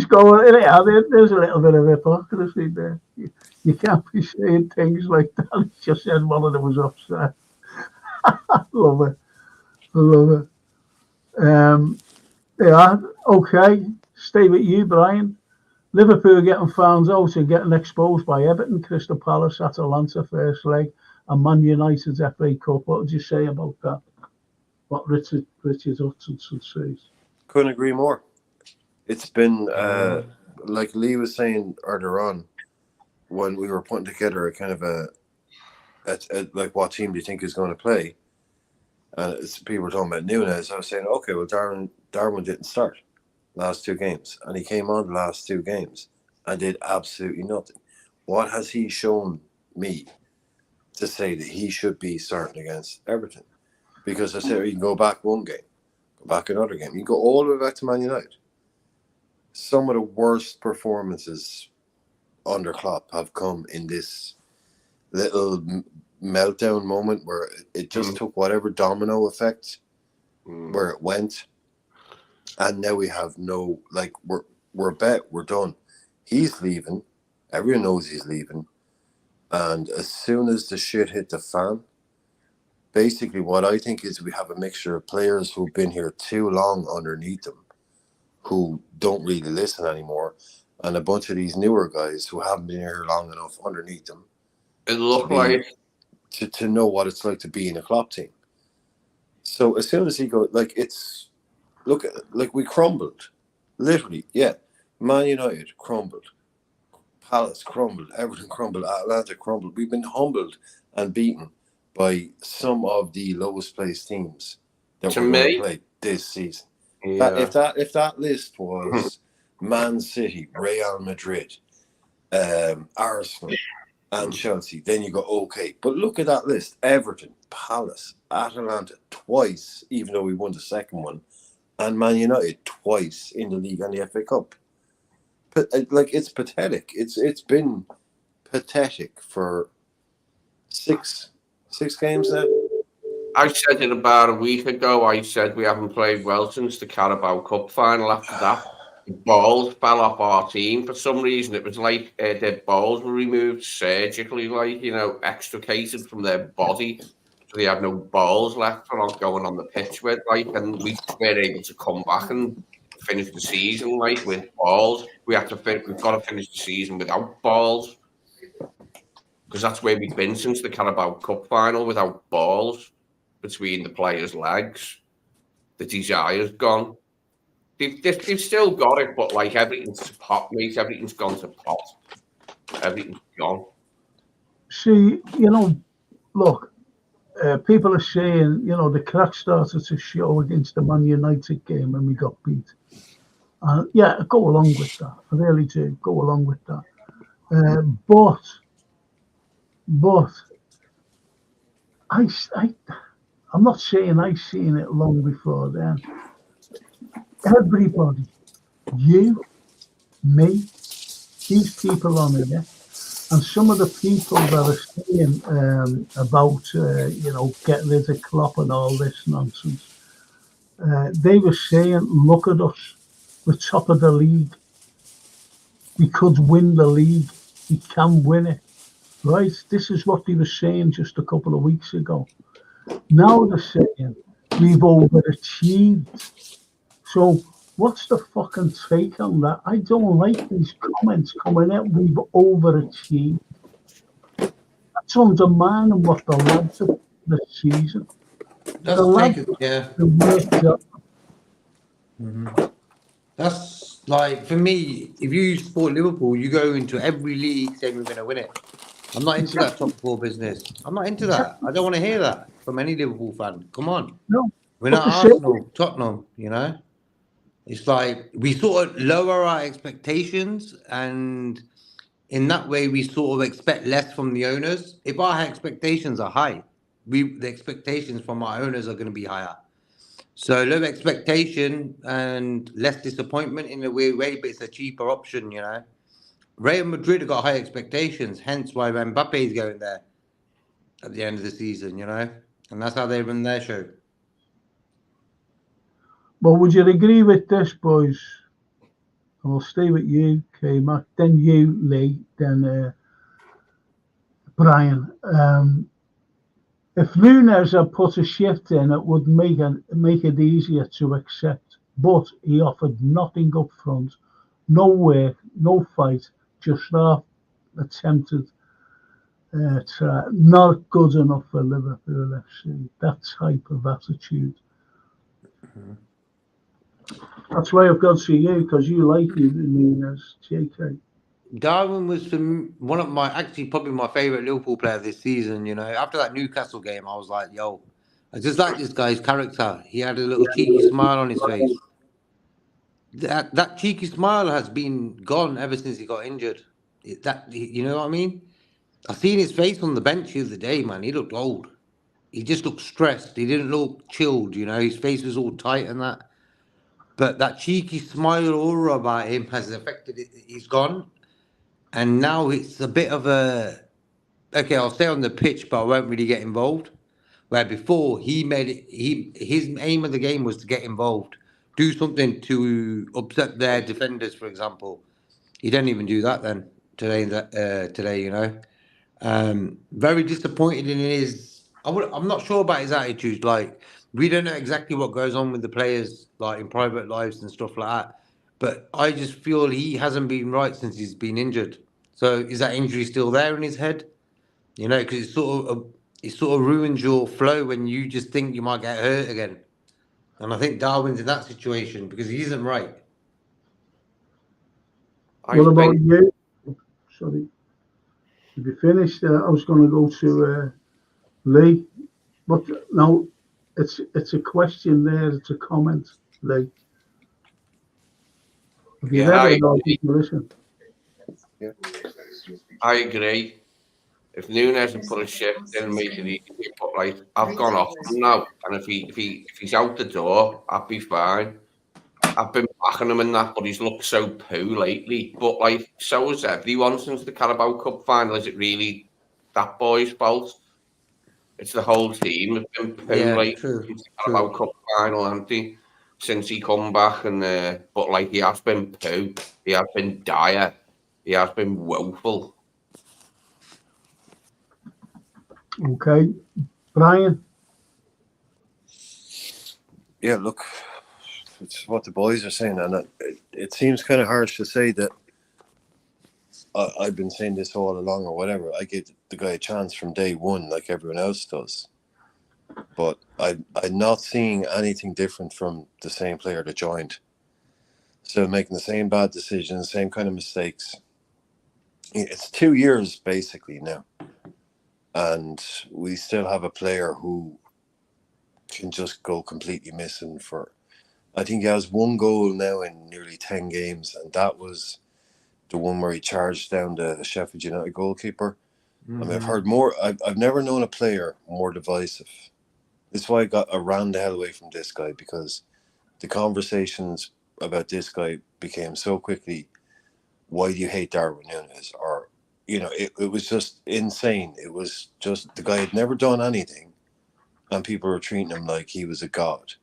going. There's a little bit of hypocrisy there. You can't be saying things like that. He just said one of them was offside. I love it. Yeah, okay. Stay with you, Brian. Liverpool getting found out and getting exposed by Everton, Crystal Palace, Atalanta first leg, and Man United's FA Cup. What would you say about that? What Richard Hudson says. Couldn't agree more. It's been like Lee was saying earlier on when we were putting together a kind of a like what team do you think is going to play? And people were talking about Nunes. I was saying, okay, well Darwin didn't start last 2 games, and he came on the last 2 games and did absolutely nothing. What has he shown me to say that he should be starting against Everton? Because I said you can go back 1 game, go back another game, you can go all the way back to Man United. some of the worst performances under Klopp have come in this little meltdown moment where it just took whatever domino effect where it went, and now we have no, like, we're done. He's leaving. Everyone knows he's leaving, and as soon as the shit hit the fan, basically what I think is we have a mixture of players who've been here too long underneath them, who don't really listen anymore, and a bunch of these newer guys who haven't been here long enough underneath them. It looked like to know what it's like to be in a Klopp team. So as soon as he goes, like, it's like we crumbled, literally. Yeah, Man United crumbled, Palace crumbled, Everton crumbled, Atlanta crumbled. We've been humbled and beaten by some of the lowest placed teams that we're going to play this season. Yeah. If that list was Man City, Real Madrid, Arsenal, and Chelsea, then you go, okay. But look at that list: Everton, Palace, Atalanta twice, even though we won the second one, and Man United twice in the league and the FA Cup. But like, it's pathetic. It's been pathetic for six games now. I said it about a week ago. I said we haven't played well since the Carabao Cup final. After that, the balls fell off our team. For some reason, it was like their balls were removed surgically, like, extricated from their body. So they had no balls left for not going on the pitch with, like, and we were able to come back and finish the season, like, with balls. We've got to finish the season without balls, because that's where we've been since the Carabao Cup final, without balls between the players' legs. The desire's gone. They've still got it, but, like, everything's to pot, mate. Everything's gone to pot. Everything's gone. See, look, people are saying, the crack started to show against the Man United game when we got beat. Yeah, I go along with that. I really do go along with that. But I'm not saying I seen it long before then. Everybody, you, me, these people on here, and some of the people that are saying about, get rid of Klopp and all this nonsense, they were saying, look at us, we're top of the league. We could win the league. We can win it. Right? This is what they were saying just a couple of weeks ago. Now they're saying we've overachieved. So what's the fucking take on that? I don't like these comments coming out. We've overachieved. That's undermining what the lads have this season. The lads That's like, for me, if you support Liverpool, you go into every league saying we're going to win it. I'm not into that top four business. I'm not into that. I don't want to hear that from any Liverpool fan. Come on. No. We're not Arsenal, Tottenham, It's like we sort of lower our expectations, and in that way we sort of expect less from the owners. If our expectations are high, the expectations from our owners are going to be higher. So low expectation and less disappointment in a weird way, but it's a cheaper option, Real Madrid have got high expectations, hence why Mbappe is going there at the end of the season, and that's how they run their show. Well, would you agree with this, boys? I'll stay with you, K-Mac, then you, Lee, then Brian. If Nunes had put a shift in, it would make it easier to accept. But he offered nothing up front, no work, no fight, just half attempted. Not good enough for Liverpool FC. That type of attitude. Mm-hmm. That's why I've got to you, because you like Nunes, JK. Darwin was probably my favourite Liverpool player this season, After that Newcastle game, I was like, I just like this guy's character. He had a little cheeky smile on his face. That cheeky smile has been gone ever since he got injured. You know what I mean? I seen his face on the bench the other day, man. He looked old. He just looked stressed. He didn't look chilled, His face was all tight and that. but that cheeky smile aura about him has affected it. He's gone, and now it's a bit of a okay. I'll stay on the pitch, but I won't really get involved. Where before he made it, his aim of the game was to get involved, do something to upset their defenders, for example. He didn't even do that then today. Today, you know, very disappointed in his. I'm not sure about his attitude. Like we don't know exactly what goes on with the players, like in private lives and stuff like that. But I just feel he hasn't been right since he's been injured. So is that injury still there in his head? You know, because it sort of ruins your flow when you just think you might get hurt again. And I think Darwin's in that situation because he isn't right. What about you? Sorry. Have you finished? I was going to go to Lee. But now it's a question there. It's a comment, Lee. Have you read it or did you listen? Yeah. I agree. If Nunes had put a shift in, make it easy, but like I've gone off him now, and if he's out the door, I'd be fine. I've been backing him in that, but he's looked so poo lately. But like, so has everyone since the Carabao Cup final. Is it really that boy's fault? It's the whole team have been poo lately since the Carabao Cup final, hasn't he? Since he come back, and but like he has been poo. He has been dire. He has been woeful. Okay, Brian. Yeah, look, it's what the boys are saying, and it seems kind of harsh to say that I've been saying this all along or whatever. I gave the guy a chance from day one, like everyone else does. But I'm not seeing anything different from the same player that joined. So making the same bad decisions, same kind of mistakes. It's 2 years basically now. And we still have a player who can just go completely missing for, I think he has 1 goal now in nearly 10 games. And that was the one where he charged down the Sheffield United goalkeeper. I mean, I've heard more. I've never known a player more divisive. That's why I ran the hell away from this guy, because the conversations about this guy became so quickly, why do you hate Darwin Núñez? Or, you know, it was just insane. It was just, the guy had never done anything, and people were treating him like he was a god.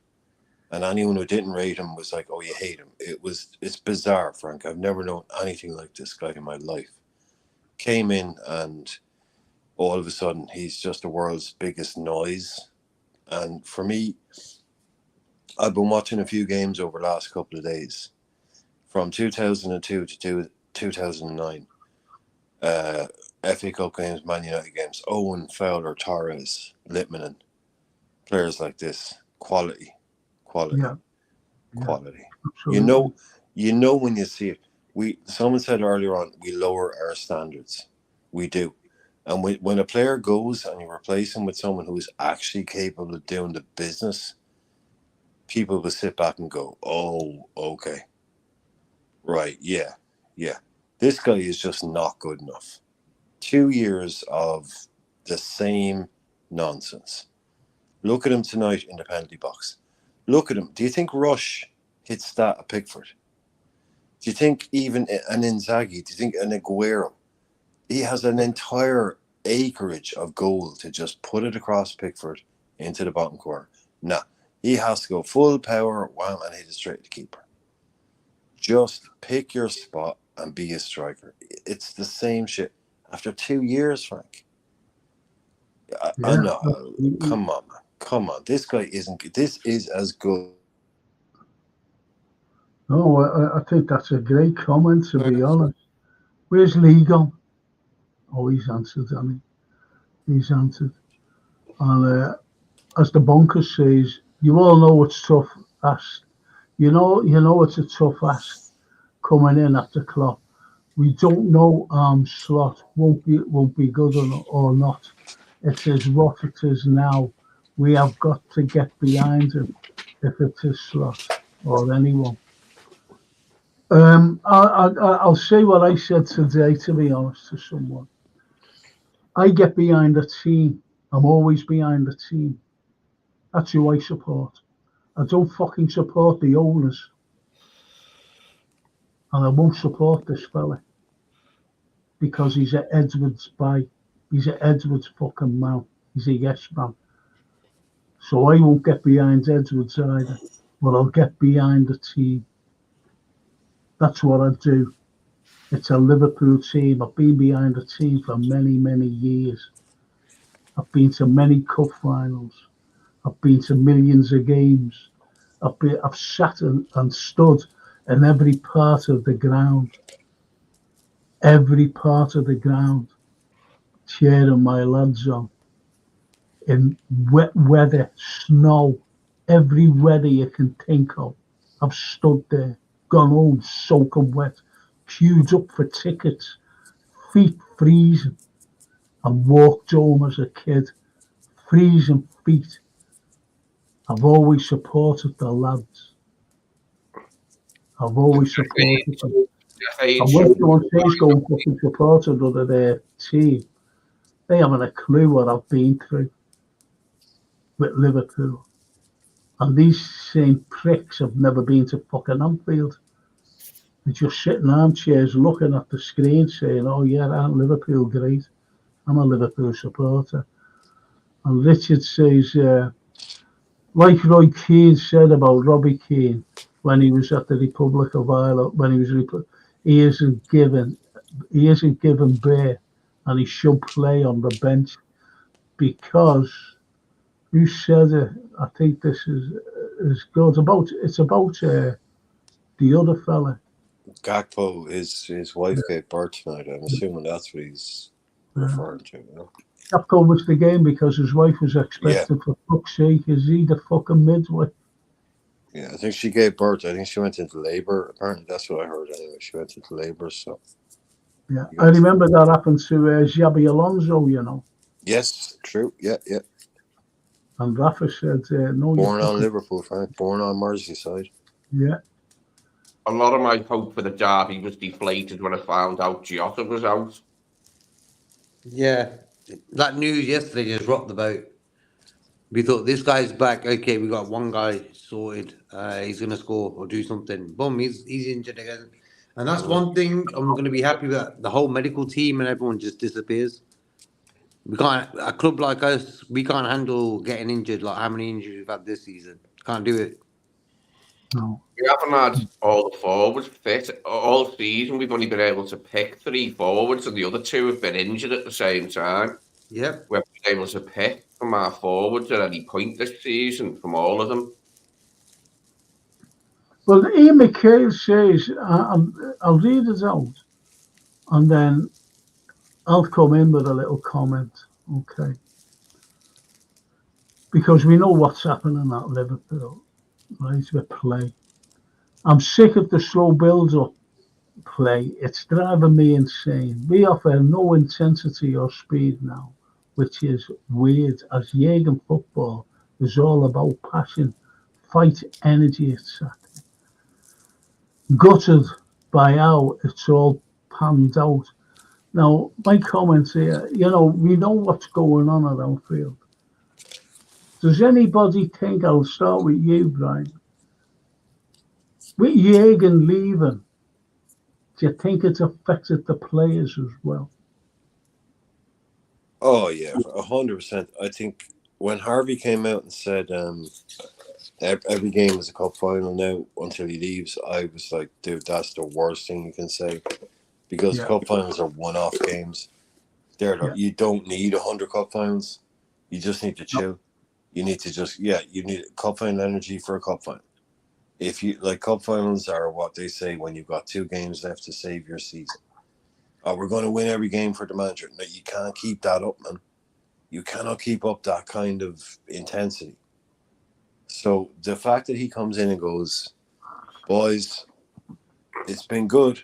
And anyone who didn't rate him was like, oh, you hate him. It's bizarre, Frank. I've never known anything like this guy in my life. Came in and all of a sudden he's just the world's biggest noise. And for me, I've been watching a few games over the last couple of days. From 2002 to 2009. FA Cup games, Man United games. Owen, Fowler, Torres, Littmanen. Players like this. Quality. Yeah. You know when you see it. Someone said earlier on, we lower our standards. We do. And when a player goes and you replace him with someone who is actually capable of doing the business, people will sit back and go, oh, okay. Right, yeah. This guy is just not good enough. 2 years of the same nonsense. Look at him tonight in the penalty box. Look at him. Do you think Rush hits that at Pickford? Do you think even an Inzaghi, do you think an Aguero? He has an entire acreage of goal to just put it across Pickford into the bottom corner. Nah, he has to go full power, wham, and hit it straight to the keeper. Just pick your spot and be a striker. It's the same shit. After 2 years, Frank. I know. Come on, man. Come on. This guy isn't. This is as good. No, I think that's a great comment, to be honest. Where's Lee gone? Oh, he's answered, hasn't he? He's answered. And as the bunkers says, you all know it's tough ask. You know it's a tough ask coming in after Klopp. We don't know Slot won't be good or not. It is what it is now. We have got to get behind him if it is Slot or anyone. I'll say what I said today, to be honest, to someone. I get behind the team. I'm always behind the team. That's who I support. I don't fucking support the owners and I won't support this fella because he's a Edwards buy. He's a Edwards fucking man. He's a yes man. So I won't get behind Edwards either, but I'll get behind the team. That's what I do. It's a Liverpool team. I've been behind the team for many, many years. I've been to many cup finals. I've been to millions of games. I've sat and stood in every part of the ground. Every part of the ground. Cheering my lads on. In wet weather, snow, every weather you can think of. I've stood there, gone home soaking wet, queued up for tickets, feet freezing, and walked home as a kid, freezing feet. I've always supported the lads. I've always supported them. And when someone says go and fucking support another their team, they haven't a clue what I've been through with Liverpool. And these same pricks have never been to fucking Anfield. They're just sitting in armchairs looking at the screen saying, oh yeah, aren't Liverpool great? I'm a Liverpool supporter. And Richard says, like Roy Keane said about Robbie Keane when he was at the Republic of Ireland, when he was he isn't given bare, and he should play on the bench because who said it? I think this is good. It's about the other fella. Gakpo, his wife gave birth tonight. I'm assuming that's what he's referring to. You know? Gakpo missed the game because his wife was expected. For fuck's sake, is he the fucking midwife? Yeah, I think she gave birth. I think she went into labour. Apparently, that's what I heard anyway. She went into labour, so. Yeah, I remember that happened to Xabi Alonso, you know. Yes, true. Yeah. And Rafa said, no. Born on Liverpool, Frank. Born on Merseyside. Yeah. A lot of my hope for the derby was deflated when I found out Jota was out. Yeah, that news yesterday just rocked the boat. We thought this guy's back. Okay, we got one guy sorted. He's gonna score or do something. Boom, he's injured again. And that's one thing I'm gonna be happy with. The whole medical team and everyone just disappears. We can't. A club like us, we can't handle getting injured. Like how many injuries we've had this season? Can't do it. No. We haven't had all the forwards fit all season. We've only been able to pick 3 forwards, and the other 2 have been injured at the same time. Yep. We haven't been able to pick from our forwards at any point this season, from all of them. Well, Ian McHale says, I'll read it out, and then I'll come in with a little comment, okay? Because we know what's happening at Liverpool, right, with play. I'm sick of the slow build-up play. It's driving me insane. We offer no intensity or speed now, which is weird, as Jürgen football is all about passion, fight, energy, etc. Gutted by how it's all panned out. Now, my comments here, we know what's going on at Anfield. Does anybody think, I'll start with you, Brian, with Jürgen leaving, do you think it's affected the players as well? Oh, yeah, 100%. I think when Harvey came out and said every game is a cup final now until he leaves, I was like, dude, that's the worst thing you can say. Because cup finals are one-off games. You don't need 100 cup finals. You just need to chill. You need to you need cup final energy for a cup final. If you cup finals are what they say when you've got 2 games left to save your season. We're going to win every game for the manager. No, you can't keep that up, man. You cannot keep up that kind of intensity. So the fact that he comes in and goes, boys, it's been good.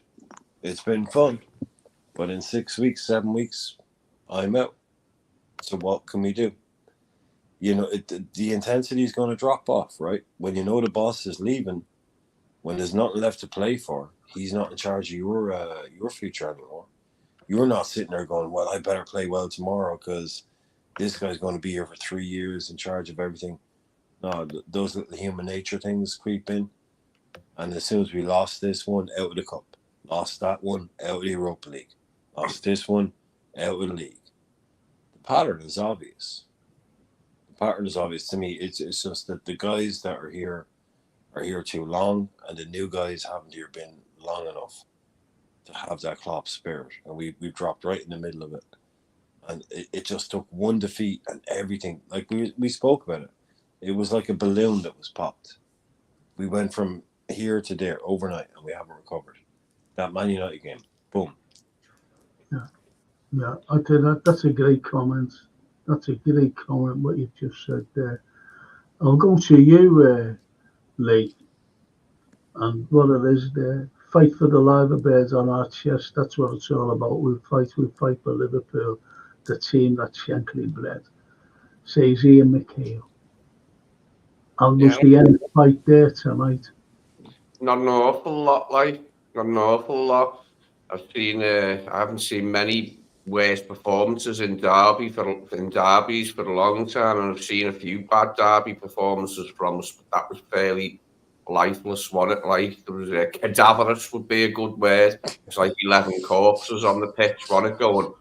It's been fun. But in 6 weeks, 7 weeks, I'm out. So what can we do? The intensity is going to drop off, right? When you know the boss is leaving, when there's nothing left to play for, he's not in charge of your future anymore. You're not sitting there going, well, I better play well tomorrow because this guy's going to be here for 3 years in charge of everything. No, those little human nature things creep in. And as soon as we lost this one, out of the cup. Lost that one, out of the Europa League. Lost this one, out of the league. The pattern is obvious. The pattern is obvious to me. It's just that the guys that are here too long, and the new guys haven't here been long enough to have that Klopp spirit. And we've dropped right in the middle of it. And it just took one defeat and everything. Like we spoke about it. It was like a balloon that was popped. We went from here to there overnight, and we haven't recovered. That Man United game, boom. Yeah, I tell you, that's a great comment. That's a great comment, what you've just said there. I'll go to you, Lee, and what it is there. Fight for the Liver Birds on our chest. That's what it's all about. We fight for Liverpool, the team that's Shankly bred, says Ian McHale. And was the end fight there tonight? Not an awful lot, like. Not an awful lot. I haven't seen many worse performances in derbies for a long time, and I've seen a few bad derby performances from us, but that was fairly lifeless, wasn't it? Like, there was cadaverous would be a good word. It's like 11 corpses on the pitch, wasn't it, going?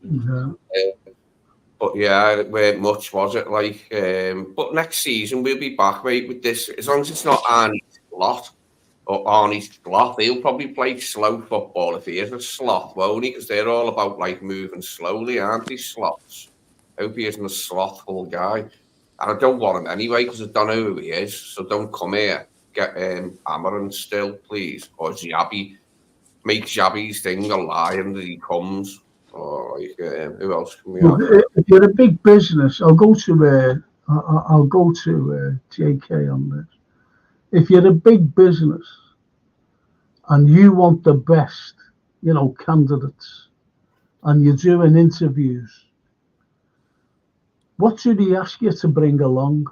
Yeah. But yeah, it weren't much, was it? Like, but next season we'll be back, mate, with this. As long as it's not Arne Slot or Arne Slot, he'll probably play slow football if he is a sloth, won't he? Because they're all about like moving slowly, aren't they, sloths? Hope he isn't a slothful guy. And I don't want him anyway because I don't know who he is. So don't come here. Get Amarin still, please. Or Xabi. Make Xabi's thing a lion that he comes. Or like, who else can we have? If you're a big business, I'll go to JK on this. If you're a big business and you want the best, candidates, and you're doing interviews, what should he ask you to bring along?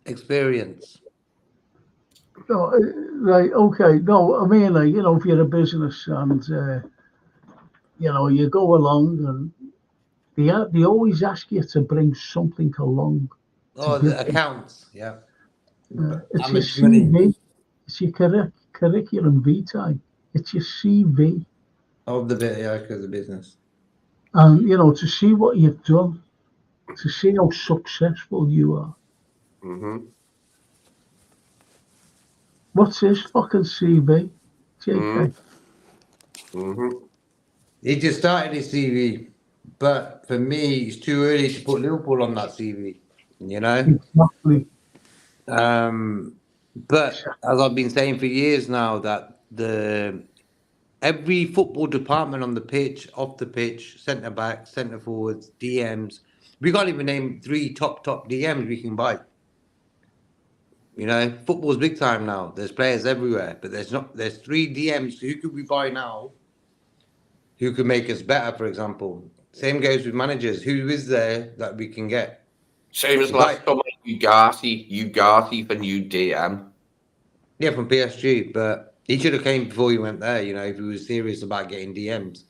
Experience. No, right, okay. No, I mean, like, if you're a business and, you go along and they always ask you to bring something along. Oh, the accounts, yeah. It's your CV. It's your curriculum vitae. It's your CV. Of the bit, yeah, because of business. And, to see what you've done, to see how successful you are. Mm-hmm. What's his fucking CV, JK? Mm-hmm. He just started his CV, but for me, it's too early to put Liverpool on that CV, Exactly. But as I've been saying for years now, that every football department on the pitch, off the pitch, centre back, centre forwards, DMs, we can't even name 3 top DMs we can buy. Football's big time now. There's players everywhere, but there's 3 DMs. Who could we buy now? Who could make us better, for example? Same goes with managers. Who is there that we can get? Same as last time, Ugarte for new DM. Yeah, from PSG, but he should have came before he went there, if he was serious about getting DMs.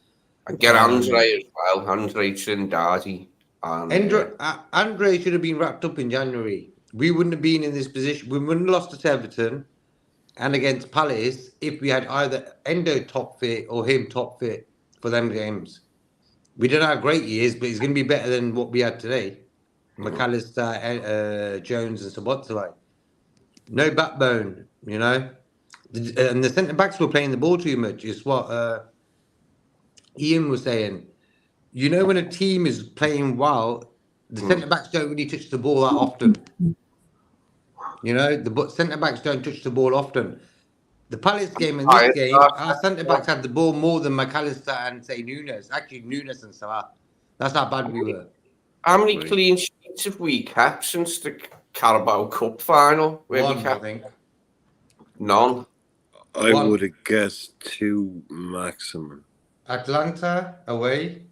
And get Andre as well. Andre Trindade. Andre should have been wrapped up in January. We wouldn't have been in this position. We wouldn't have lost to Everton and against Palace if we had either Endo top fit or him top fit for them games. We don't know how great he is, but he's going to be better than what we had today. McAllister, Jones and Szoboszlai. No backbone, And the centre-backs were playing the ball too much. It's what Ian was saying. When a team is playing well, the centre-backs don't really touch the ball that often. The centre-backs don't touch the ball often. The Palace game and this game, our centre-backs had the ball more than McAllister and, say, Nunes. Actually, Nunes and Salah. That's how bad we were. How many clean sheets have we kept since the Carabao Cup final? One, I think. None. I would have guessed 2 maximum. Atlanta away.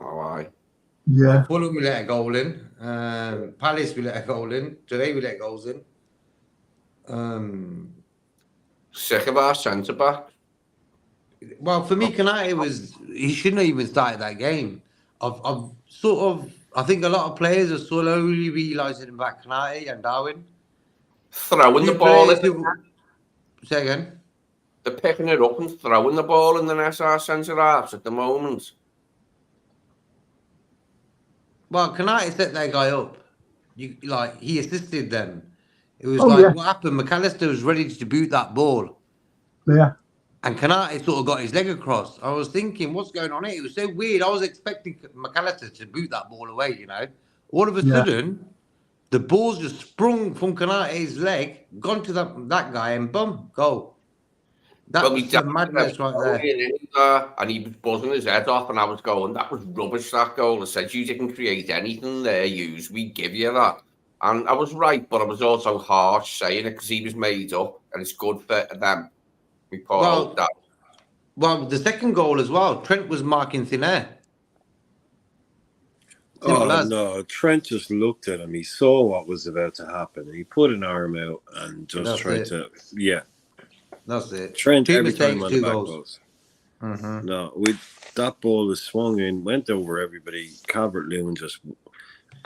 Oh, aye. Yeah. Fulham we let a goal in. Palace we let a goal in. Today we let goals in. Sick of our centre back. Well, for me, Kanate he shouldn't have even started that game. I think a lot of players are slowly realising about Kanate and Darwin. Throwing the ball Say again. They're picking it up and throwing the ball in the net, our centre-halves at the moment. Well, Canati set that guy up. He assisted them. It was Oh, yeah. what happened. McAllister was ready to boot that ball, Yeah. and Canati sort of got his leg across. I was thinking, what's going on here? It was so weird. I was expecting McAllister to boot that ball away, you know. All of a Yeah. sudden, the ball's just sprung from Canati's leg, gone to that guy, and boom, goal. That was some madness right there. And he was buzzing his head off, and I was going, that was rubbish, that goal. I said, you didn't create anything there, we give you that. And I was right, but I was also harsh saying it because he was made up, and it's good for them. Well, the second goal as well, Trent was marking thin air. No, Trent just looked at him. He saw what was about to happen. He put an arm out and just tried to, That's it. Trent, Two every mistakes, time on two the back goals. post. Mm-hmm. No, that ball was swung in, went over everybody. Calvert-Lewin just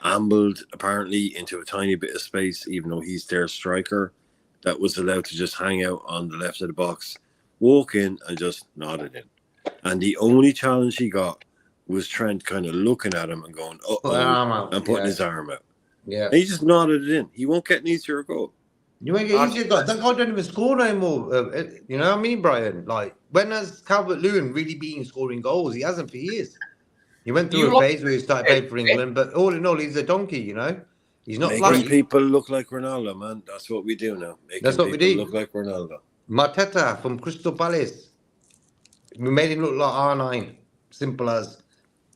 ambled apparently into a tiny bit of space, even though he's their striker, that was allowed to just hang out on the left of the box, walk in and just nodded in. And the only challenge he got was Trent kind of looking at him and going, and putting his arm out. Yeah. And he just nodded it in. He won't get an easier goal. You ain't get easier goals. That guy don't even score no more. You know what I mean, Brian? Like, when has Calvert-Lewin really been scoring goals? He hasn't for years. He went through a phase where he started playing for England, but all in all, he's a donkey, you know? He's not Making people look like Ronaldo, man. That's what we do now. That's what we do. Look like Ronaldo. Mateta from Crystal Palace. We made him look like R9. Simple as.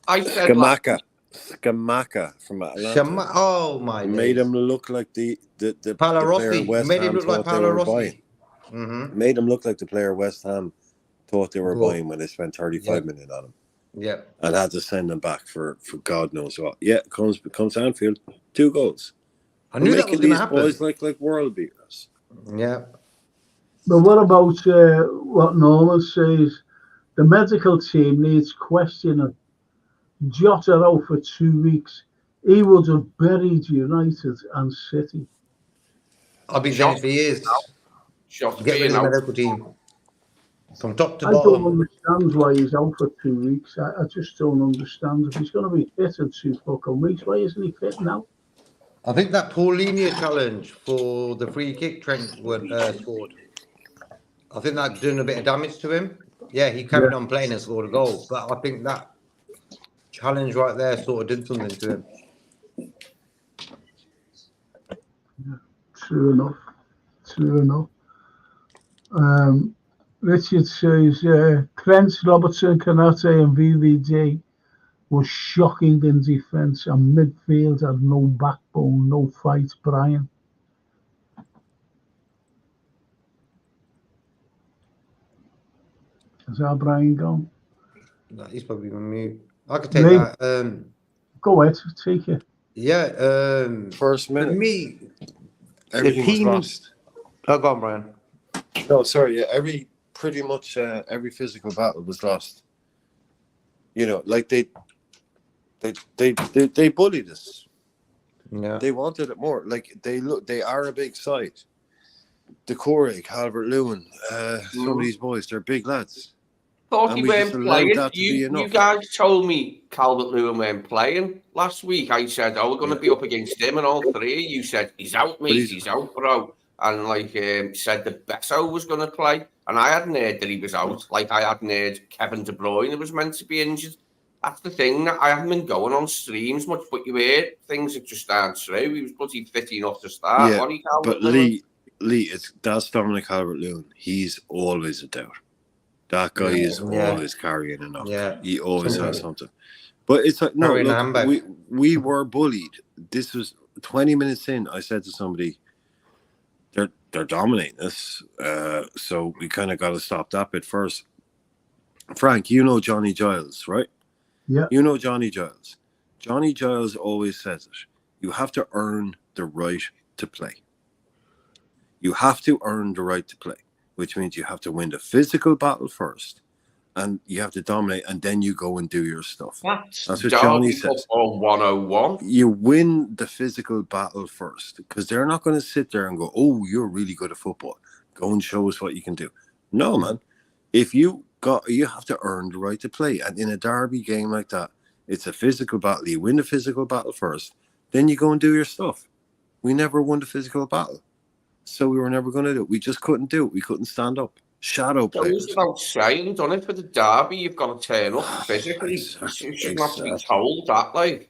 I said Scamacca from Atlanta. Oh my! Made him look like the Paolo Rossi. player West Made him Ham look like thought they Paolo were Rossi. buying. Mm-hmm. Made him look like the player West Ham thought they were buying when they spent 35 million on him. Yeah. And had to send him back for God knows what. Yeah, comes to Anfield, 2 goals. I knew that was going to happen. Boys like world beaters. Yeah. But what about what Norman says? The medical team needs questioning. Jota out for 2 weeks. He would have buried United and City. I've been saying it for years. Get rid of the medical team. From top to bottom. I don't understand why he's out for 2 weeks. I just don't understand. If he's going to be fit in 2 fucking weeks, why isn't he fit now? I think that Paulinho challenge for the free kick Trent scored. I think that done a bit of damage to him. Yeah, he carried on playing and scored a goal. But I think that challenge right there sort of did something to him. Yeah, true enough. Richard says Trent, Robertson, Canate and VVD was shocking in defence and midfield had no backbone, no fight. Brian. Is our Brian gone? No, he's probably on mute. I could take that. Go ahead, take it. Yeah. First minute. For me, everything was lost. Oh, go on, Brian. No, sorry. Yeah, pretty much every physical battle was lost. You know, like they bullied us. Yeah. They wanted it more. Like they are a big side. Decore, Calvert-Lewin, some of these boys, they're big lads. Thought he weren't playing. You guys told me Calvert-Lewin weren't playing last week. I said, we're going to be up against him, and all three of you said, he's out, mate, he's out, bro. And said that Beto was going to play, and I hadn't heard that he was out. Like I hadn't heard Kevin De Bruyne was meant to be injured. That's the thing. That I haven't been going on streams much, but you hear things that just aren't true. He was bloody fit enough to start. Yeah, but Lee, that's Dominic Calvert-Lewin. He's always a doubt. That guy is always carrying enough. Yeah, he always has something. But it's like we were bullied. This was 20 minutes in. I said to somebody, they're dominating us. So we kind of got to stop that bit first. Frank, you know Johnny Giles, right? Yeah. You know Johnny Giles. Johnny Giles always says it. You have to earn the right to play. You have to earn the right to play, which means you have to win the physical battle first, and you have to dominate, and then you go and do your stuff. That's what Johnny says. 101. You win the physical battle first, because they're not going to sit there and go, "Oh, you're really good at football. Go and show us what you can do. No, man. If you have to earn the right to play. And in a derby game like that, it's a physical battle. You win the physical battle first, then you go and do your stuff. We never won the physical battle. So we were never going to do it. We just couldn't do it. We couldn't stand up. Shadow players. Goes without saying, done it for the derby. You've got to turn up physically. You should not be told that, like.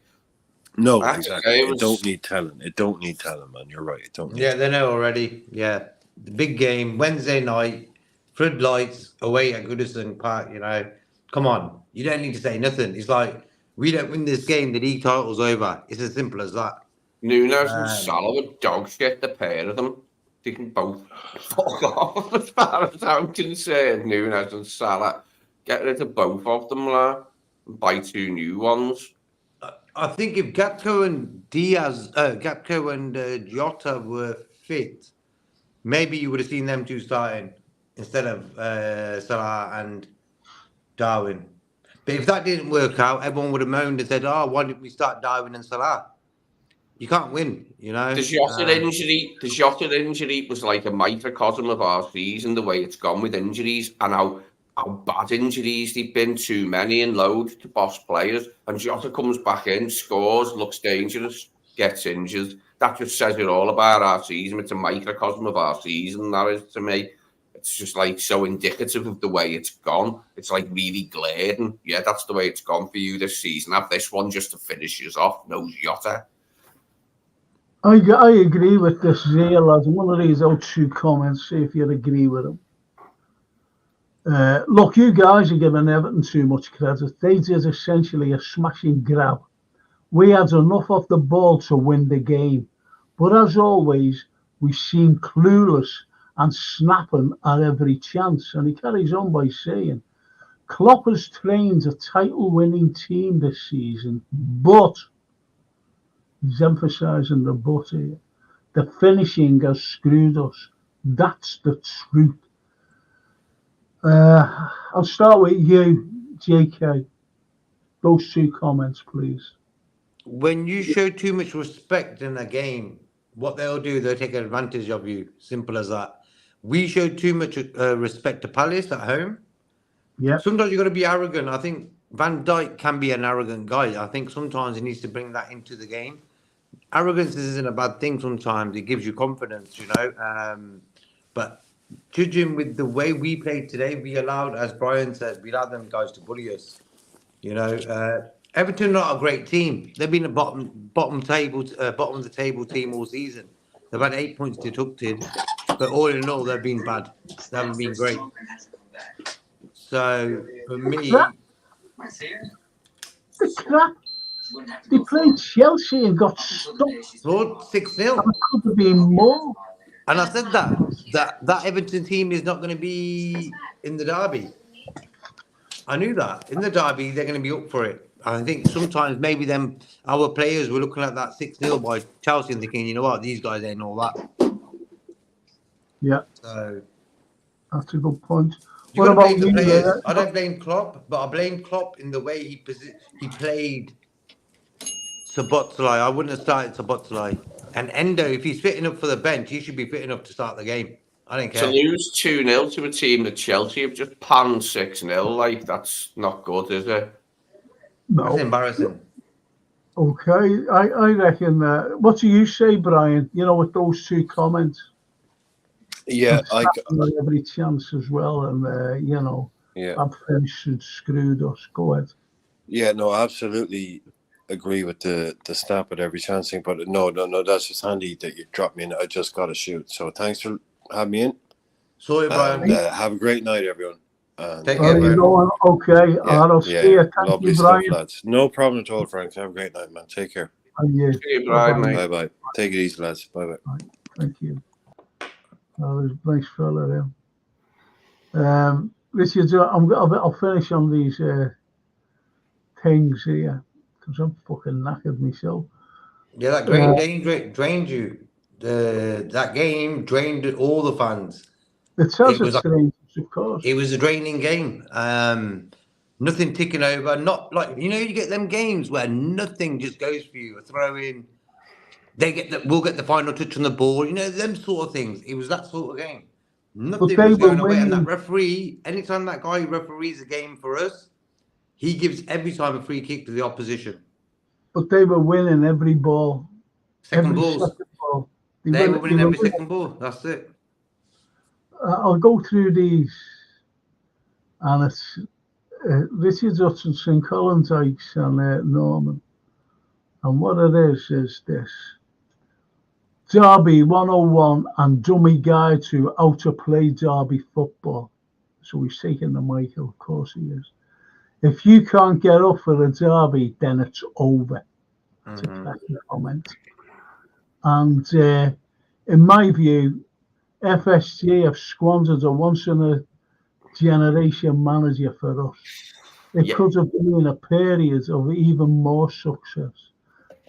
No, exactly. It don't need telling. It don't need telling, man. You're right. It don't need they know already. Yeah. The big game, Wednesday night, floodlights away at Goodison Park, you know. Come on. You don't need to say nothing. It's like, we don't win this game, the league title's over. It's as simple as that. Nunes and Salah were dog shit, the pair of them. They can both fuck off as far as I'm concerned. Nunes and Salah. Get rid of both of them, and buy 2 new ones. I think if Gakpo and Gakpo and Jota were fit, maybe you would have seen them 2 starting instead of Salah and Darwin. But if that didn't work out, everyone would have moaned and said, "Oh, why didn't we start Darwin and Salah?" You can't win, you know. The Jota injury was like a microcosm of our season, the way it's gone with injuries and how bad injuries they've been, too many and loads to boss players. And Jota comes back in, scores, looks dangerous, gets injured. That just says it all about our season. It's a microcosm of our season, that is, to me. It's just like so indicative of the way it's gone. It's like really glaring. Yeah, that's the way it's gone for you this season. Have this one just to finish us off. No Jota. I agree with this here, lads. I'm going to read out 2 comments, see if you agree with them. Look, you guys are giving Everton too much credit. They did essentially a smashing grab. We had enough of the ball to win the game. But as always, we seem clueless and snapping at every chance. And he carries on by saying, Klopp has trained a title-winning team this season, but he's emphasising the but here. The finishing has screwed us. That's the truth. I'll start with you, JK. Those 2 comments, please. When you show too much respect in a game, what they'll do, they'll take advantage of you. Simple as that. We showed too much respect to Palace at home. Yeah. Sometimes you've got to be arrogant. I think Van Dijk can be an arrogant guy. I think sometimes he needs to bring that into the game. Arrogance isn't a bad thing sometimes. It gives you confidence, you know. But judging with the way we played today, we allowed, as Brian said, we allowed them guys to bully us. You know, Everton not a great team. They've been a bottom of the table team all season. They've had 8 points deducted, but all in all, they've been bad. They haven't been great. So for me, the crap. They played Chelsea and got stuck. 6-0. And it could have been more. And I said that Everton team is not going to be in the derby. I knew that. In the derby, they're going to be up for it. I think sometimes maybe our players were looking at that 6-0 by Chelsea and thinking, you know what, these guys ain't all that. Yeah. So that's a good point. You got to blame the players. I don't blame Klopp, but I blame Klopp in the way he played Szoboszlai. I wouldn't have started Szoboszlai. And Endo, if he's fit enough for the bench, he should be fit enough to start the game. I don't care. To lose 2-0 to a team that Chelsea have just panned 6-0, like, that's not good, is it? No. That's embarrassing. Okay, I reckon. What do you say, Brian? You know, with those 2 comments. Yeah, every chance as well, and you know, I've finished and screwed us. Go ahead. Yeah, no, absolutely agree with the snap at every chance thing, but no, that's just handy that you dropped me in. I just got to shoot. So thanks for having me in. Sorry, Brian. And, have a great night, everyone. And, Take care, Brian. Okay, I'll see you. Thank lovely you, stuff, Brian. lads. No problem at all, Frank. Have a great night, man. Take care. And you. See you, Brian. Bye-bye. Take it easy, lads. Bye-bye. Right. Thank you. There's a nice fella there. Richard, I'll finish on these things here because I'm fucking knackered myself. Yeah, that game drained you. That game drained all the fans. It has its drains, of course. It was a draining game. Nothing ticking over. Not like, you know, you get them games where nothing just goes for you. A throw in. We'll get the final touch on the ball. You know, them sort of things. It was that sort of game. Nothing they was were going away. And that winning. referee, anytime that guy referees a game for us, he gives every time a free kick to the opposition. But they were winning every ball. Second Every balls. second ball. They were winning every winning. second ball. That's it. I'll go through these. And it's Richard Hutchinson, Colin Dykes, and Norman. And what it is this. Derby 101 and dummy guide to how to play Derby football. So he's taking the mic, of course he is. If you can't get up for a derby, then it's over. That's a cracking comment. And in my view, FSG have squandered a once-in-a-generation manager for us. It could have been a period of even more success.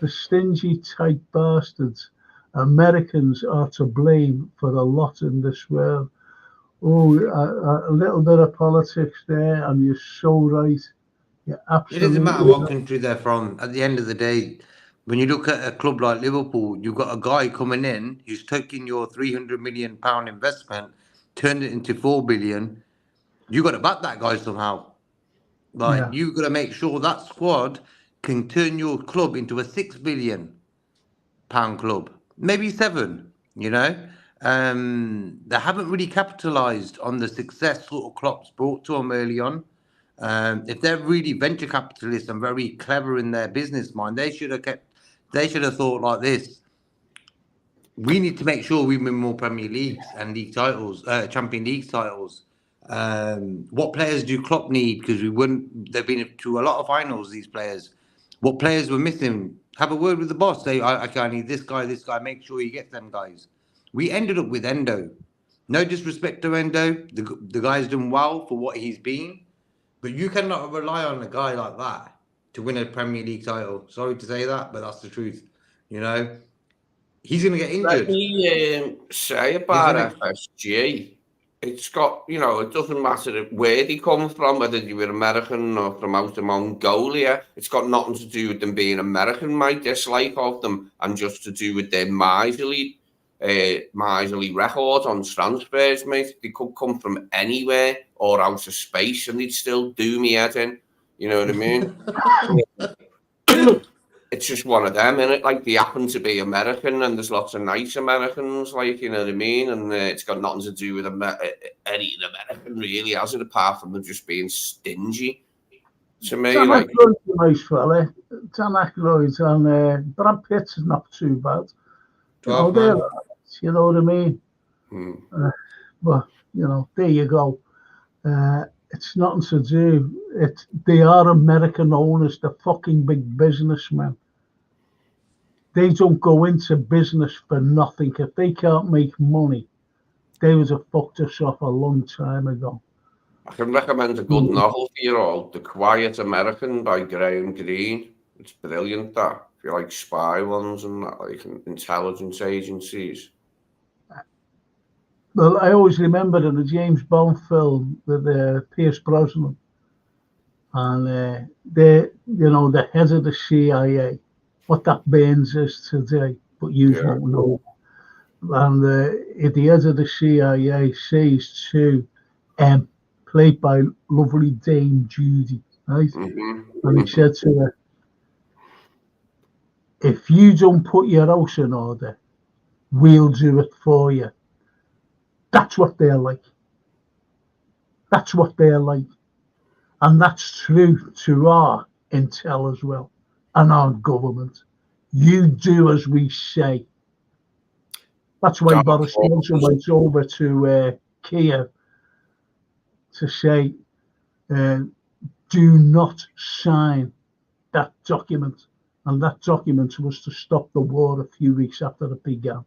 The stingy, tight bastards, Americans, are to blame for a lot in this world. Oh, a little bit of politics there, and you're so right. You're absolutely It doesn't matter what right. country they're from. At the end of the day, when you look at a club like Liverpool, you've got a guy coming in who's taking your £300 million investment, turned it into 4 billion. You got to back that guy somehow. Like Yeah. you've got to make sure that squad can turn your club into a £6 billion club, maybe 7. You know, they haven't really capitalised on the success sort of Klopp's brought to them early on. If they're really venture capitalists and very clever in their business mind, they should have thought like this. We need to make sure we win more Premier Leagues and league titles, Champions League titles. What players do Klopp need? Because they've been to a lot of finals, these players. What players were missing? Have a word with the boss. Say, I need this guy. Make sure he gets them guys. We ended up with Endo. No disrespect to Endo. The guy's done well for what he's been. But you cannot rely on a guy like that to win a Premier League title. Sorry to say that, but that's the truth. You know, he's going to get Let injured. me say about FSG. It's got, it doesn't matter where they come from, whether they were American or from out of Mongolia. It's got nothing to do with them being American, my dislike of them, and just to do with their miserly record on transfers, mate. They could come from anywhere or out of space and they'd still do me head in. You know what I mean? It's just one of them, innit? Like, they happen to be American, and there's lots of nice Americans, like, you know what I mean? And it's got nothing to do with any American, really, has it? Apart from them just being stingy. To me, Dan like... Aykroyd's a nice fella. Dan Aykroyd and Brad Pitt's not too bad. You know, you know what I mean? But, there you go. It's nothing to do. They are American owners. They're fucking big businessmen. They don't go into business for nothing. If they can't make money, they would have fucked us off a long time ago. I can recommend a good novel for you all, The Quiet American by Graham Greene. It's brilliant, that. If you like spy ones and that, like intelligence agencies. Well, I always remember in the James Bond film with Pierce Brosnan, and the head of the CIA, what that Baines is today, but you don't know. And the head of the CIA says to played by lovely Dame Judy, right? And he said to her, if you don't put your house in order, we'll do it for you. That's what they're like. That's what they're like. And that's true to our intel as well, and our government. You do as we say. That's why Boris Johnson went over to Kiev to say, do not sign that document. And that document was to stop the war a few weeks after it began.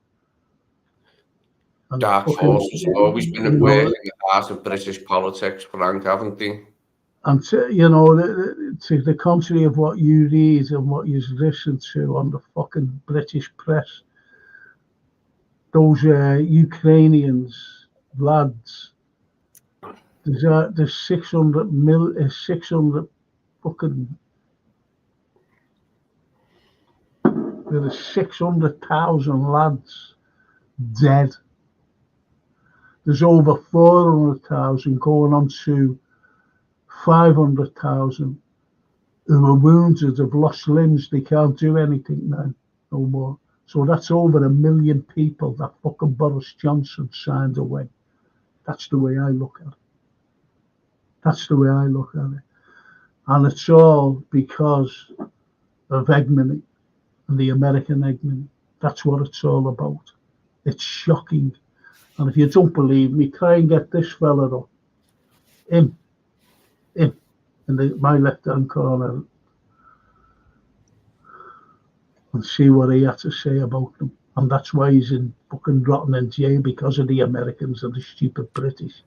Dark forces have always been at work in the heart of British politics, Frank, haven't they? And to the contrary of what you read and what you listen to on the fucking British press, those Ukrainians, lads, there's 600 fucking, there's 600,000 lads dead. There's over 400,000 going on to 500,000 who are wounded, have lost limbs, they can't do anything now, no more. So that's over 1 million people that fucking Boris Johnson signed away. That's the way I look at it. That's the way I look at it. And it's all because of hegemony and the American hegemony. That's what it's all about. It's shocking. And if you don't believe me, try and get this fella up. Him, in my left-hand corner, and see what he had to say about them. And that's why he's in fucking rotten in jail, because of the Americans and the stupid British.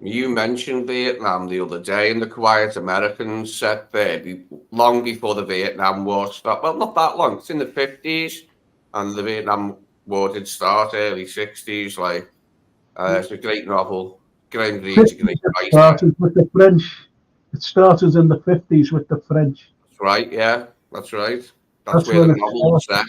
You mentioned Vietnam the other day, and the quiet Americans said there long before the Vietnam War started. Well, not that long. It's in the 50s, and the Vietnam War did start early 60s. Like, it's a great novel. Graham Greene's a great writer. It started with the French. It started in the 50s with the French. That's right. Yeah, that's right. That's where the novel was set.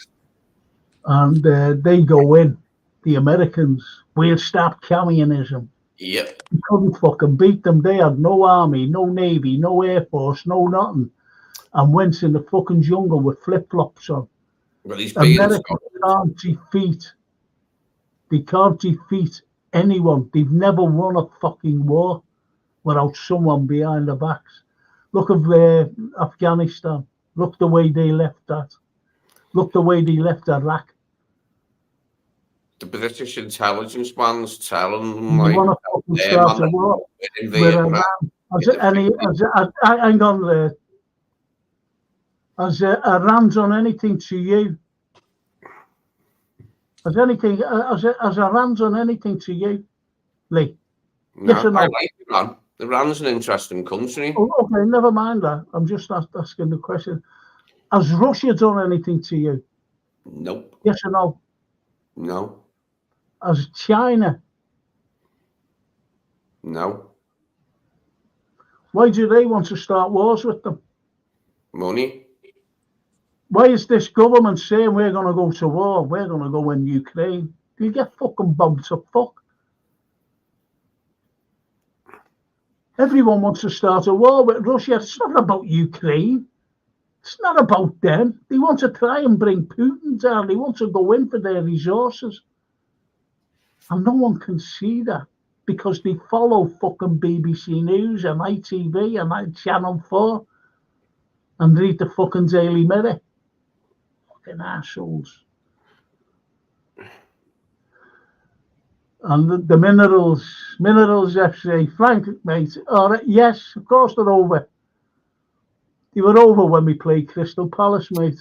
And they go in. The Americans, we'll stop communism. Yep. You couldn't fucking beat them. They had no army, no navy, no air force, no nothing. And went in the fucking jungle with flip-flops on. Well, he's America they can't defeat anyone. They've never won a fucking war without someone behind their backs. Look at Afghanistan. Look the way they left that. Look the way they left Iraq. The British intelligence man's telling them, You like, want to fucking start a war in with Vietnam. Hang on there. Has Iran done anything to you? Has Iran done anything to you, Lee? No, Yes or no? I like Iran. Iran's an interesting country. Oh, okay, never mind that. I'm just asking the question. Has Russia done anything to you? Nope. Yes or no? No. Has China? No. Why do they want to start wars with them? Money. Why is this government saying we're going to go to war? We're going to go in Ukraine. You get fucking bombed to fuck. Everyone wants to start a war with Russia. It's not about Ukraine. It's not about them. They want to try and bring Putin down. They want to go in for their resources. And no one can see that because they follow fucking BBC News and ITV and Channel 4 and read the fucking Daily Mirror. Fucking assholes. And the minerals FC, Frank, mate. All right, yes, of course they're over. They were over when we played Crystal Palace, mate.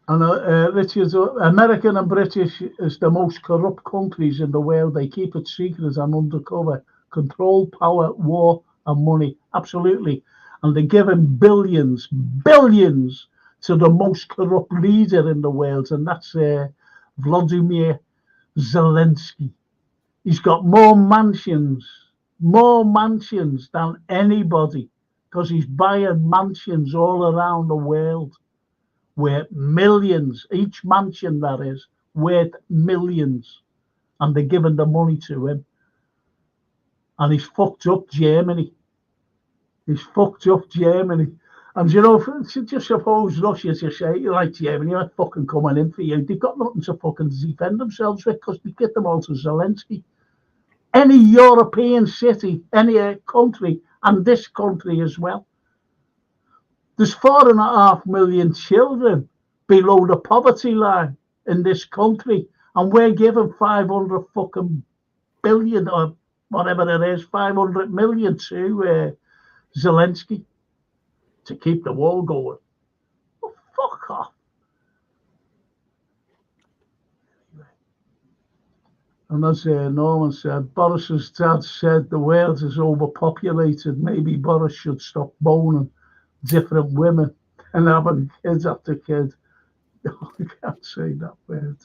And Richard, American and British is the most corrupt countries in the world. They keep it secret and undercover. Control, power, war, and money. Absolutely. And they're giving billions to the most corrupt leader in the world, and that's Vladimir Zelensky. He's got more mansions than anybody, because he's buying mansions all around the world worth millions. Each mansion, that is, worth millions, and they're giving the money to him. And he's fucked up Germany. And you know, just suppose Russia to say, you like Germany, you're fucking coming in for you. They've got nothing to fucking defend themselves with because they get them all to Zelensky. Any European city, any country, and this country as well. There's 4.5 million children below the poverty line in this country, and we're giving 500 fucking billion or whatever it is, 500 million to Zelensky to keep the war going. Oh, fuck off. And as Norman said, Boris's dad said the world is overpopulated. Maybe Boris should stop boning different women and having kids after kids. I can't say that word.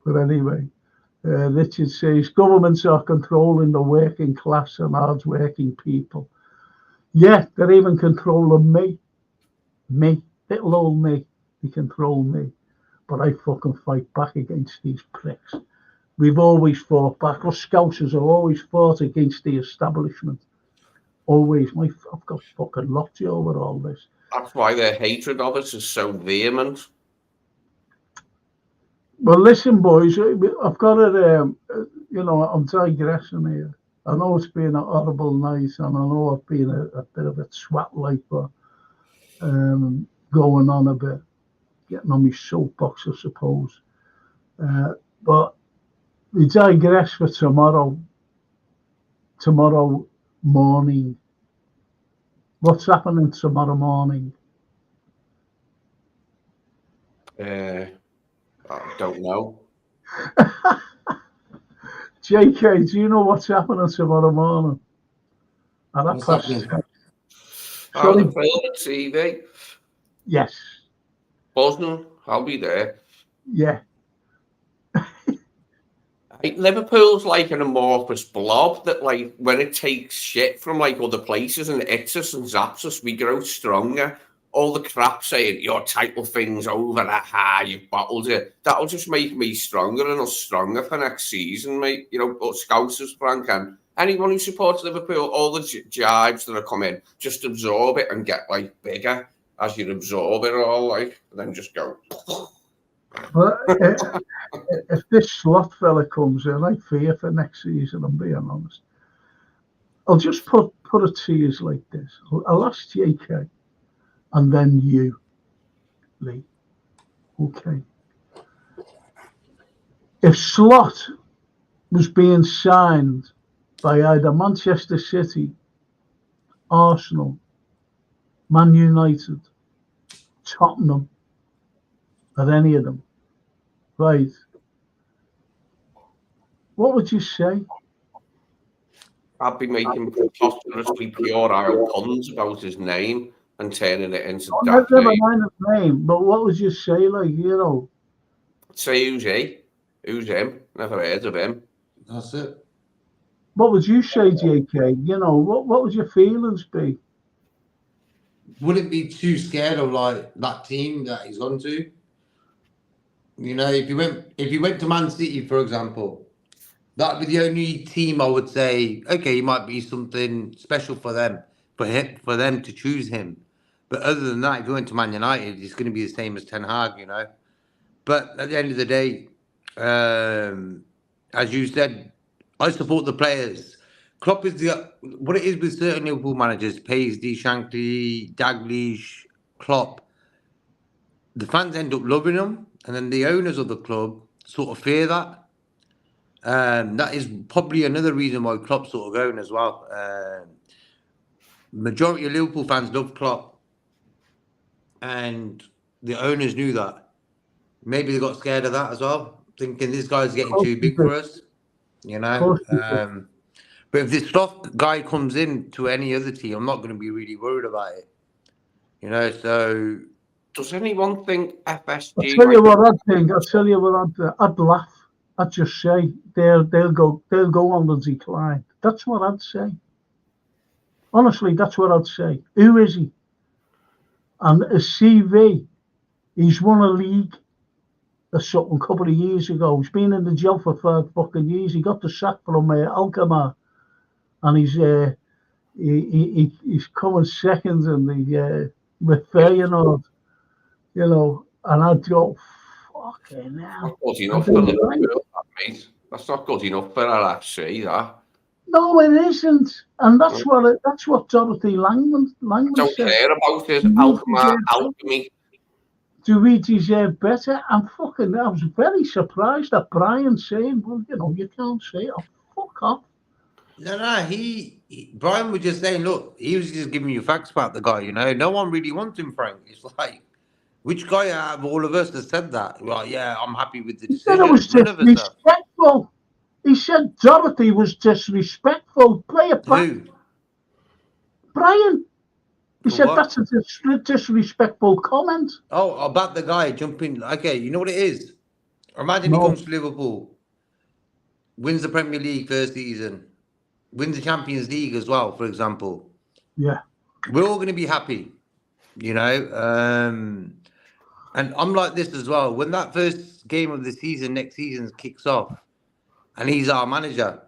But anyway, Richard says governments are controlling the working class and hard-working people. Yeah, they're even controlling me. It'll hold me. He can throw me. But I fucking fight back against these pricks. We've always fought back. Us Scousers have always fought against the establishment. Always. I've got fucking locked you over all this. That's why their hatred of us is so vehement. Well, listen, boys, I've got it, I'm digressing here. I know it's been a horrible night, and I know I've been a bit of a twat like that, going on a bit, getting on my soapbox, I suppose. But we digress for tomorrow morning. What's happening tomorrow morning? I don't know. JK, do you know what's happening tomorrow morning? What's happening? I'll be playing on TV. Yes. Boston, I'll be there. Yeah. Liverpool's like an amorphous blob that, like, when it takes shit from like other places and hits us and zaps us, we grow stronger. All the crap saying your title thing's over, you've bottled it. That'll just make me stronger and us stronger for next season, mate. You know, but Scousers, Frank, and anyone who supports Liverpool, all the jibes that are coming, just absorb it and get like bigger as you absorb it all, like, and then just go. But if this Slot fella comes in, I fear for next season, I'm being honest. I'll just put it to you like this. I'll ask JK and then you, Lee. Okay. If Slot was being signed by either Manchester City, Arsenal, Man United, Tottenham, or any of them, right, what would you say? I'd be making preposterously puerile puns about his name and turning it into that. Never mind his name, but what would you say, like, Say who's he? Who's him? Never heard of him. That's it. What would you say, JK? What would your feelings be? Wouldn't be too scared of like that team that he's on to. You know, if you went to Man City, for example, that'd be the only team I would say, okay, he might be something special for them, for them to choose him. But other than that, if you went to Man United, it's going to be the same as Ten Hag, you know. But at the end of the day, as you said, I support the players. Klopp is what it is with certain Liverpool managers, Paisley, Shankly, Dalglish, Klopp. The fans end up loving them, and then the owners of the club sort of fear that. That is probably another reason why Klopp's sort of going as well. Majority of Liverpool fans love Klopp, and the owners knew that. Maybe they got scared of that as well, thinking this guy's getting too big for us, you know. But if this Slot guy comes in to any other team, I'm not going to be really worried about it, you know. So, does anyone think FSG? I'll tell you what I'd think. I'd laugh. I'd just say they'll go on the decline. That's what I'd say. Honestly, that's what I'd say. Who is he? And a CV, he's won a league or something a couple of years ago. He's been in the jail for 5 fucking years. He got the sack from Alkmaar, and he's coming second in the with Feyenoord, you know. And I'd go, fucking hell. That's good enough for Liverpool, mate. That's not good enough for LFC, that. No, it isn't, and that's what Dorothy Langman don't said. Care about his Alkmaar alchemy. Do we deserve better? I was very surprised at Brian saying, well, you can't say it. Oh, fuck off. No, Brian was just saying, look, he was just giving you facts about the guy, you know. No one really wants him, Frank. It's like, which guy out of all of us has said that? Well, yeah, I'm happy with the decision. He said it was disrespectful. He said Dorothy was disrespectful. Play it back. Who? Brian. He said what? That's a disrespectful comment. Oh, about the guy jumping. Okay, you know what it is? Imagine he comes to Liverpool, wins the Premier League first season, wins the Champions League as well, for example. Yeah. We're all going to be happy. you know. And I'm like this as well. When that first game of the season, next season kicks off, and he's our manager,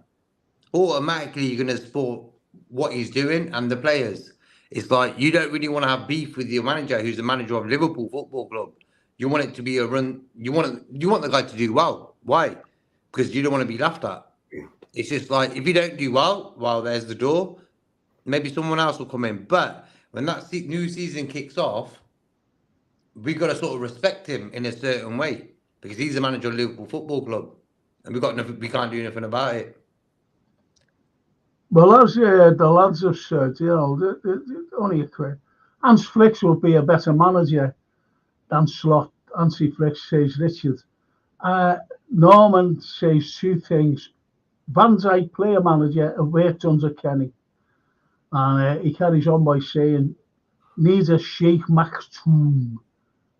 automatically you're going to support what he's doing and the players. It's like you don't really want to have beef with your manager, who's the manager of Liverpool Football Club. You want it to be a run. You want the guy to do well. Why? Because you don't want to be laughed at. It's just like if you don't do well, there's the door. Maybe someone else will come in. But when that new season kicks off, we've got to sort of respect him in a certain way because he's the manager of Liverpool Football Club, and we can't do anything about it. Well, as the lads have said, you know, only a quick. Hans Flick would be a better manager than Slot. Hansi Flick says Richard. Norman says two things. Van Dijk, player manager, worked under Kenny. And he carries on by saying, needs a Sheikh Maktoum.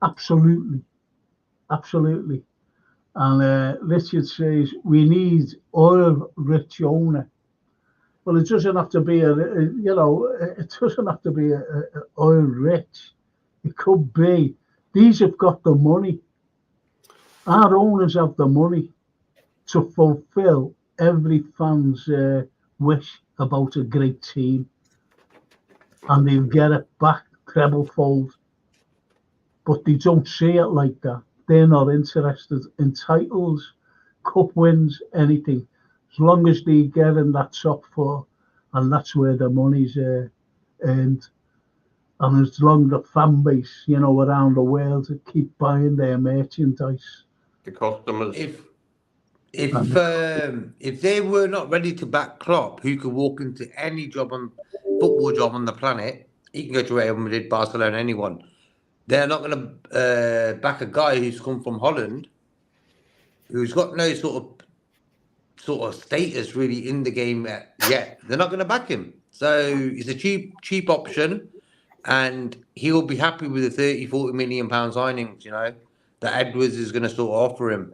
Absolutely. Absolutely. And Richard says, we need oil-rich owner. Well, it doesn't have to be it doesn't have to be a oil-rich. It could be. These have got the money. Our owners have the money to fulfill every fan's wish about a great team. And they'll get it back treble-fold. But they don't see it like that. They're not interested in titles, cup wins, anything. As long as they get in that top four, and that's where the money's earned. And as long as the fan base, you know, around the world keep buying their merchandise. The customers. If they were not ready to back Klopp, who could walk into any football job on the planet, he can go to Real Madrid, Barcelona, anyone. They're not going to back a guy who's come from Holland, who's got no sort of status really in the game yet. They're not going to back him. So it's a cheap option, and he'll be happy with the 30-40 million pound signings, you know, that Edwards is going to sort of offer him.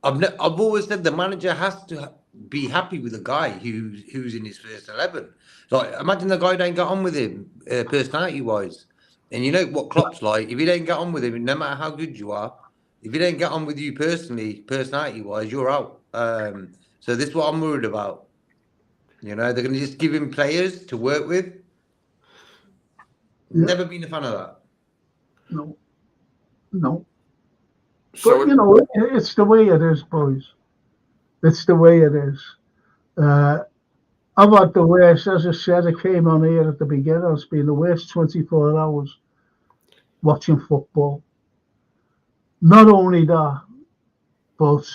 I've always said the manager has to be happy with the guy who's in his first 11. Like, imagine the guy don't get on with him personality-wise. And you know what Klopp's like. If you don't get on with him, no matter how good you are, if he don't get on with you personally, personality-wise, you're out. So this is what I'm worried about. You know, they're going to just give him players to work with. Yeah. Never been a fan of that. No. So, but, you know, it's the way it is, boys. It's the way it is. I've had the worst, as I said, I came on here at the beginning. It's been the worst 24 hours watching football. Not only that, but,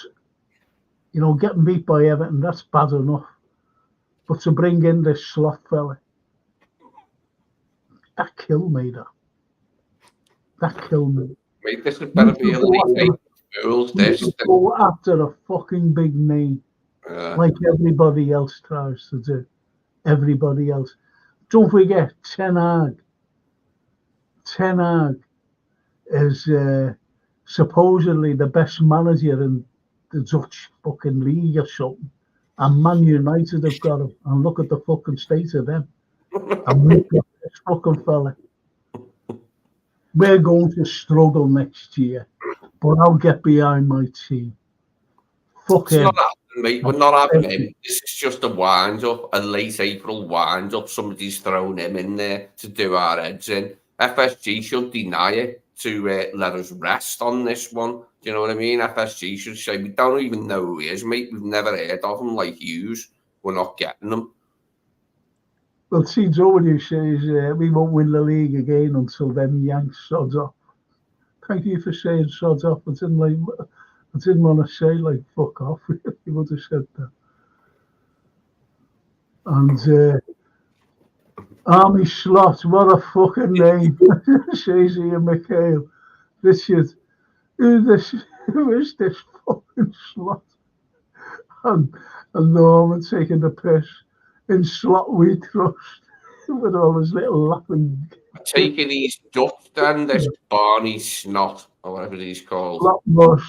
you know, getting beat by Everton, that's bad enough. But to bring in this Slot fella, that killed me, that killed me. Mate, this is better be a league rules. This go after a fucking big name, like everybody else tries to do. Everybody else. Don't forget, Ten Hag. Ten Hag is supposedly the best manager in the Dutch fucking league or something. And Man United have got him. And look at the fucking state of them. And we've got this fucking fella. We're going to struggle next year, but I'll get behind my team. Fuck him. Not happening, mate. We're not having him. This is just a wind-up, a late April wind-up. Somebody's thrown him in there to do our heads in. FSG should deny it to let us rest on this one. Do you know what I mean? FSG should say, we don't even know who he is, mate. We've never heard of him like Hughes. We're not getting him. Well, see, W says we won't win the league again until them Yanks sods off. Thank you for saying sods off. I didn't want to say like fuck off. You would have said that. And Arne Slot, what a fucking name, says Ian McHale. Richard, who is this fucking Slot? And Norman taking the piss. In Slot we trust, with all his little laughing. Taking his duck down, this Barney Snot, or whatever he's called.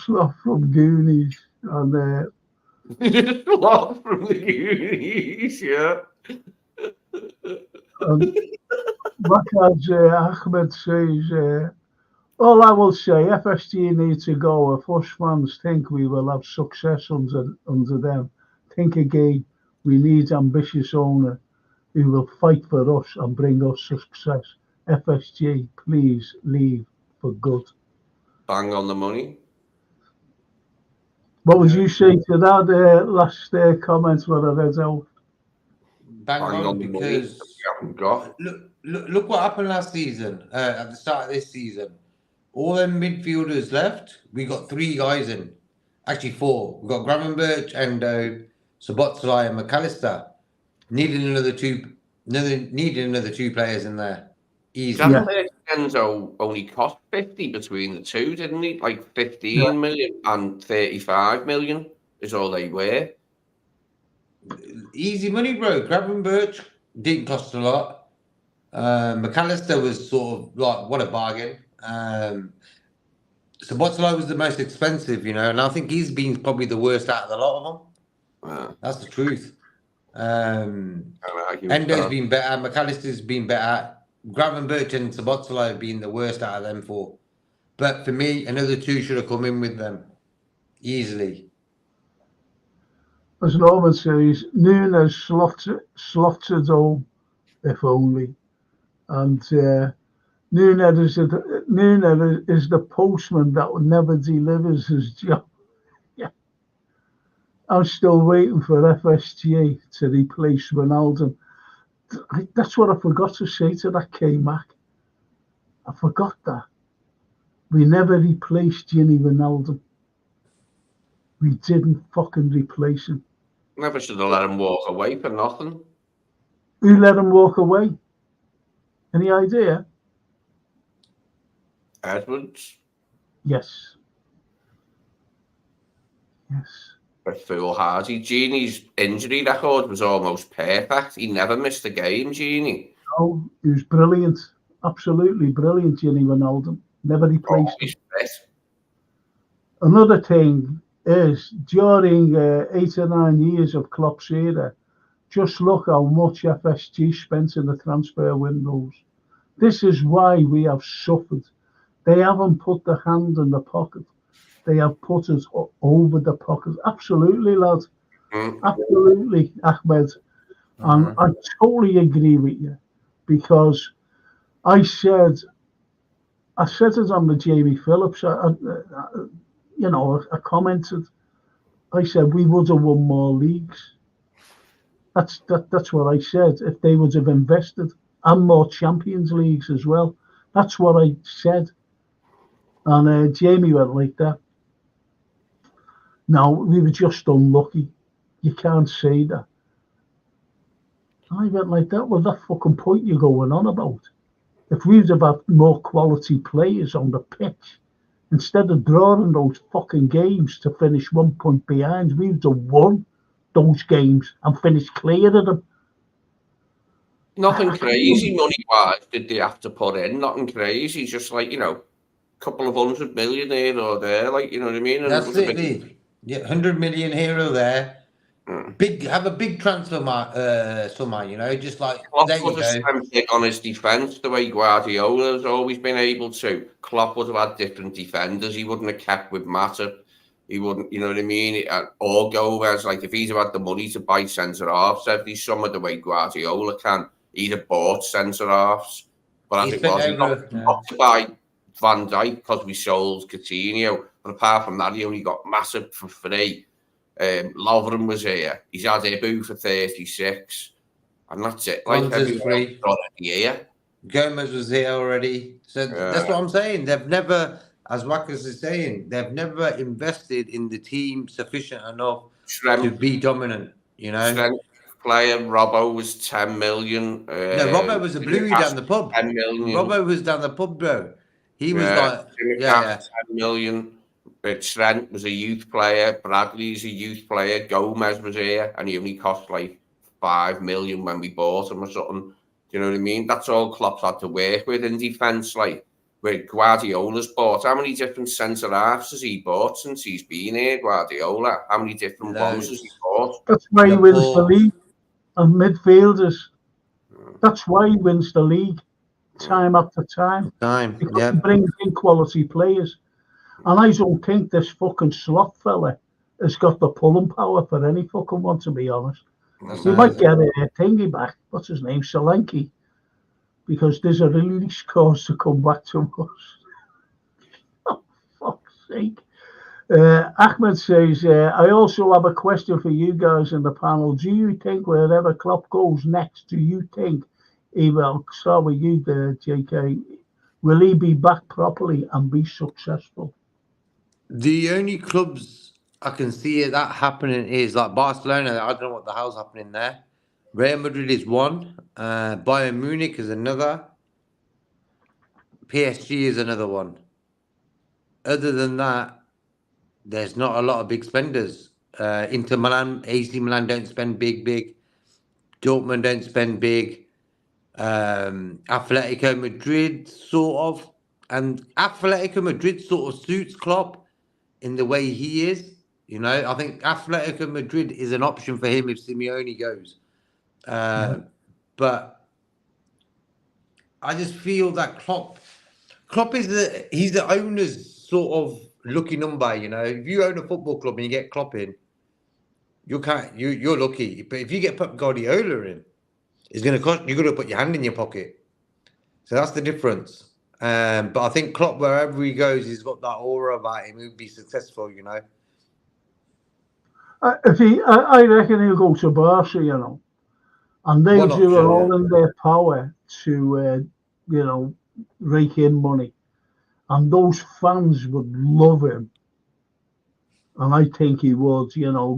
Slot from Goonies. And Slot from the Goonies, yeah. as Ahmed says, all I will say, FSG need to go. If us fans think we will have success under them, think again. We need ambitious owner who will fight for us and bring us success. FSG, please leave for good. Bang on the money. What would you say to that last comment what I read out? Bang Bang on, the money because that we haven't got. look what happened last season, at the start of this season. All them midfielders left. We got 3 guys in. Actually 4. We got Gravenberch, Endo, Szoboszlai and McAllister. Needed another 2 players in there. Easy. Gravenberch and Enzo only cost 50 between the two, didn't he? Like 15 million and 35 million is all they were. Easy money, bro. Gravenberch didn't cost a lot. McAllister was sort of like, what a bargain. Szoboszlai was the most expensive, and I think he's been probably the worst out of the lot of them. That's the truth. Endo's been better. McAllister's been better. Gravenberch and Szoboszlai have been the worst out of them 4. But for me, another 2 should have come in with them easily. As Norman says, Nunes slotted home, if only. And Nunes is the postman that never delivers his job. Yeah. I'm still waiting for FSG to replace Ronaldo. That's what I forgot to say to that K-Mac. I forgot that. We never replaced Gini Ronaldo. We didn't fucking replace him. Never should have let him walk away for nothing. Who let him walk away? Any idea? Edwards. Yes. A foolhardy. Gini's injury record was almost perfect. He never missed a game, Gini. Oh, he was brilliant. Absolutely brilliant, Gini Ronaldo. Never replaced him. Another thing is, during 8 or 9 years of Klopp's era, just look how much FSG spent in the transfer windows. This is why we have suffered. They haven't put the hand in the pocket. They have put us over the pocket. Absolutely, lad. Absolutely, Ahmed. And I totally agree with you, because I said it on the Jamie Phillips. I commented. I said we would have won more leagues. That's what I said. If they would have invested, and more Champions Leagues as well. That's what I said. And Jamie went like that. No, we were just unlucky. You can't say that. I went like that. Well, that fucking point you're going on about. If we'd have had more quality players on the pitch, instead of drawing those fucking games to finish 1 point behind, we'd have won those games and finished clear of them. Nothing crazy money-wise did they have to put in. Nothing crazy. Just like, a couple of 100 million here or there. Like, you know what I mean? And that's it, Lee. Yeah, 100 million here or there. Have a big transfer summer, just like Klopp there you would have spent big on his defence the way Guardiola has always been able to. Klopp would have had different defenders. He wouldn't have kept with Mata. He wouldn't, you know what I mean? Or Gomez, like if he'd have had the money to buy centre-halves every summer the way Guardiola can, he'd have bought centre-halves. But as it was, he got to buy Van Dijk because we sold Coutinho. But apart from that, he only got Massive for free. Lovren was here. He's had Ibu for 36. And that's it. Like free. Here. Gomez was here already. So that's what I'm saying. They've never, as Wackers is saying, they've never invested in the team sufficient enough to be dominant, Strength player, Robbo was 10 million. No, Robbo was a bluey down the pub. 10 million. Robbo was down the pub, bro. He was like, 10 million. Trent was a youth player. Bradley's a youth player. Gomez was here, and he only cost like 5 million when we bought him or something. Do you know what I mean? That's all Klopp's had to work with in defence. Like, where Guardiola's bought, how many different centre-halves has he bought since he's been here, Guardiola? How many different ones has he bought? That's why he wins the league. And midfielders. That's why he wins the league. time after time. Time, Because yeah. he brings in quality players. And I don't think this fucking Slot fella has got the pulling power for any fucking one, to be honest. You might get a thingy back. What's his name? Solanke. Because there's a release clause to come back to us. Oh, fuck's sake. Ahmed says, I also have a question for you guys in the panel. Do you think wherever Klopp goes next, do you think he will start with you there, JK? Will he be back properly and be successful? The only clubs I can see that happening is like Barcelona. I don't know what the hell's happening there. Real Madrid is one. Bayern Munich is another. PSG is another one. Other than that, there's not a lot of big spenders. Inter Milan, AC Milan don't spend big. Dortmund don't spend big. Atletico Madrid sort of. And Atletico Madrid sort of suits Klopp in the way he is. You know, I think Atletico Madrid is an option for him if Simeone goes. But I just feel that Klopp is he's the owner's sort of lucky number. You know, if you own a football club and you get Klopp in, you're lucky. But if you get Pep Guardiola in, it's going to cost. You're going to put your hand in your pocket. So that's the difference. But I think Klopp, wherever he goes, he's got that aura about him. He'll be successful. You know. I reckon he'll go to Barca, you know, and they'll do it all in their power to, rake in money, and those fans would love him, and I think he would,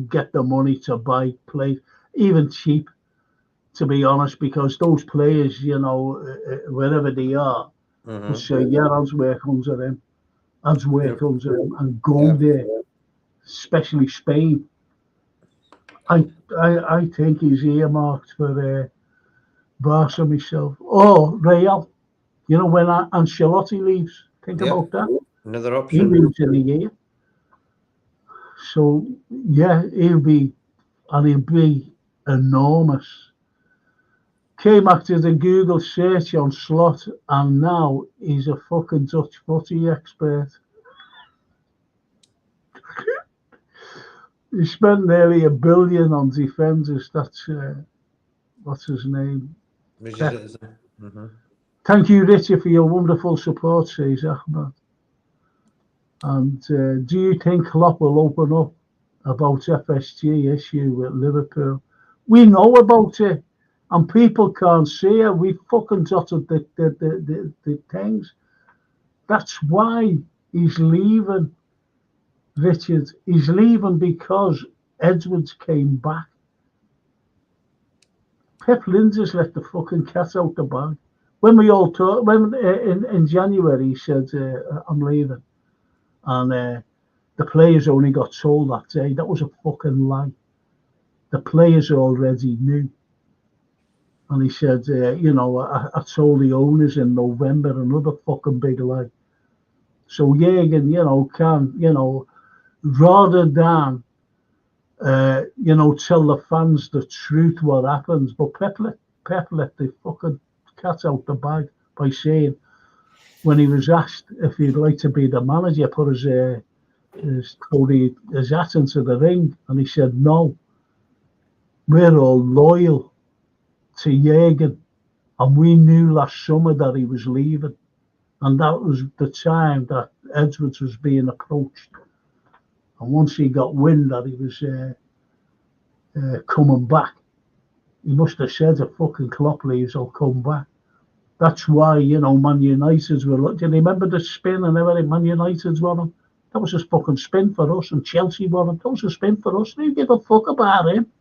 get the money to buy players, even cheap, to be honest, because those players, wherever they are, will say, yeah, I'll work under him, and go there, especially Spain. I think he's earmarked for Barca myself. Or Real. When Ancelotti leaves, think about that. Another option. He leaves in a year. So, yeah, he'll be enormous. Came after the Google search on Slot, and now he's a fucking Dutch footy expert. He spent nearly $1 billion on defenders. That's what's his name? Thank you, Richard, for your wonderful support, says Ahmed. And do you think Klopp will open up about FSG issue with Liverpool? We know about it, and people can't see it. We fucking dotted the things. That's why he's leaving. Richard, he's leaving because Edwards came back. Pep Lijnders let the fucking cat out the bag. When we all talked, in January, he said, I'm leaving. And the players only got told that day. That was a fucking lie. The players already knew. And he said, I told the owners in November, another fucking big lie. So Jürgen, rather than, tell the fans the truth, what happens. But Pep let the fucking cat out the bag by saying, when he was asked if he'd like to be the manager, put his hat into the ring, and he said, no, we're all loyal to Jürgen, and we knew last summer that he was leaving. And that was the time that Edwards was being approached. And once he got wind that he was coming back, he must have said, if fucking Klopp leaves, I'll come back. That's why, Man United's were. Do you remember the spin and everything? Man United's won him. That was a fucking spin for us, and Chelsea won him. That was a spin for us. They didn't give a fuck about him.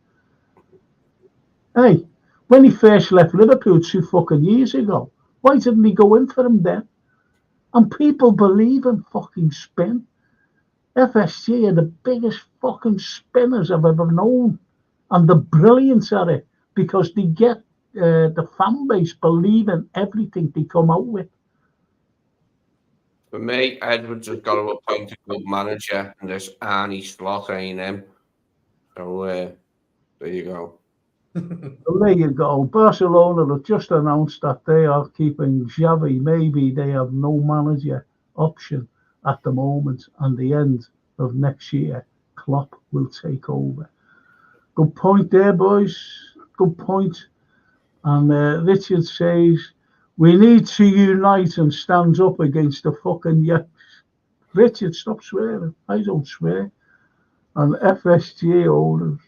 Hey, when he first left Liverpool 2 fucking years ago, why didn't he go in for him then? And people believe in fucking spin. FSG are the biggest fucking spinners I've ever known. And the brilliance at it, because they get the fan base believing everything they come out with. For me, Edwards has got to appoint a good manager, and there's Arne Slot ain't him. So there you go. Well, there you go. Barcelona have just announced that they are keeping Xavi. Maybe they have no manager option at the moment. And the end of next year, Klopp will take over. Good point there, boys. Good point. And Richard says, we need to unite and stand up against the fucking yucks. Richard, stop swearing. I don't swear. And FSG owners.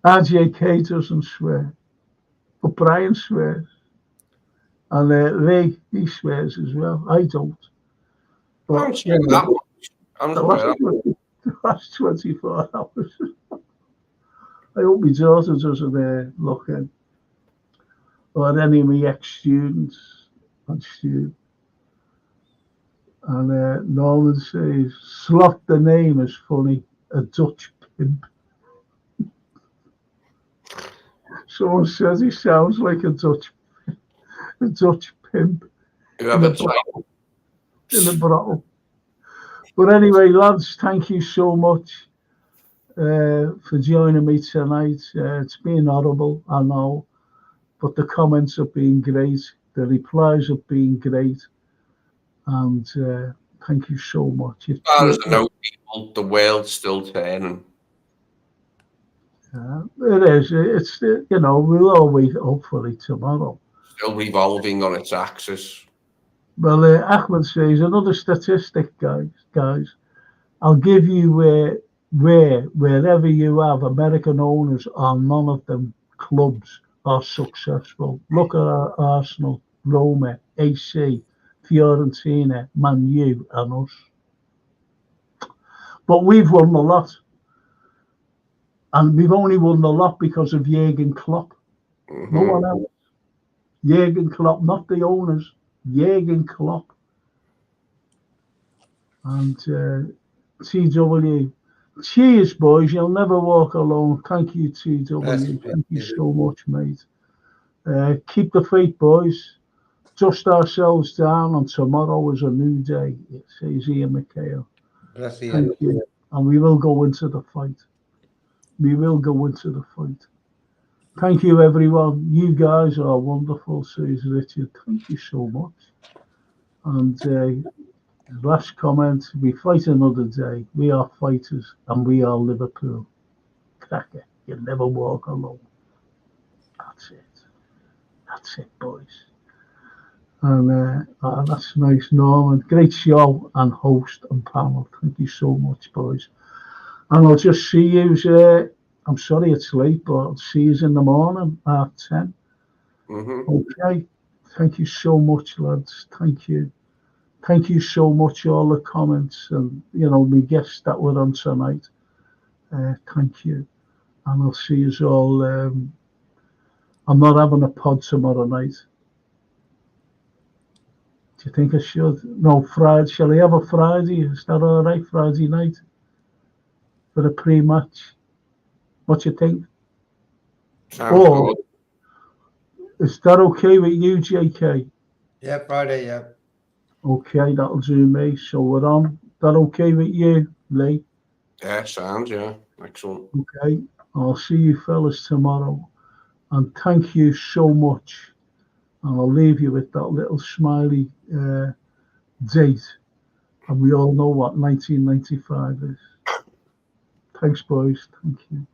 RJK doesn't swear. But Brian swears. And Ray, he swears as well. I don't. But, I'm swearing that much. I'm swearing. The last 24 hours. I hope my daughter doesn't look in. Or any of my ex-students and students. And Norman says, Slot the name is funny, a Dutch pimp. Someone says he sounds like a Dutch pimp. You have a try. In a bottle. But anyway, lads, thank you so much for joining me tonight. It's been horrible, I know, but the comments have been great. The replies have been great. And thank you so much. As far as I know, people, the world's still turning. It is. It's, we'll all wait hopefully tomorrow. Still revolving on its axis. Well, Ahmed says, another statistic, guys. I'll give you wherever you have American owners, are none of them clubs are successful. Look at Arsenal, Roma, AC, Fiorentina, Man U, and us. But we've won a lot. And we've only won a lot because of Jurgen Klopp. Mm-hmm. No one else. Jurgen Klopp, not the owners. Jurgen Klopp. And TW. Cheers, boys. You'll never walk alone. Thank you, TW. Thank you so much, mate. Keep the faith, boys. Dust ourselves down, and tomorrow is a new day. It says Ian McHale. Thank you. And we will go into the fight. We will go into the fight. Thank you, everyone. You guys are wonderful, says Richard. Thank you so much. And last comment, we fight another day. We are fighters, and we are Liverpool. Cracker, you never walk alone. That's it. That's it, boys. And that's nice, Norman. Great show and host and panel. Thank you so much, boys. And I'll just see you. I'm sorry it's late, but I'll see you in the morning at 10. Mm-hmm. Okay. Thank you so much, lads. Thank you. Thank you so much, all the comments and, my guests that were on tonight. Thank you. And I'll see you all. I'm not having a pod tomorrow night. Do you think I should? No, Friday. Shall I have a Friday? Is that all right, Friday night? For a pre-match? What do you think? Or is that okay with you, JK? Yeah, Friday, yeah. Okay, that'll do me. So we're on. That okay with you, Lee? Yeah, sounds, yeah. Excellent. Okay, I'll see you fellas tomorrow. And thank you so much. And I'll leave you with that little smiley date. And we all know what 1995 is. Thanks, boys. Thank you.